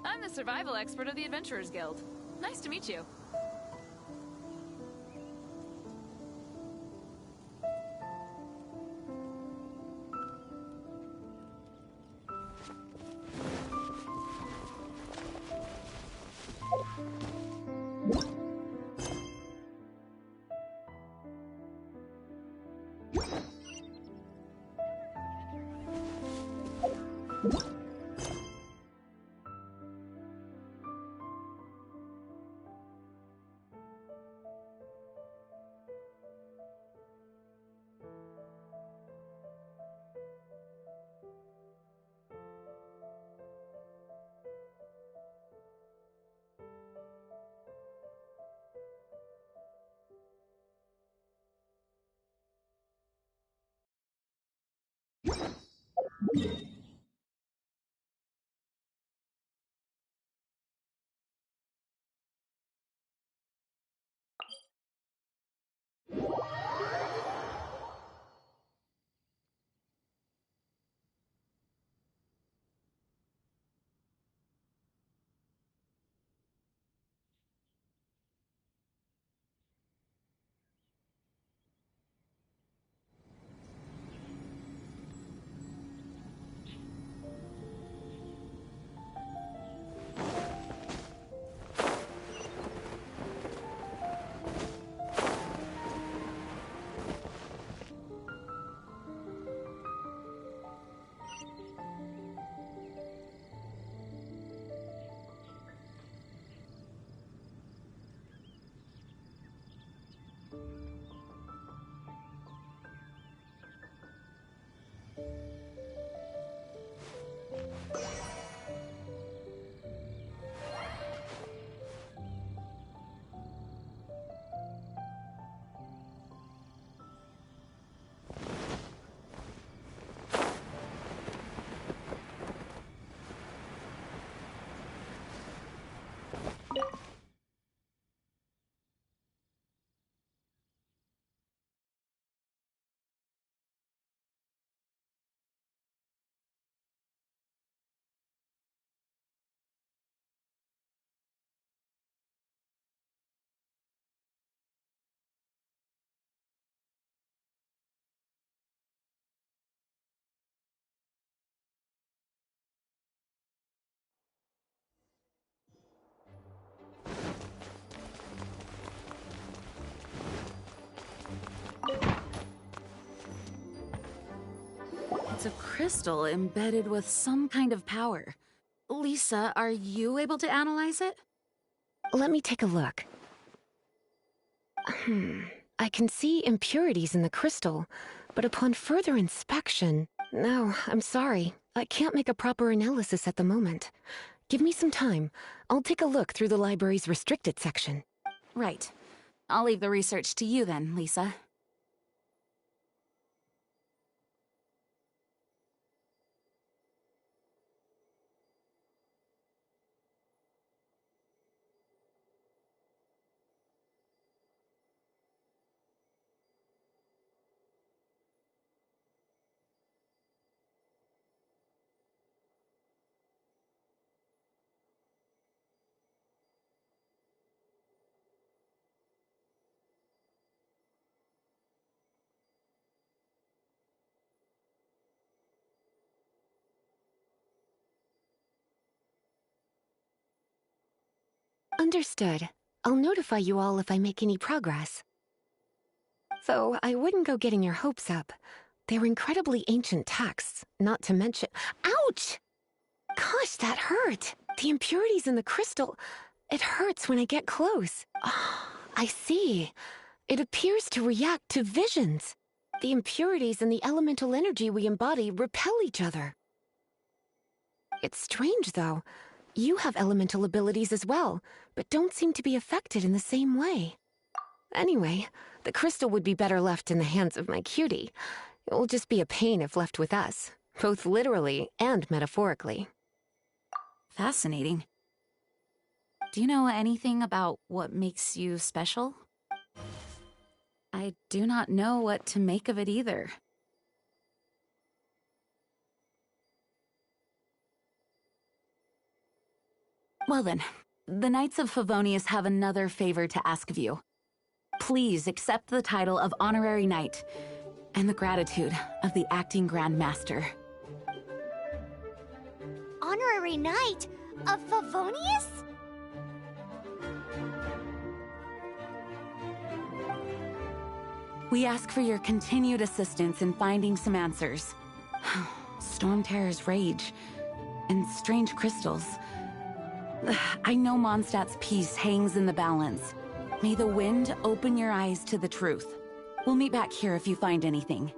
I'm the survival expert of the Adventurers Guild. Nice to meet you. It's a crystal embedded with some kind of power. Lisa, are you able to analyze it? Let me take a look. I can see impurities in the crystal, but upon further inspection... No, I'm sorry. I can't make a proper analysis at the moment. Give me some time. I'll take a look through the library's restricted section. Right. I'll leave the research to you then, Lisa. Understood. I'll notify you all if I make any progress. Though I wouldn't go getting your hopes up. They're incredibly ancient texts, not to mention— Ouch! Gosh, that hurt! The impurities in the crystal— It hurts when I get close. I see. It appears to react to visions. The impurities and the elemental energy we embody repel each other. It's strange, though. You have elemental abilities as well, but don't seem to be affected in the same way. Anyway, the crystal would be better left in the hands of my cutie. It will just be a pain if left with us, both literally and metaphorically. Fascinating. Do you know anything about what makes you special? I I do not know what to make of it either. Well then, the Knights of Favonius have another favor to ask of you. Please accept the title of Honorary Knight and the gratitude of the Acting Grand Master. Honorary Knight of Favonius? We ask for your continued assistance in finding some answers. Storm Terror's rage and strange crystals. I know Mondstadt's peace hangs in the balance. May the wind open your eyes to the truth. We'll meet back here if you find anything.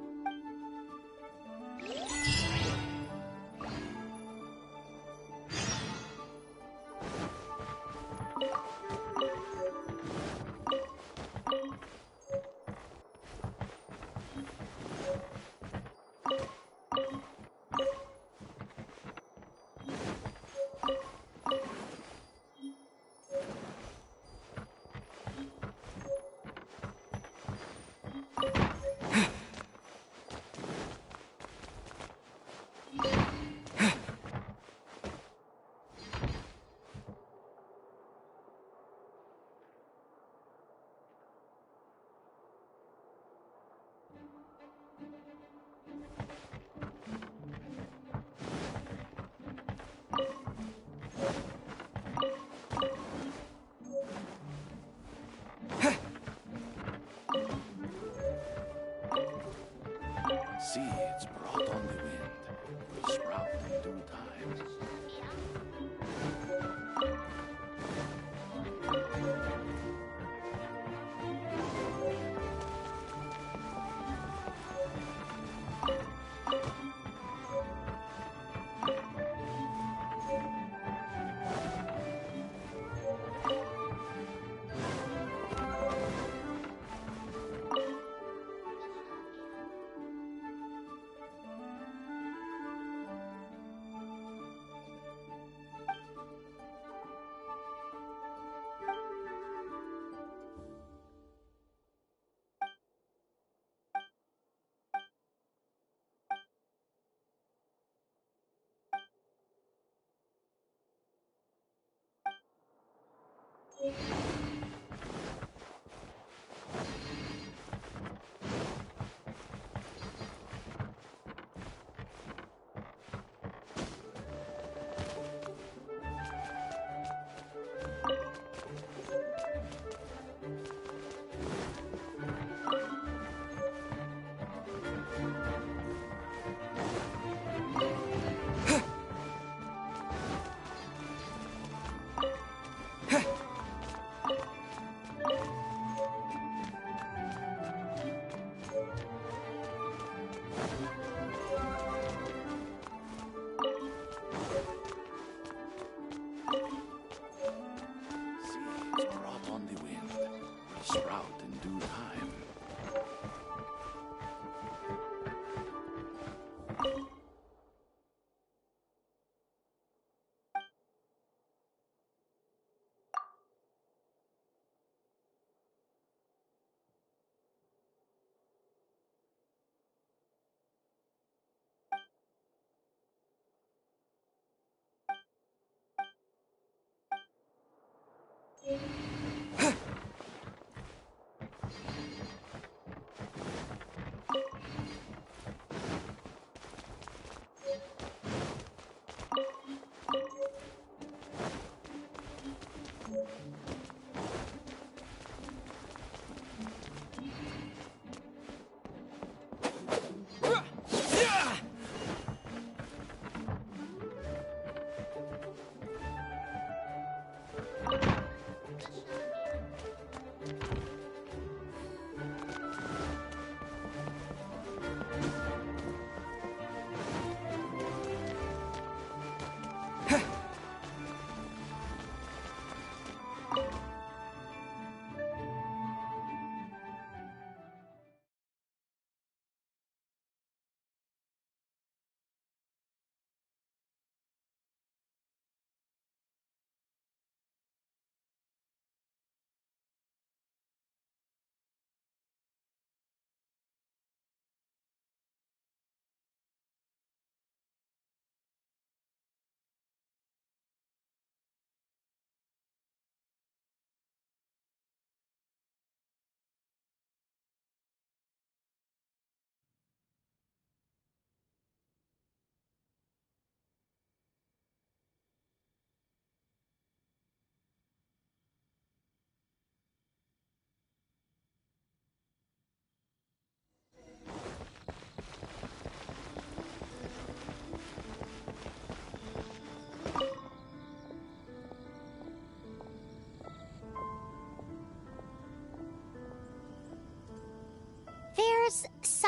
Seeds brought on the wind will sprout in due time.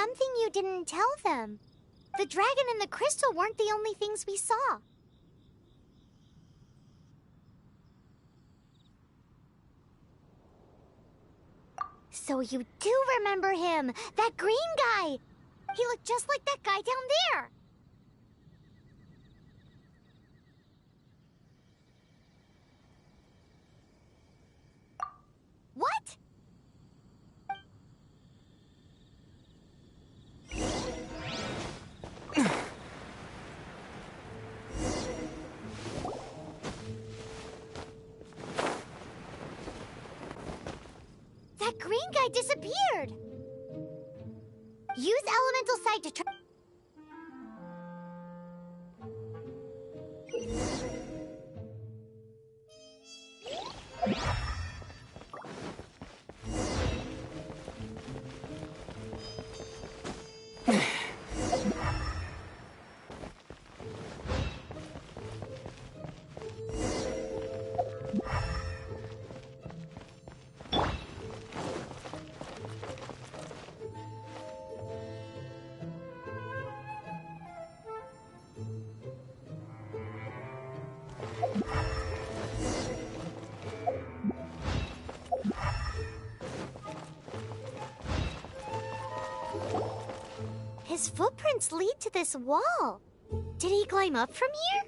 something you didn't tell them. The dragon and the crystal weren't the only things we saw. So you do remember him! That green guy! He looked just like that guy down there! What? That green guy disappeared! Use elemental sight to try. His footprints lead to this wall. Did he climb up from here?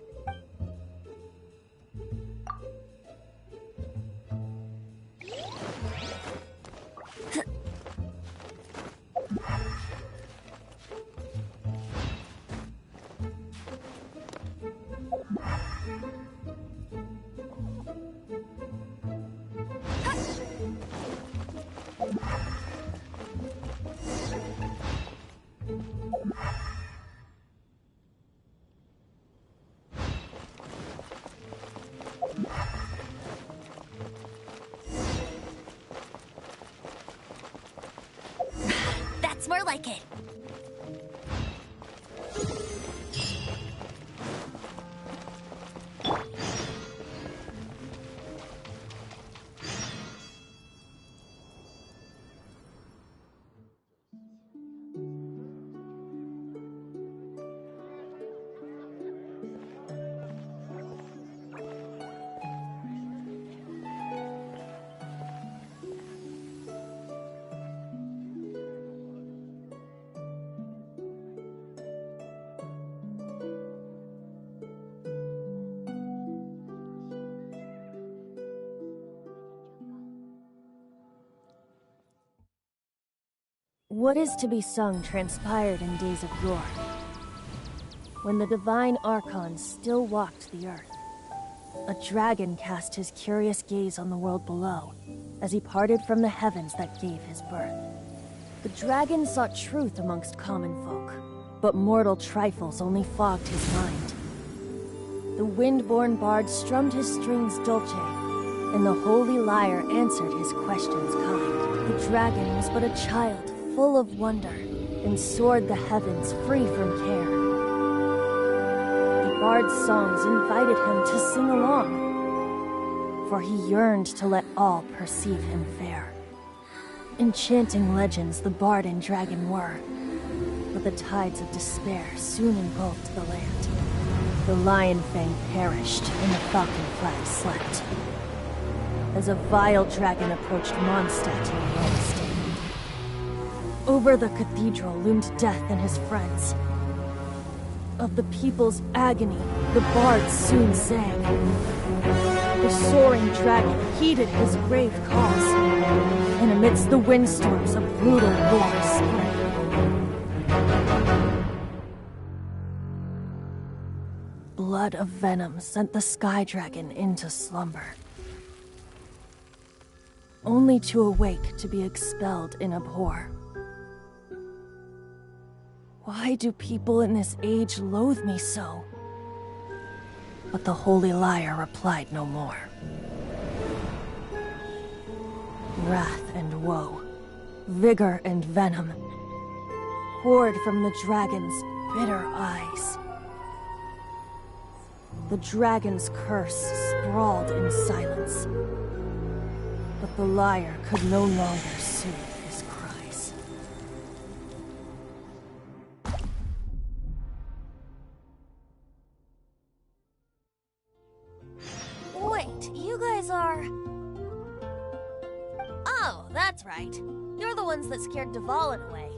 That's more like it. What is to be sung transpired in days of yore, when the divine archons still walked the earth. A dragon cast his curious gaze on the world below, as he parted from the heavens that gave his birth. The dragon sought truth amongst common folk, but mortal trifles only fogged his mind. The wind-born bard strummed his strings dolce, and the holy lyre answered his questions kind. The dragon was but a child, full of wonder, and soared the heavens free from care. The bard's songs invited him to sing along, for he yearned to let all perceive him fair. Enchanting legends the bard and dragon were, but the tides of despair soon engulfed the land. The lion fang perished, and the falcon flag slept, as a vile dragon approached Mondstadt in Rome. Over the cathedral loomed death and his friends. Of the people's agony, the bard soon sang. The soaring dragon heeded his grave calls, and amidst the windstorms a brutal war spread. Blood of venom sent the sky dragon into slumber, only to awake to be expelled in abhor. Why do people in this age loathe me so? But the holy lyre replied no more. Wrath and woe, vigor and venom, poured from the dragon's bitter eyes. The dragon's curse sprawled in silence, but the lyre could no longer soothe his cries. guys are... Oh, that's right. You're the ones that scared Dvalin away.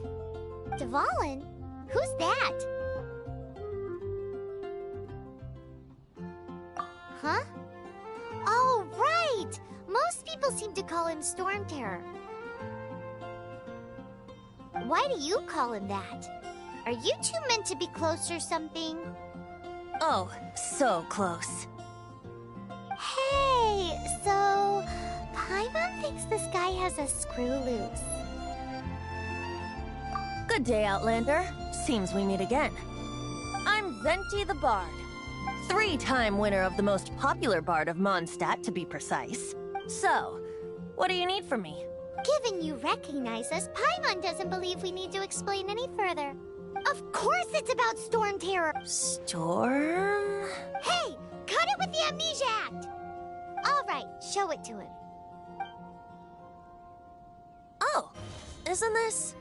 Dvalin? Who's that? Huh? Oh, right! Most people seem to call him Storm Terror. Why do you call him that? Are you two meant to be close or something? Oh, so close. Hey, so... Paimon thinks this guy has a screw loose. Good day, Outlander. Seems we meet again. I'm Venti the Bard. 3-time winner of the most popular bard of Mondstadt, to be precise. So, what do you need from me? Given you recognize us, Paimon doesn't believe we need to explain any further. Of course it's about Storm Terror! Storm? Hey! Cut it with the Amnesia Act! Alright, show it to him. Oh, isn't this...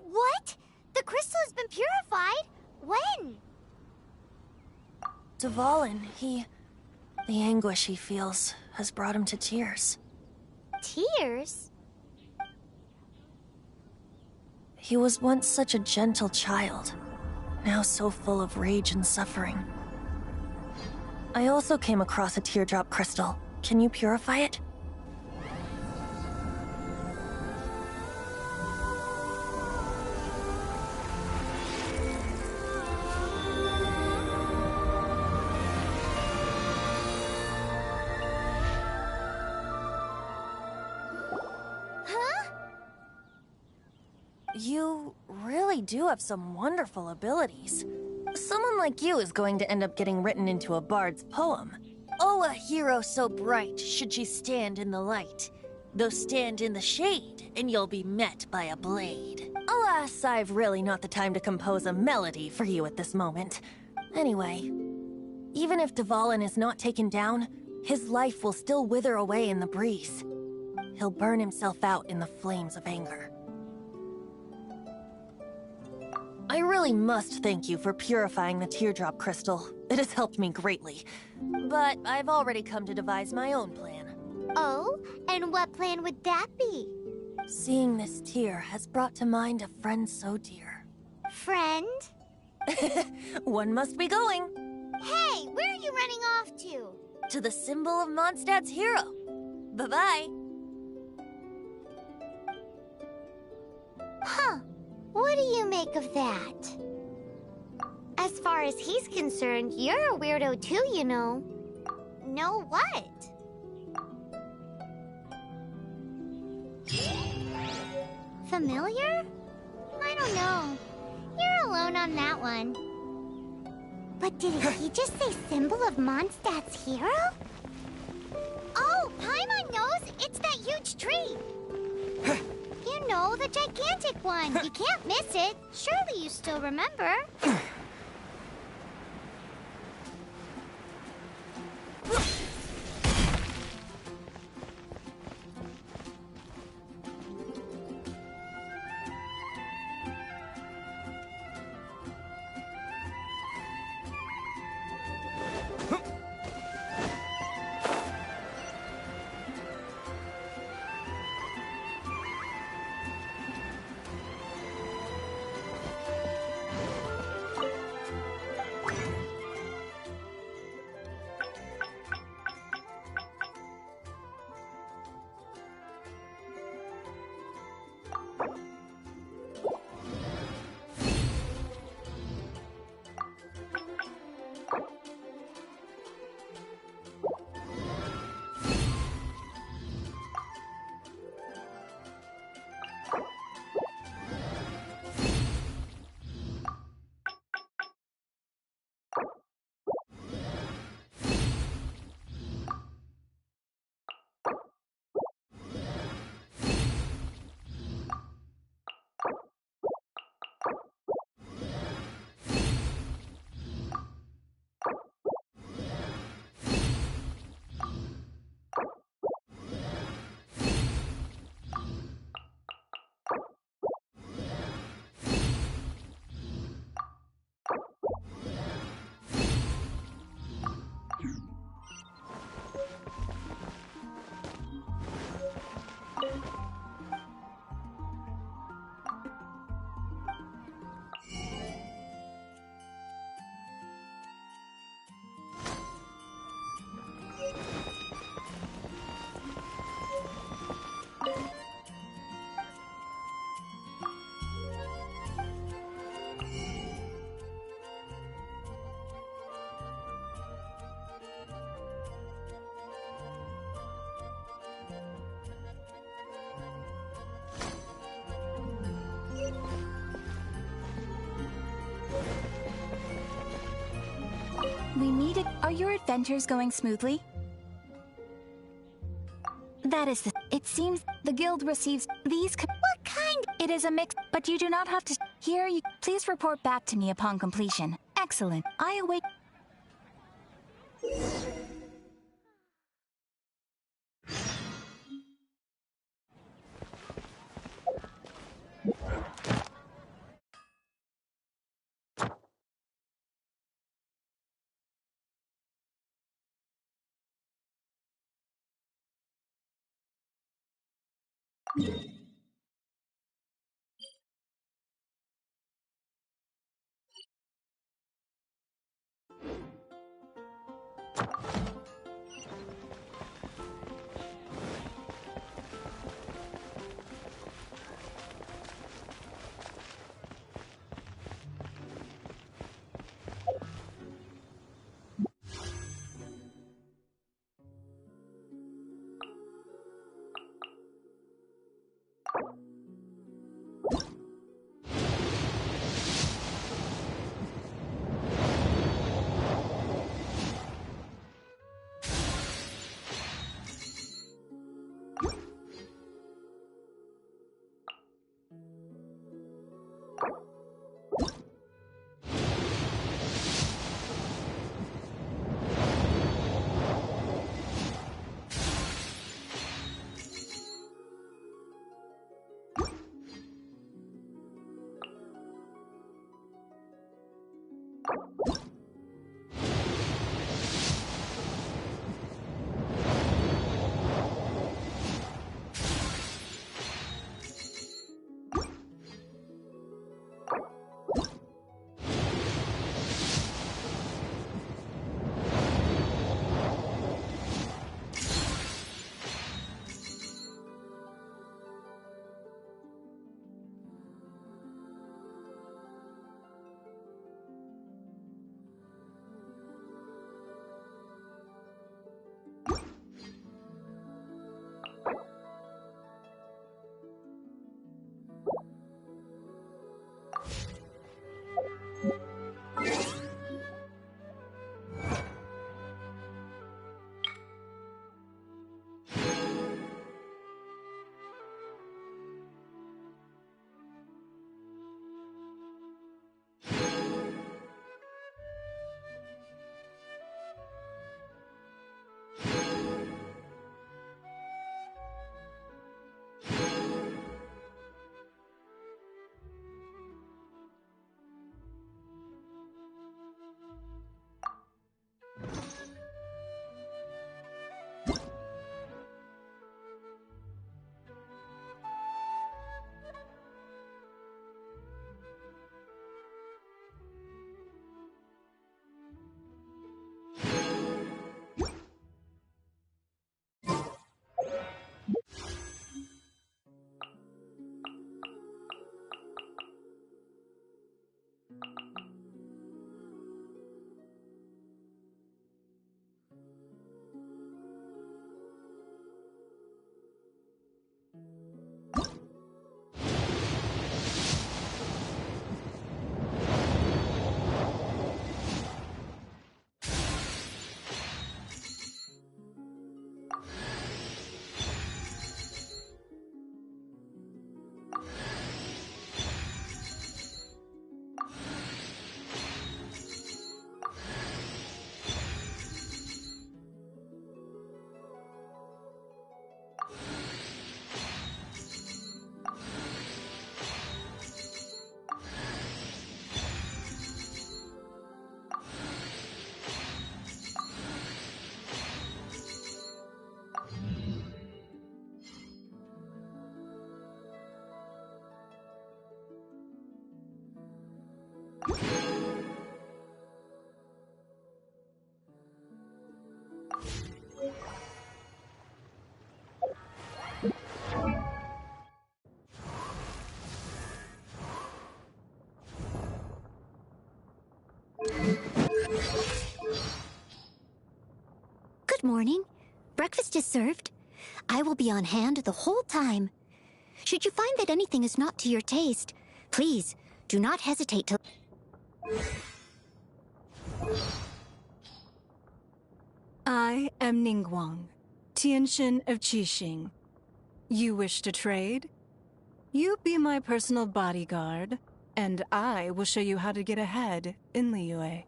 What? The crystal has been purified? When? Dvalin, the anguish he feels has brought him to tears. Tears? He was once such a gentle child, now so full of rage and suffering. I also came across a teardrop crystal. Can you purify it? You really do have some wonderful abilities. Someone like you is going to end up getting written into a bard's poem. Oh, a hero so bright should she stand in the light. Though stand in the shade, and you'll be met by a blade. Alas, I've really not the time to compose a melody for you at this moment. Anyway, even if Dvalin is not taken down, his life will still wither away in the breeze. He'll burn himself out in the flames of anger. I really must thank you for purifying the teardrop crystal. It has helped me greatly. But I've already come to devise my own plan. Oh? And what plan would that be? Seeing this tear has brought to mind a friend so dear. Friend? One must be going. Hey, where are you running off to? To the symbol of Mondstadt's hero. Bye-bye. Huh. What do you make of that? As far as he's concerned, you're a weirdo too, you know. Know what? Familiar? I don't know. You're alone on that one. But did he just say symbol of Mondstadt's hero? Oh, Paimon knows! It's that huge tree! You know, the gigantic one. You can't miss it. Surely you still remember. We need it. Are your adventures going smoothly? That is the... It seems the guild receives these... What kind? It is a mix, but you do not have to... Here, you... Please report back to me upon completion. Excellent. I await... Good morning. Breakfast is served. I will be on hand the whole time. Should you find that anything is not to your taste, please do not hesitate to... I am Ningguang, Tianshin of Qixing. You wish to trade? You be my personal bodyguard, and I will show you how to get ahead in Liyue.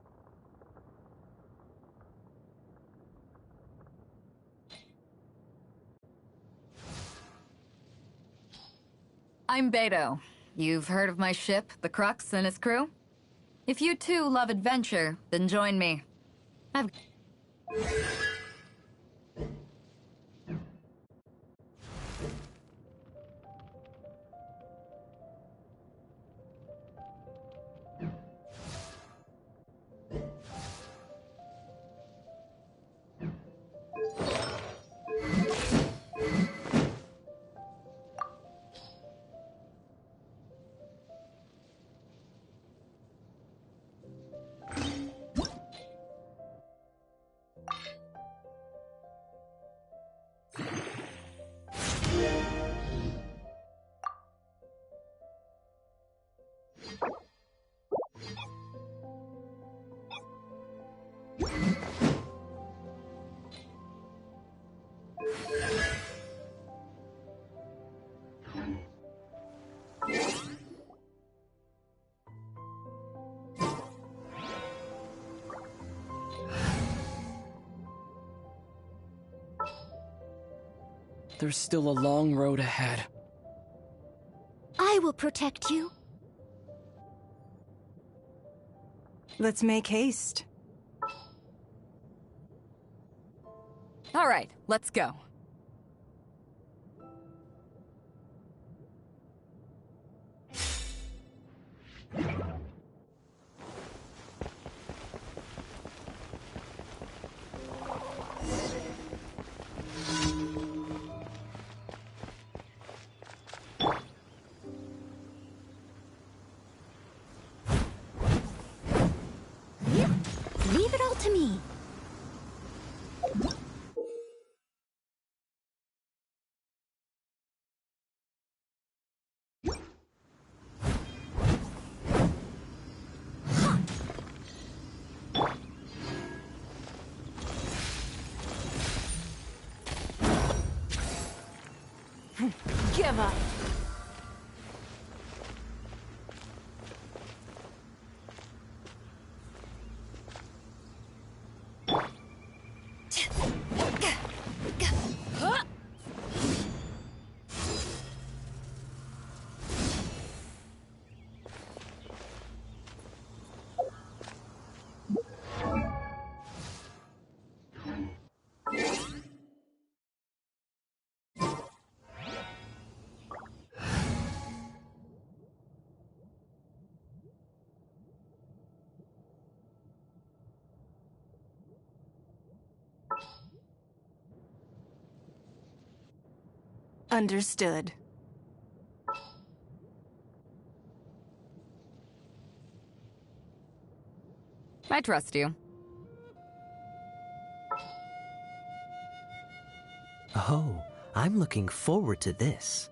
I'm Beto. You've heard of my ship, the Crux, and its crew? If you too love adventure, then join me. I've... There's still a long road ahead. I will protect you. Let's make haste. All right, let's go. Leave it all to me. Give up. Understood. I trust you. Oh, I'm looking forward to this.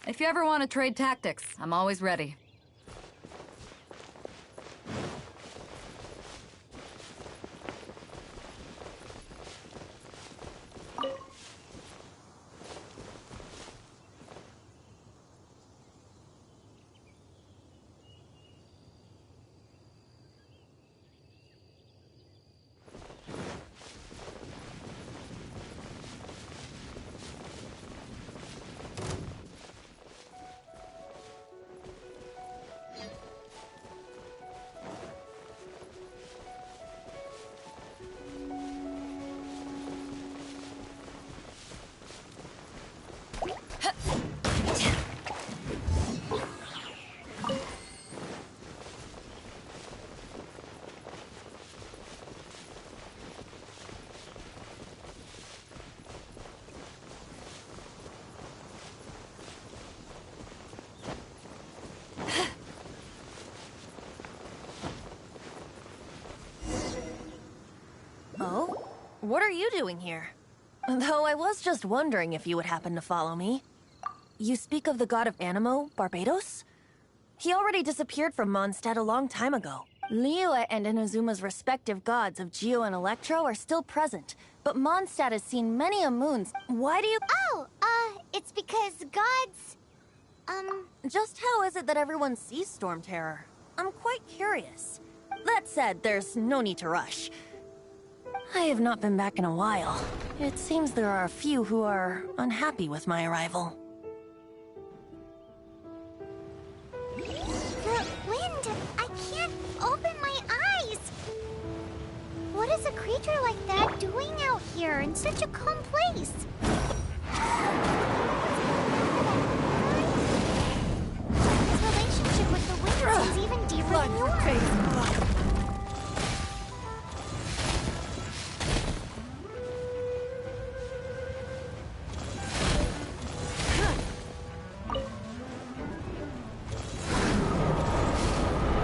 If you ever want to trade tactics, I'm always ready. Oh? What are you doing here? Though I was just wondering if you would happen to follow me. You speak of the god of Animo, Barbados? He already disappeared from Mondstadt a long time ago. Liyue and Inazuma's respective gods of Geo and Electro are still present, but Mondstadt has seen many a moons. Why do you— Oh, it's because gods Just how is it that everyone sees Storm Terror? I'm quite curious. That said, there's no need to rush. I have not been back in a while. It seems there are a few who are unhappy with my arrival. The wind! I can't open my eyes! What is a creature like that doing out here in such a calm place? His relationship with the wind seems even deeper than yours.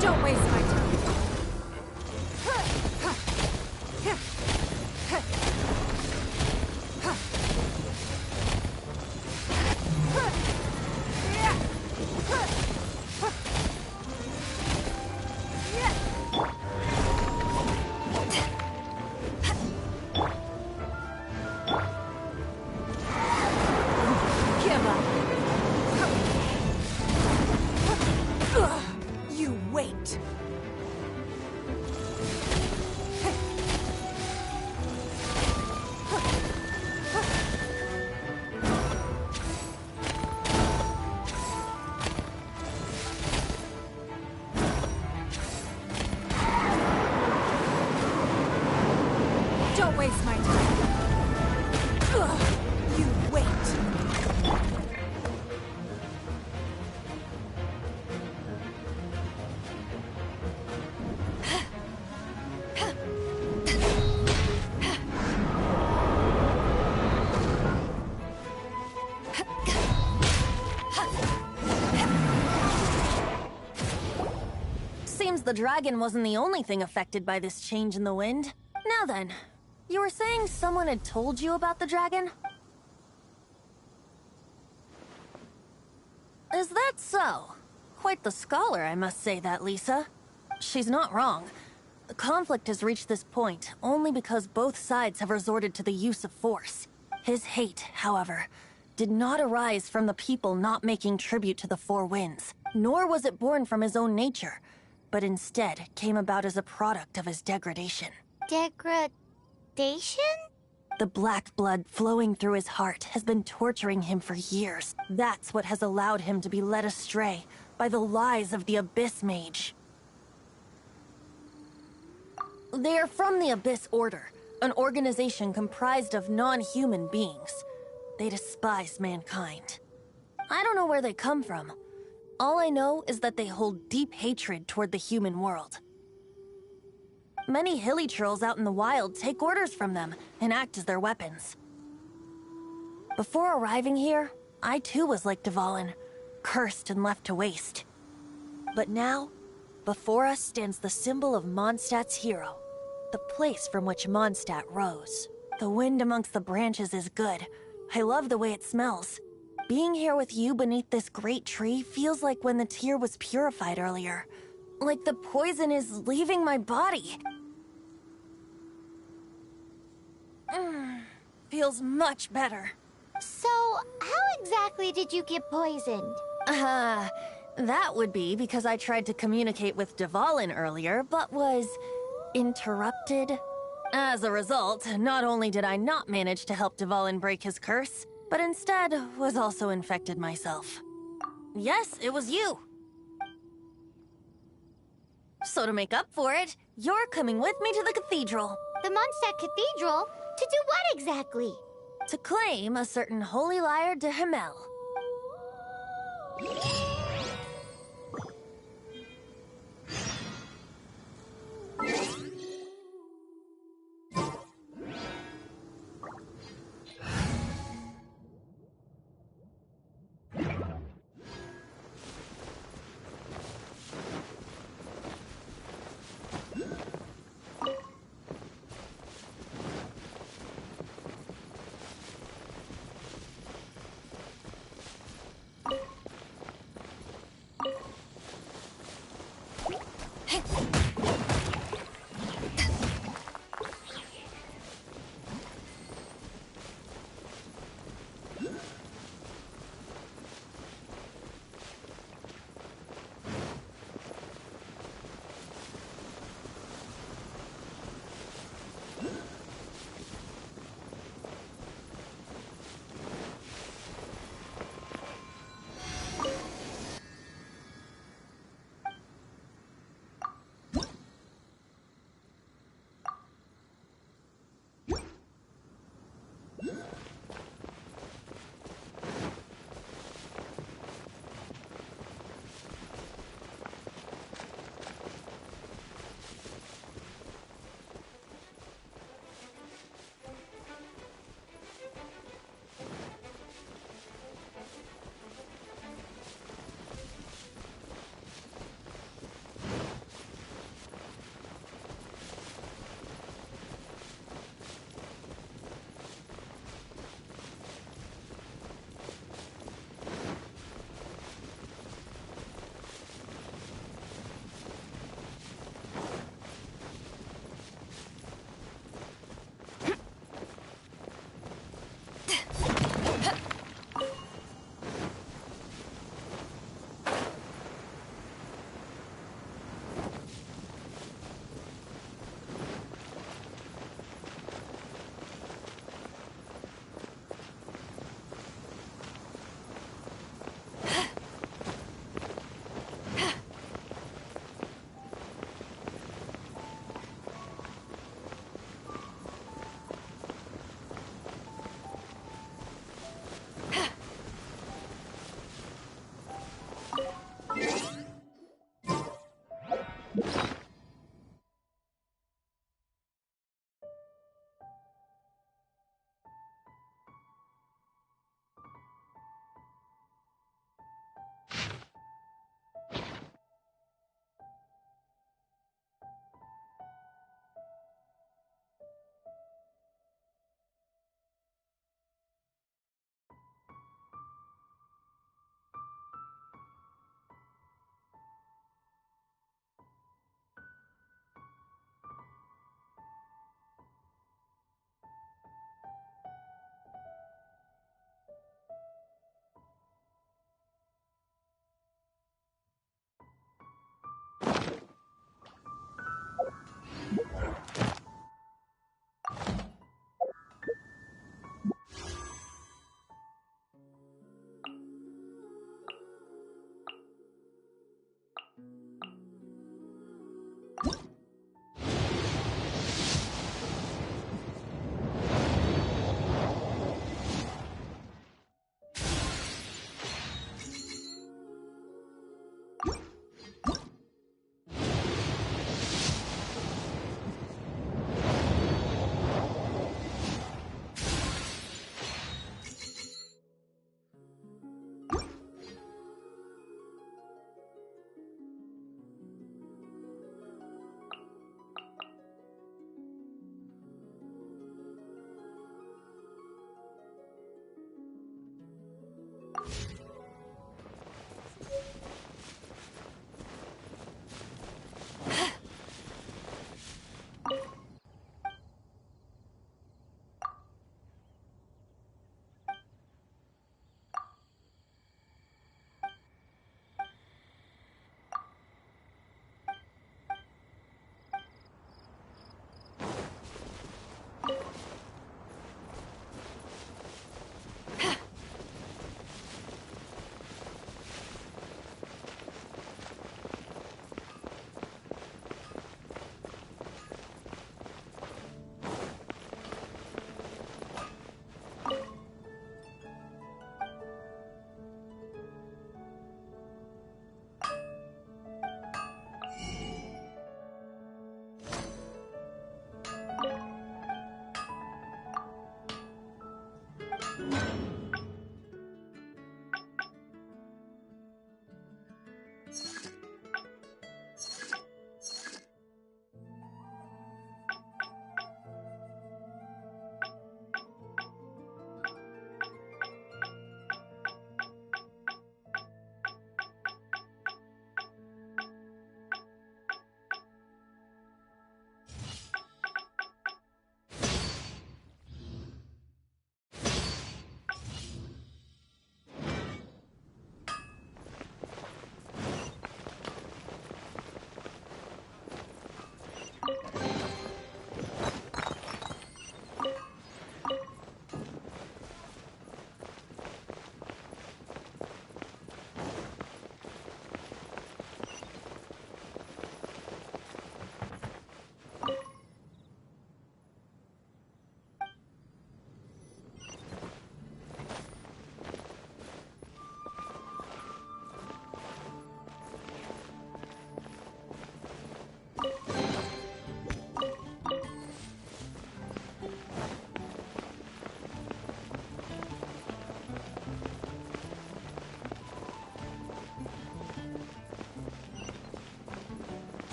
Don't waste my time. Give up. You wait. Don't waste my time. You wait. Seems the dragon wasn't the only thing affected by this change in the wind. Now then, you were saying someone had told you about the dragon? Is that so? Quite the scholar, I must say that, Lisa. She's not wrong. The conflict has reached this point only because both sides have resorted to the use of force. His hate, however, did not arise from the people not making tribute to the Four Winds, nor was it born from his own nature, but instead came about as a product of his degradation. Degradation? The black blood flowing through his heart has been torturing him for years. That's what has allowed him to be led astray by the lies of the Abyss Mage. They are from the Abyss Order, an organization comprised of non-human beings. They despise mankind. I don't know where they come from. All I know is that they hold deep hatred toward the human world. Many hilly trolls out in the wild take orders from them and act as their weapons. Before arriving here, I too was like Dvalin, cursed and left to waste. But now, before us stands the symbol of Mondstadt's hero, the place from which Mondstadt rose. The wind amongst the branches is good. I love the way it smells. Being here with you beneath this great tree feels like when the tear was purified earlier. Like the poison is leaving my body. Feels much better. So, how exactly did you get poisoned? That would be because I tried to communicate with Dvalin earlier, but was interrupted. As a result, not only did I not manage to help Dvalin break his curse, but instead was also infected myself. Yes, it was you. So to make up for it, you're coming with me to the cathedral. The Mondstadt Cathedral? To do what exactly? To claim a certain holy lyre de Himmel.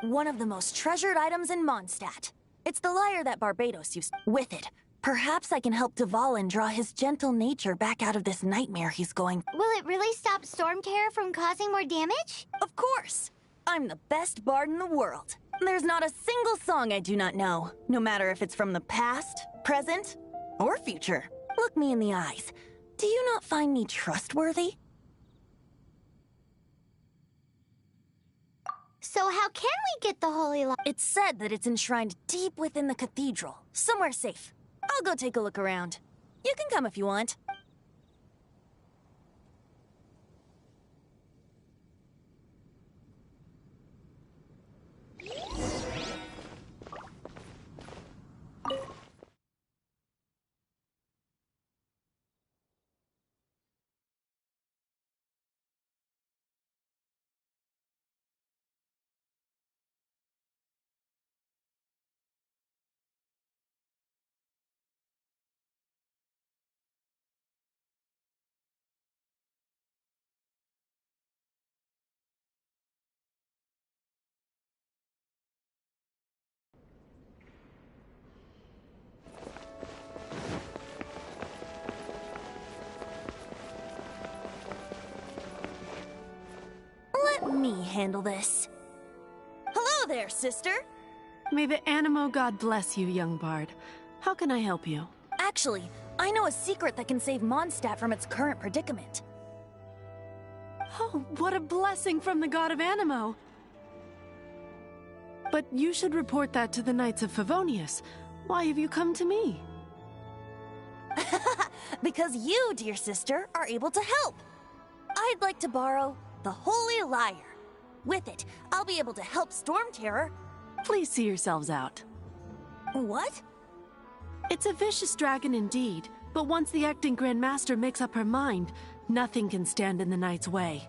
one of the most treasured items in Mondstadt. It's the lyre that Barbados used. With it, perhaps I can help Dvalin draw his gentle nature back out of this nightmare he's going. Will it really stop Storm Terror from causing more damage? Of course! I'm the best bard in the world. There's not a single song I do not know, no matter if it's from the past, present, or future. Look me in the eyes. Do you not find me trustworthy? So how can we get the holy lyre? It's said that it's enshrined deep within the cathedral, somewhere safe. I'll go take a look around. You can come if you want. Let me handle this. Hello there, sister! May the Animo God bless you, young bard. How can I help you? Actually, I know a secret that can save Mondstadt from its current predicament. Oh, what a blessing from the god of Animo! But you should report that to the Knights of Favonius. Why have you come to me? Because you, dear sister, are able to help. I'd like to borrow the Holy Lyre. With it, I'll be able to help Storm Terror. Please see yourselves out. What? It's a vicious dragon indeed, but once the acting Grand Master makes up her mind, nothing can stand in the Knight's way.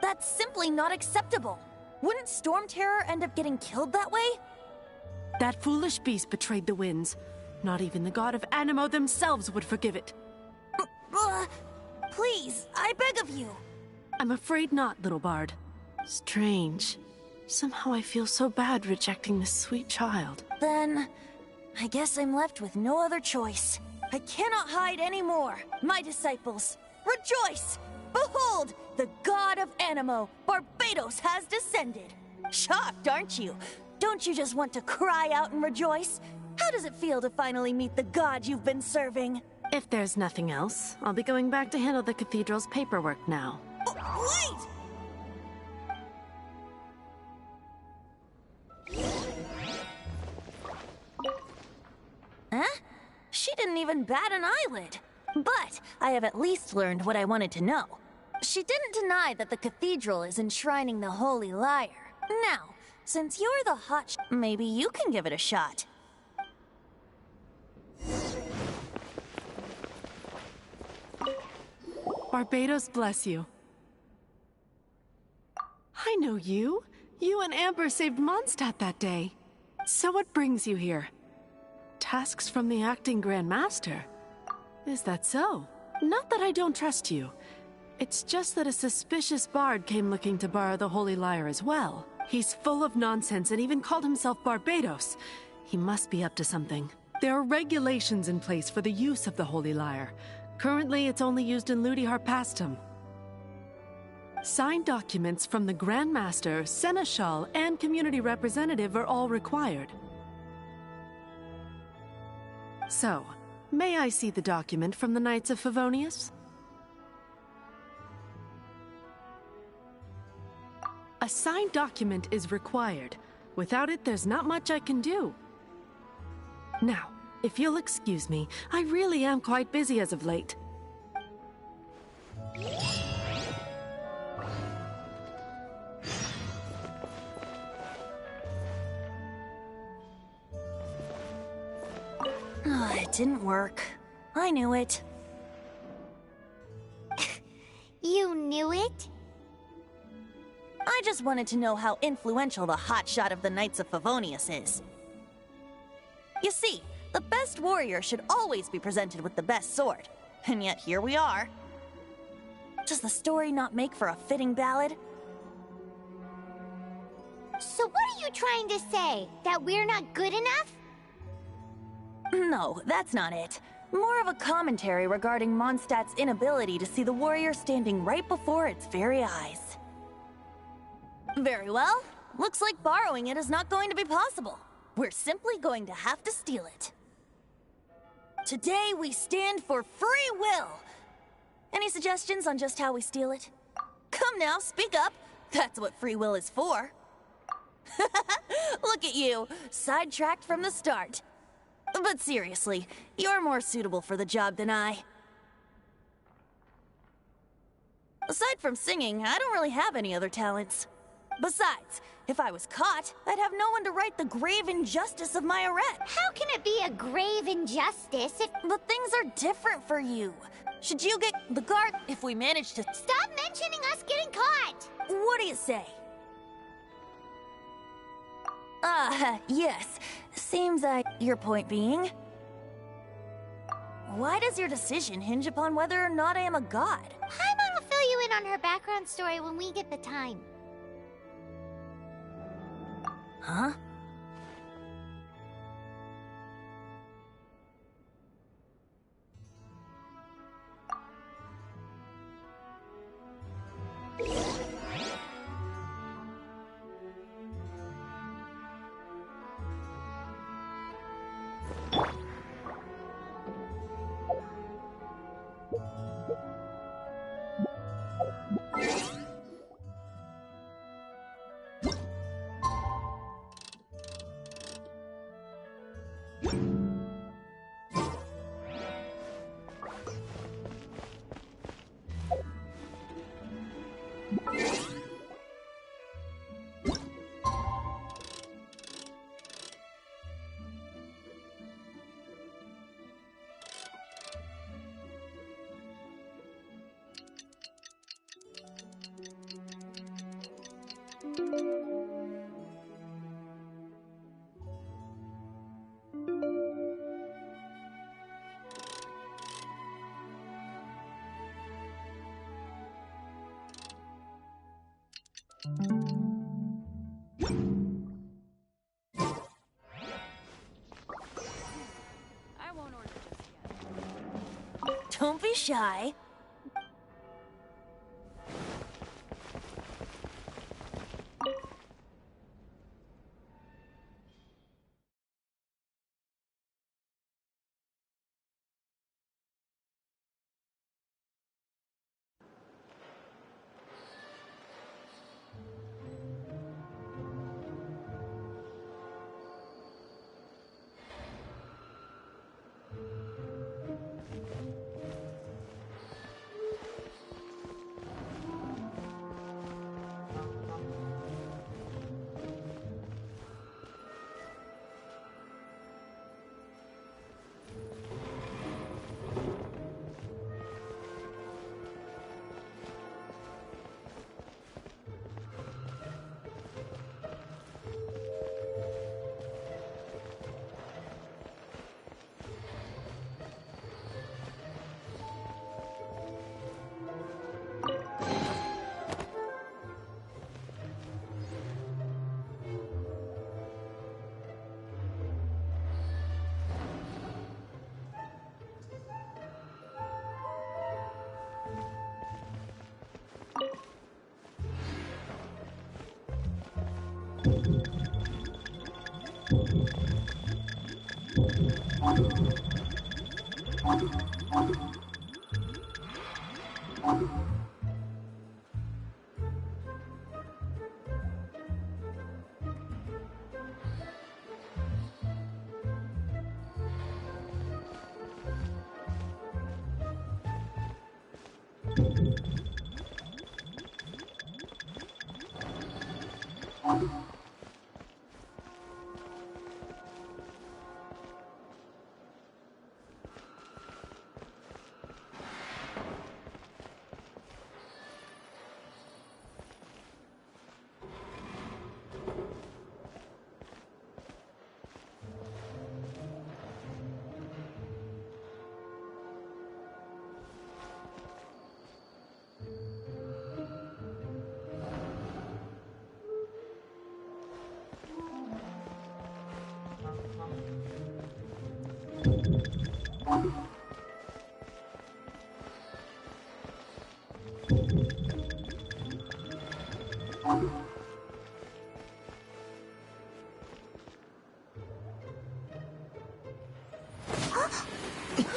That's simply not acceptable. Wouldn't Storm Terror end up getting killed that way? That foolish beast betrayed the winds. Not even the god of Animo themselves would forgive it. Please, I beg of you. I'm afraid not, little bard. Strange. Somehow I feel so bad rejecting this sweet child. Then, I guess I'm left with no other choice. I cannot hide anymore. My disciples, rejoice! Behold, the god of Animo, Barbados, has descended. Shocked, aren't you? Don't you just want to cry out and rejoice? How does it feel to finally meet the god you've been serving? If there's nothing else, I'll be going back to handle the cathedral's paperwork now. Wait! Huh? She didn't even bat an eyelid. But I have at least learned what I wanted to know. She didn't deny that the cathedral is enshrining the Holy Lyre. Now, since you're the hot maybe you can give it a shot. Barbados bless you. I know you. You and Amber saved Mondstadt that day. So what brings you here? Tasks from the acting Grand Master? Is that so? Not that I don't trust you. It's just that a suspicious bard came looking to borrow the Holy Lyre as well. He's full of nonsense and even called himself Barbados. He must be up to something. There are regulations in place for the use of the Holy Lyre. Currently, it's only used in Ludi Harpastum. Signed documents from the Grand Master, Seneschal, and Community Representative are all required. So, may I see the document from the Knights of Favonius? A signed document is required. Without it, there's not much I can do. Now, if you'll excuse me, I really am quite busy as of late. It didn't work. I knew it. You knew it? I just wanted to know how influential the hotshot of the Knights of Favonius is. You see, the best warrior should always be presented with the best sword. And yet here we are. Does the story not make for a fitting ballad? So what are you trying to say? That we're not good enough? No, that's not it. More of a commentary regarding Mondstadt's inability to see the warrior standing right before its very eyes. Very well. Looks like borrowing it is not going to be possible. We're simply going to have to steal it. Today we stand for free will. Any suggestions on just how we steal it? Come now, speak up. That's what free will is for. Look at you, sidetracked from the start. But seriously, you're more suitable for the job than I. Aside from singing, I don't really have any other talents. Besides, if I was caught, I'd have no one to right the grave injustice of my arrest. How can it be a grave injustice if... But things are different for you. Should you get the guard if we manage to... Stop mentioning us getting caught! What do you say? Yes. Seems your point being... Why does your decision hinge upon whether or not I am a god? Paimon will fill you in on her background story when we get the time. Huh? Don't be shy. Who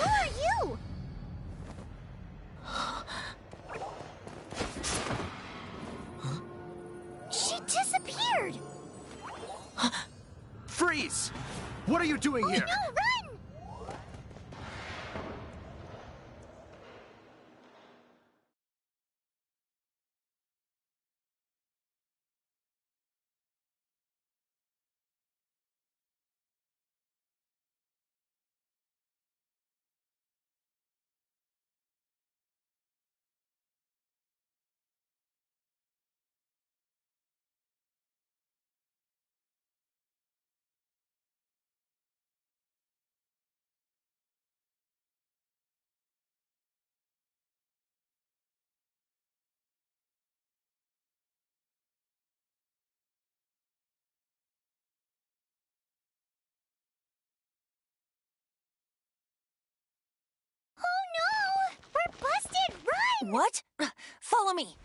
are you? She disappeared! Freeze! What are you doing here? No, run! Oh no! We're busted! Run! What? Follow me.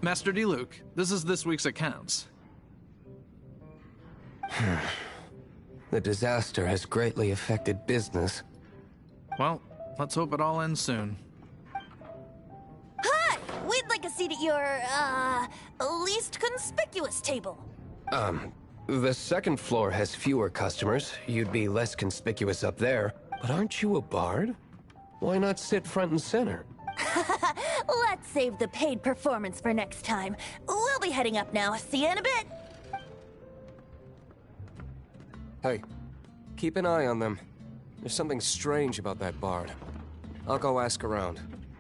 Master D-Luke, this is this week's accounts. The disaster has greatly affected business. Well, let's hope it all ends soon. Hi! We'd like a seat at your, least conspicuous table. The second floor has fewer customers. You'd be less conspicuous up there. But aren't you a bard? Why not sit front and center? Let's save the paid performance for next time. We'll be heading up now. See you in a bit. Hey, keep an eye on them. There's something strange about that bard. I'll go ask around.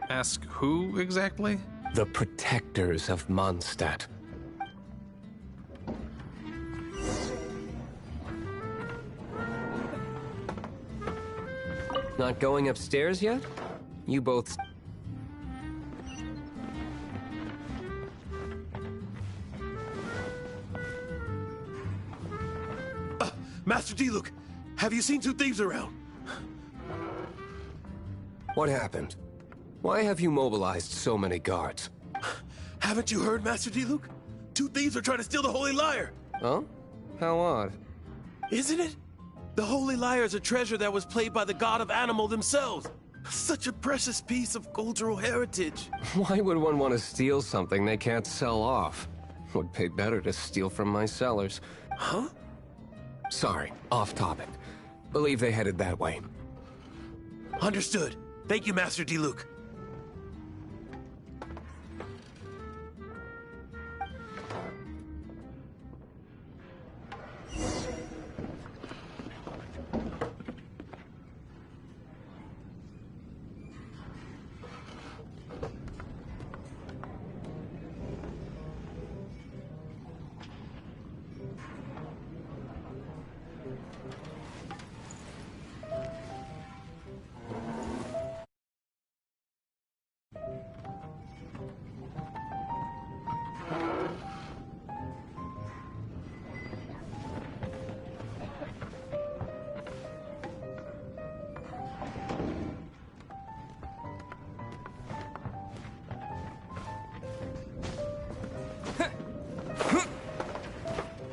Ask who exactly? The protectors of Mondstadt. Not going upstairs yet? You both... Master D-Luke, have you seen two thieves around? What happened? Why have you mobilized so many guards? Haven't you heard, Master D-Luke? Two thieves are trying to steal the Holy Lyre! Huh? How odd. Isn't it? The Holy Lyre is a treasure that was played by the god of animal themselves. Such a precious piece of cultural heritage. Why would one want to steal something they can't sell off? Would pay better to steal from my cellars. Huh? Sorry, off topic. Believe they headed that way. Understood. Thank you, Master Diluc.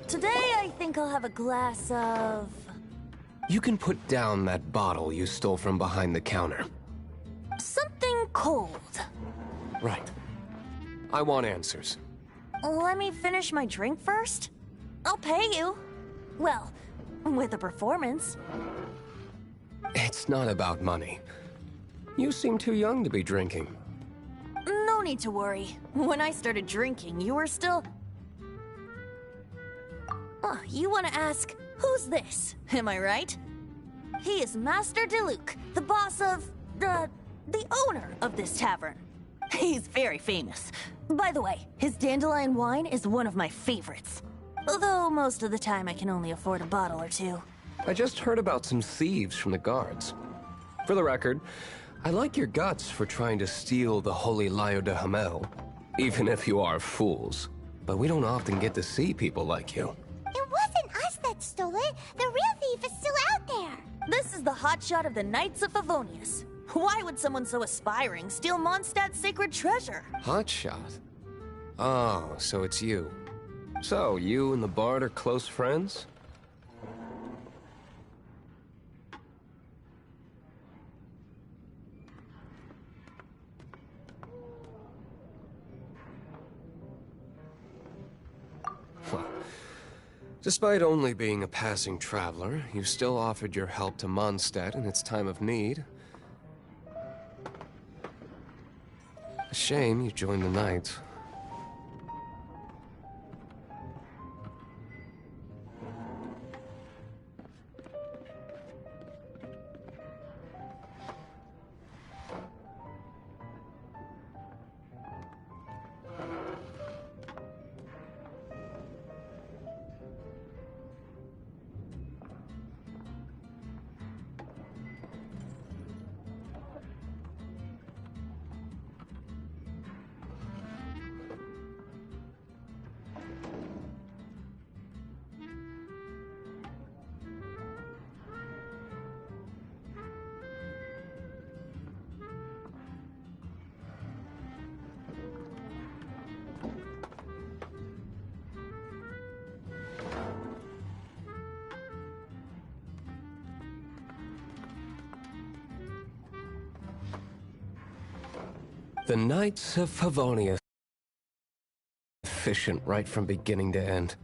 Today, I think I'll have a glass of... You can put down that bottle you stole from behind the counter. something cold. Right. I want answers. Let me finish my drink first. I'll pay you. Well, with a performance. It's not about money. You seem too young to be drinking. No need to worry. When I started drinking, you were still... Oh, you want to ask, who's this? Am I right? He is Master Diluc, the boss of... the owner of this tavern. He's very famous. By the way, his dandelion wine is one of my favorites. Although most of the time I can only afford a bottle or two. I just heard about some thieves from the guards. For the record, I like your guts for trying to steal the Holy Lyre de Hamel, even if you are fools. But we don't often get to see people like you. It wasn't us that stole it. The real thief is still out there. This is the hotshot of the Knights of Favonius. Why would someone so aspiring steal Mondstadt's sacred treasure? Hotshot? Oh, so it's you. So, you and the Bard are close friends? Well, despite only being a passing traveler, you still offered your help to Mondstadt in its time of need. A shame you joined the Knights. The Knights of Favonius. Efficient right from beginning to end.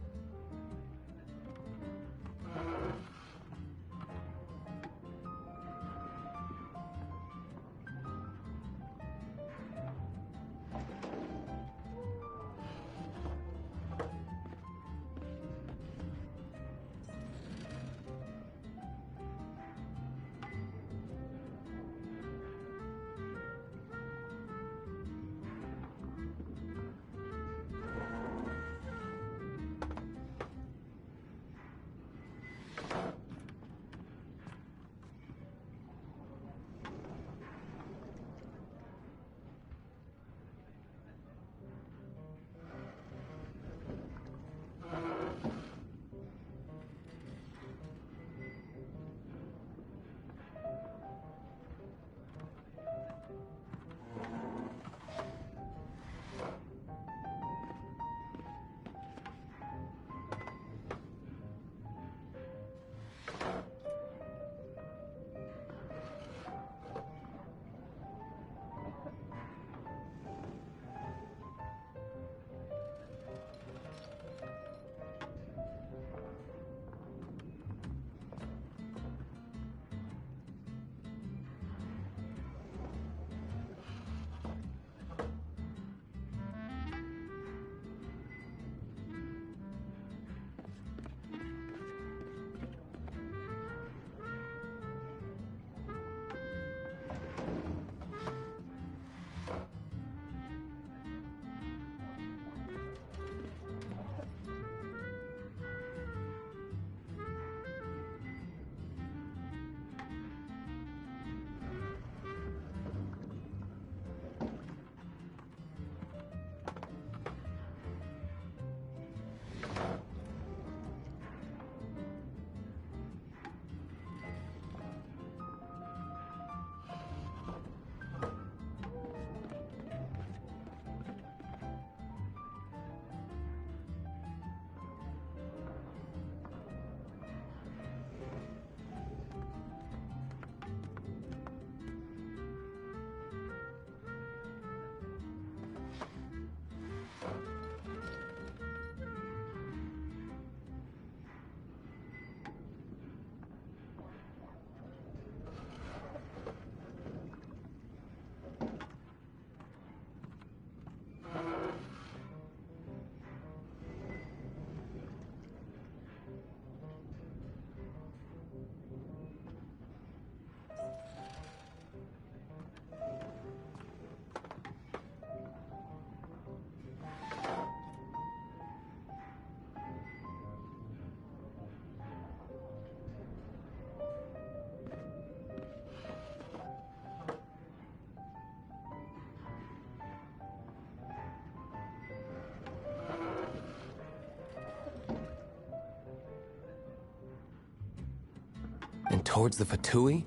And towards the Fatui,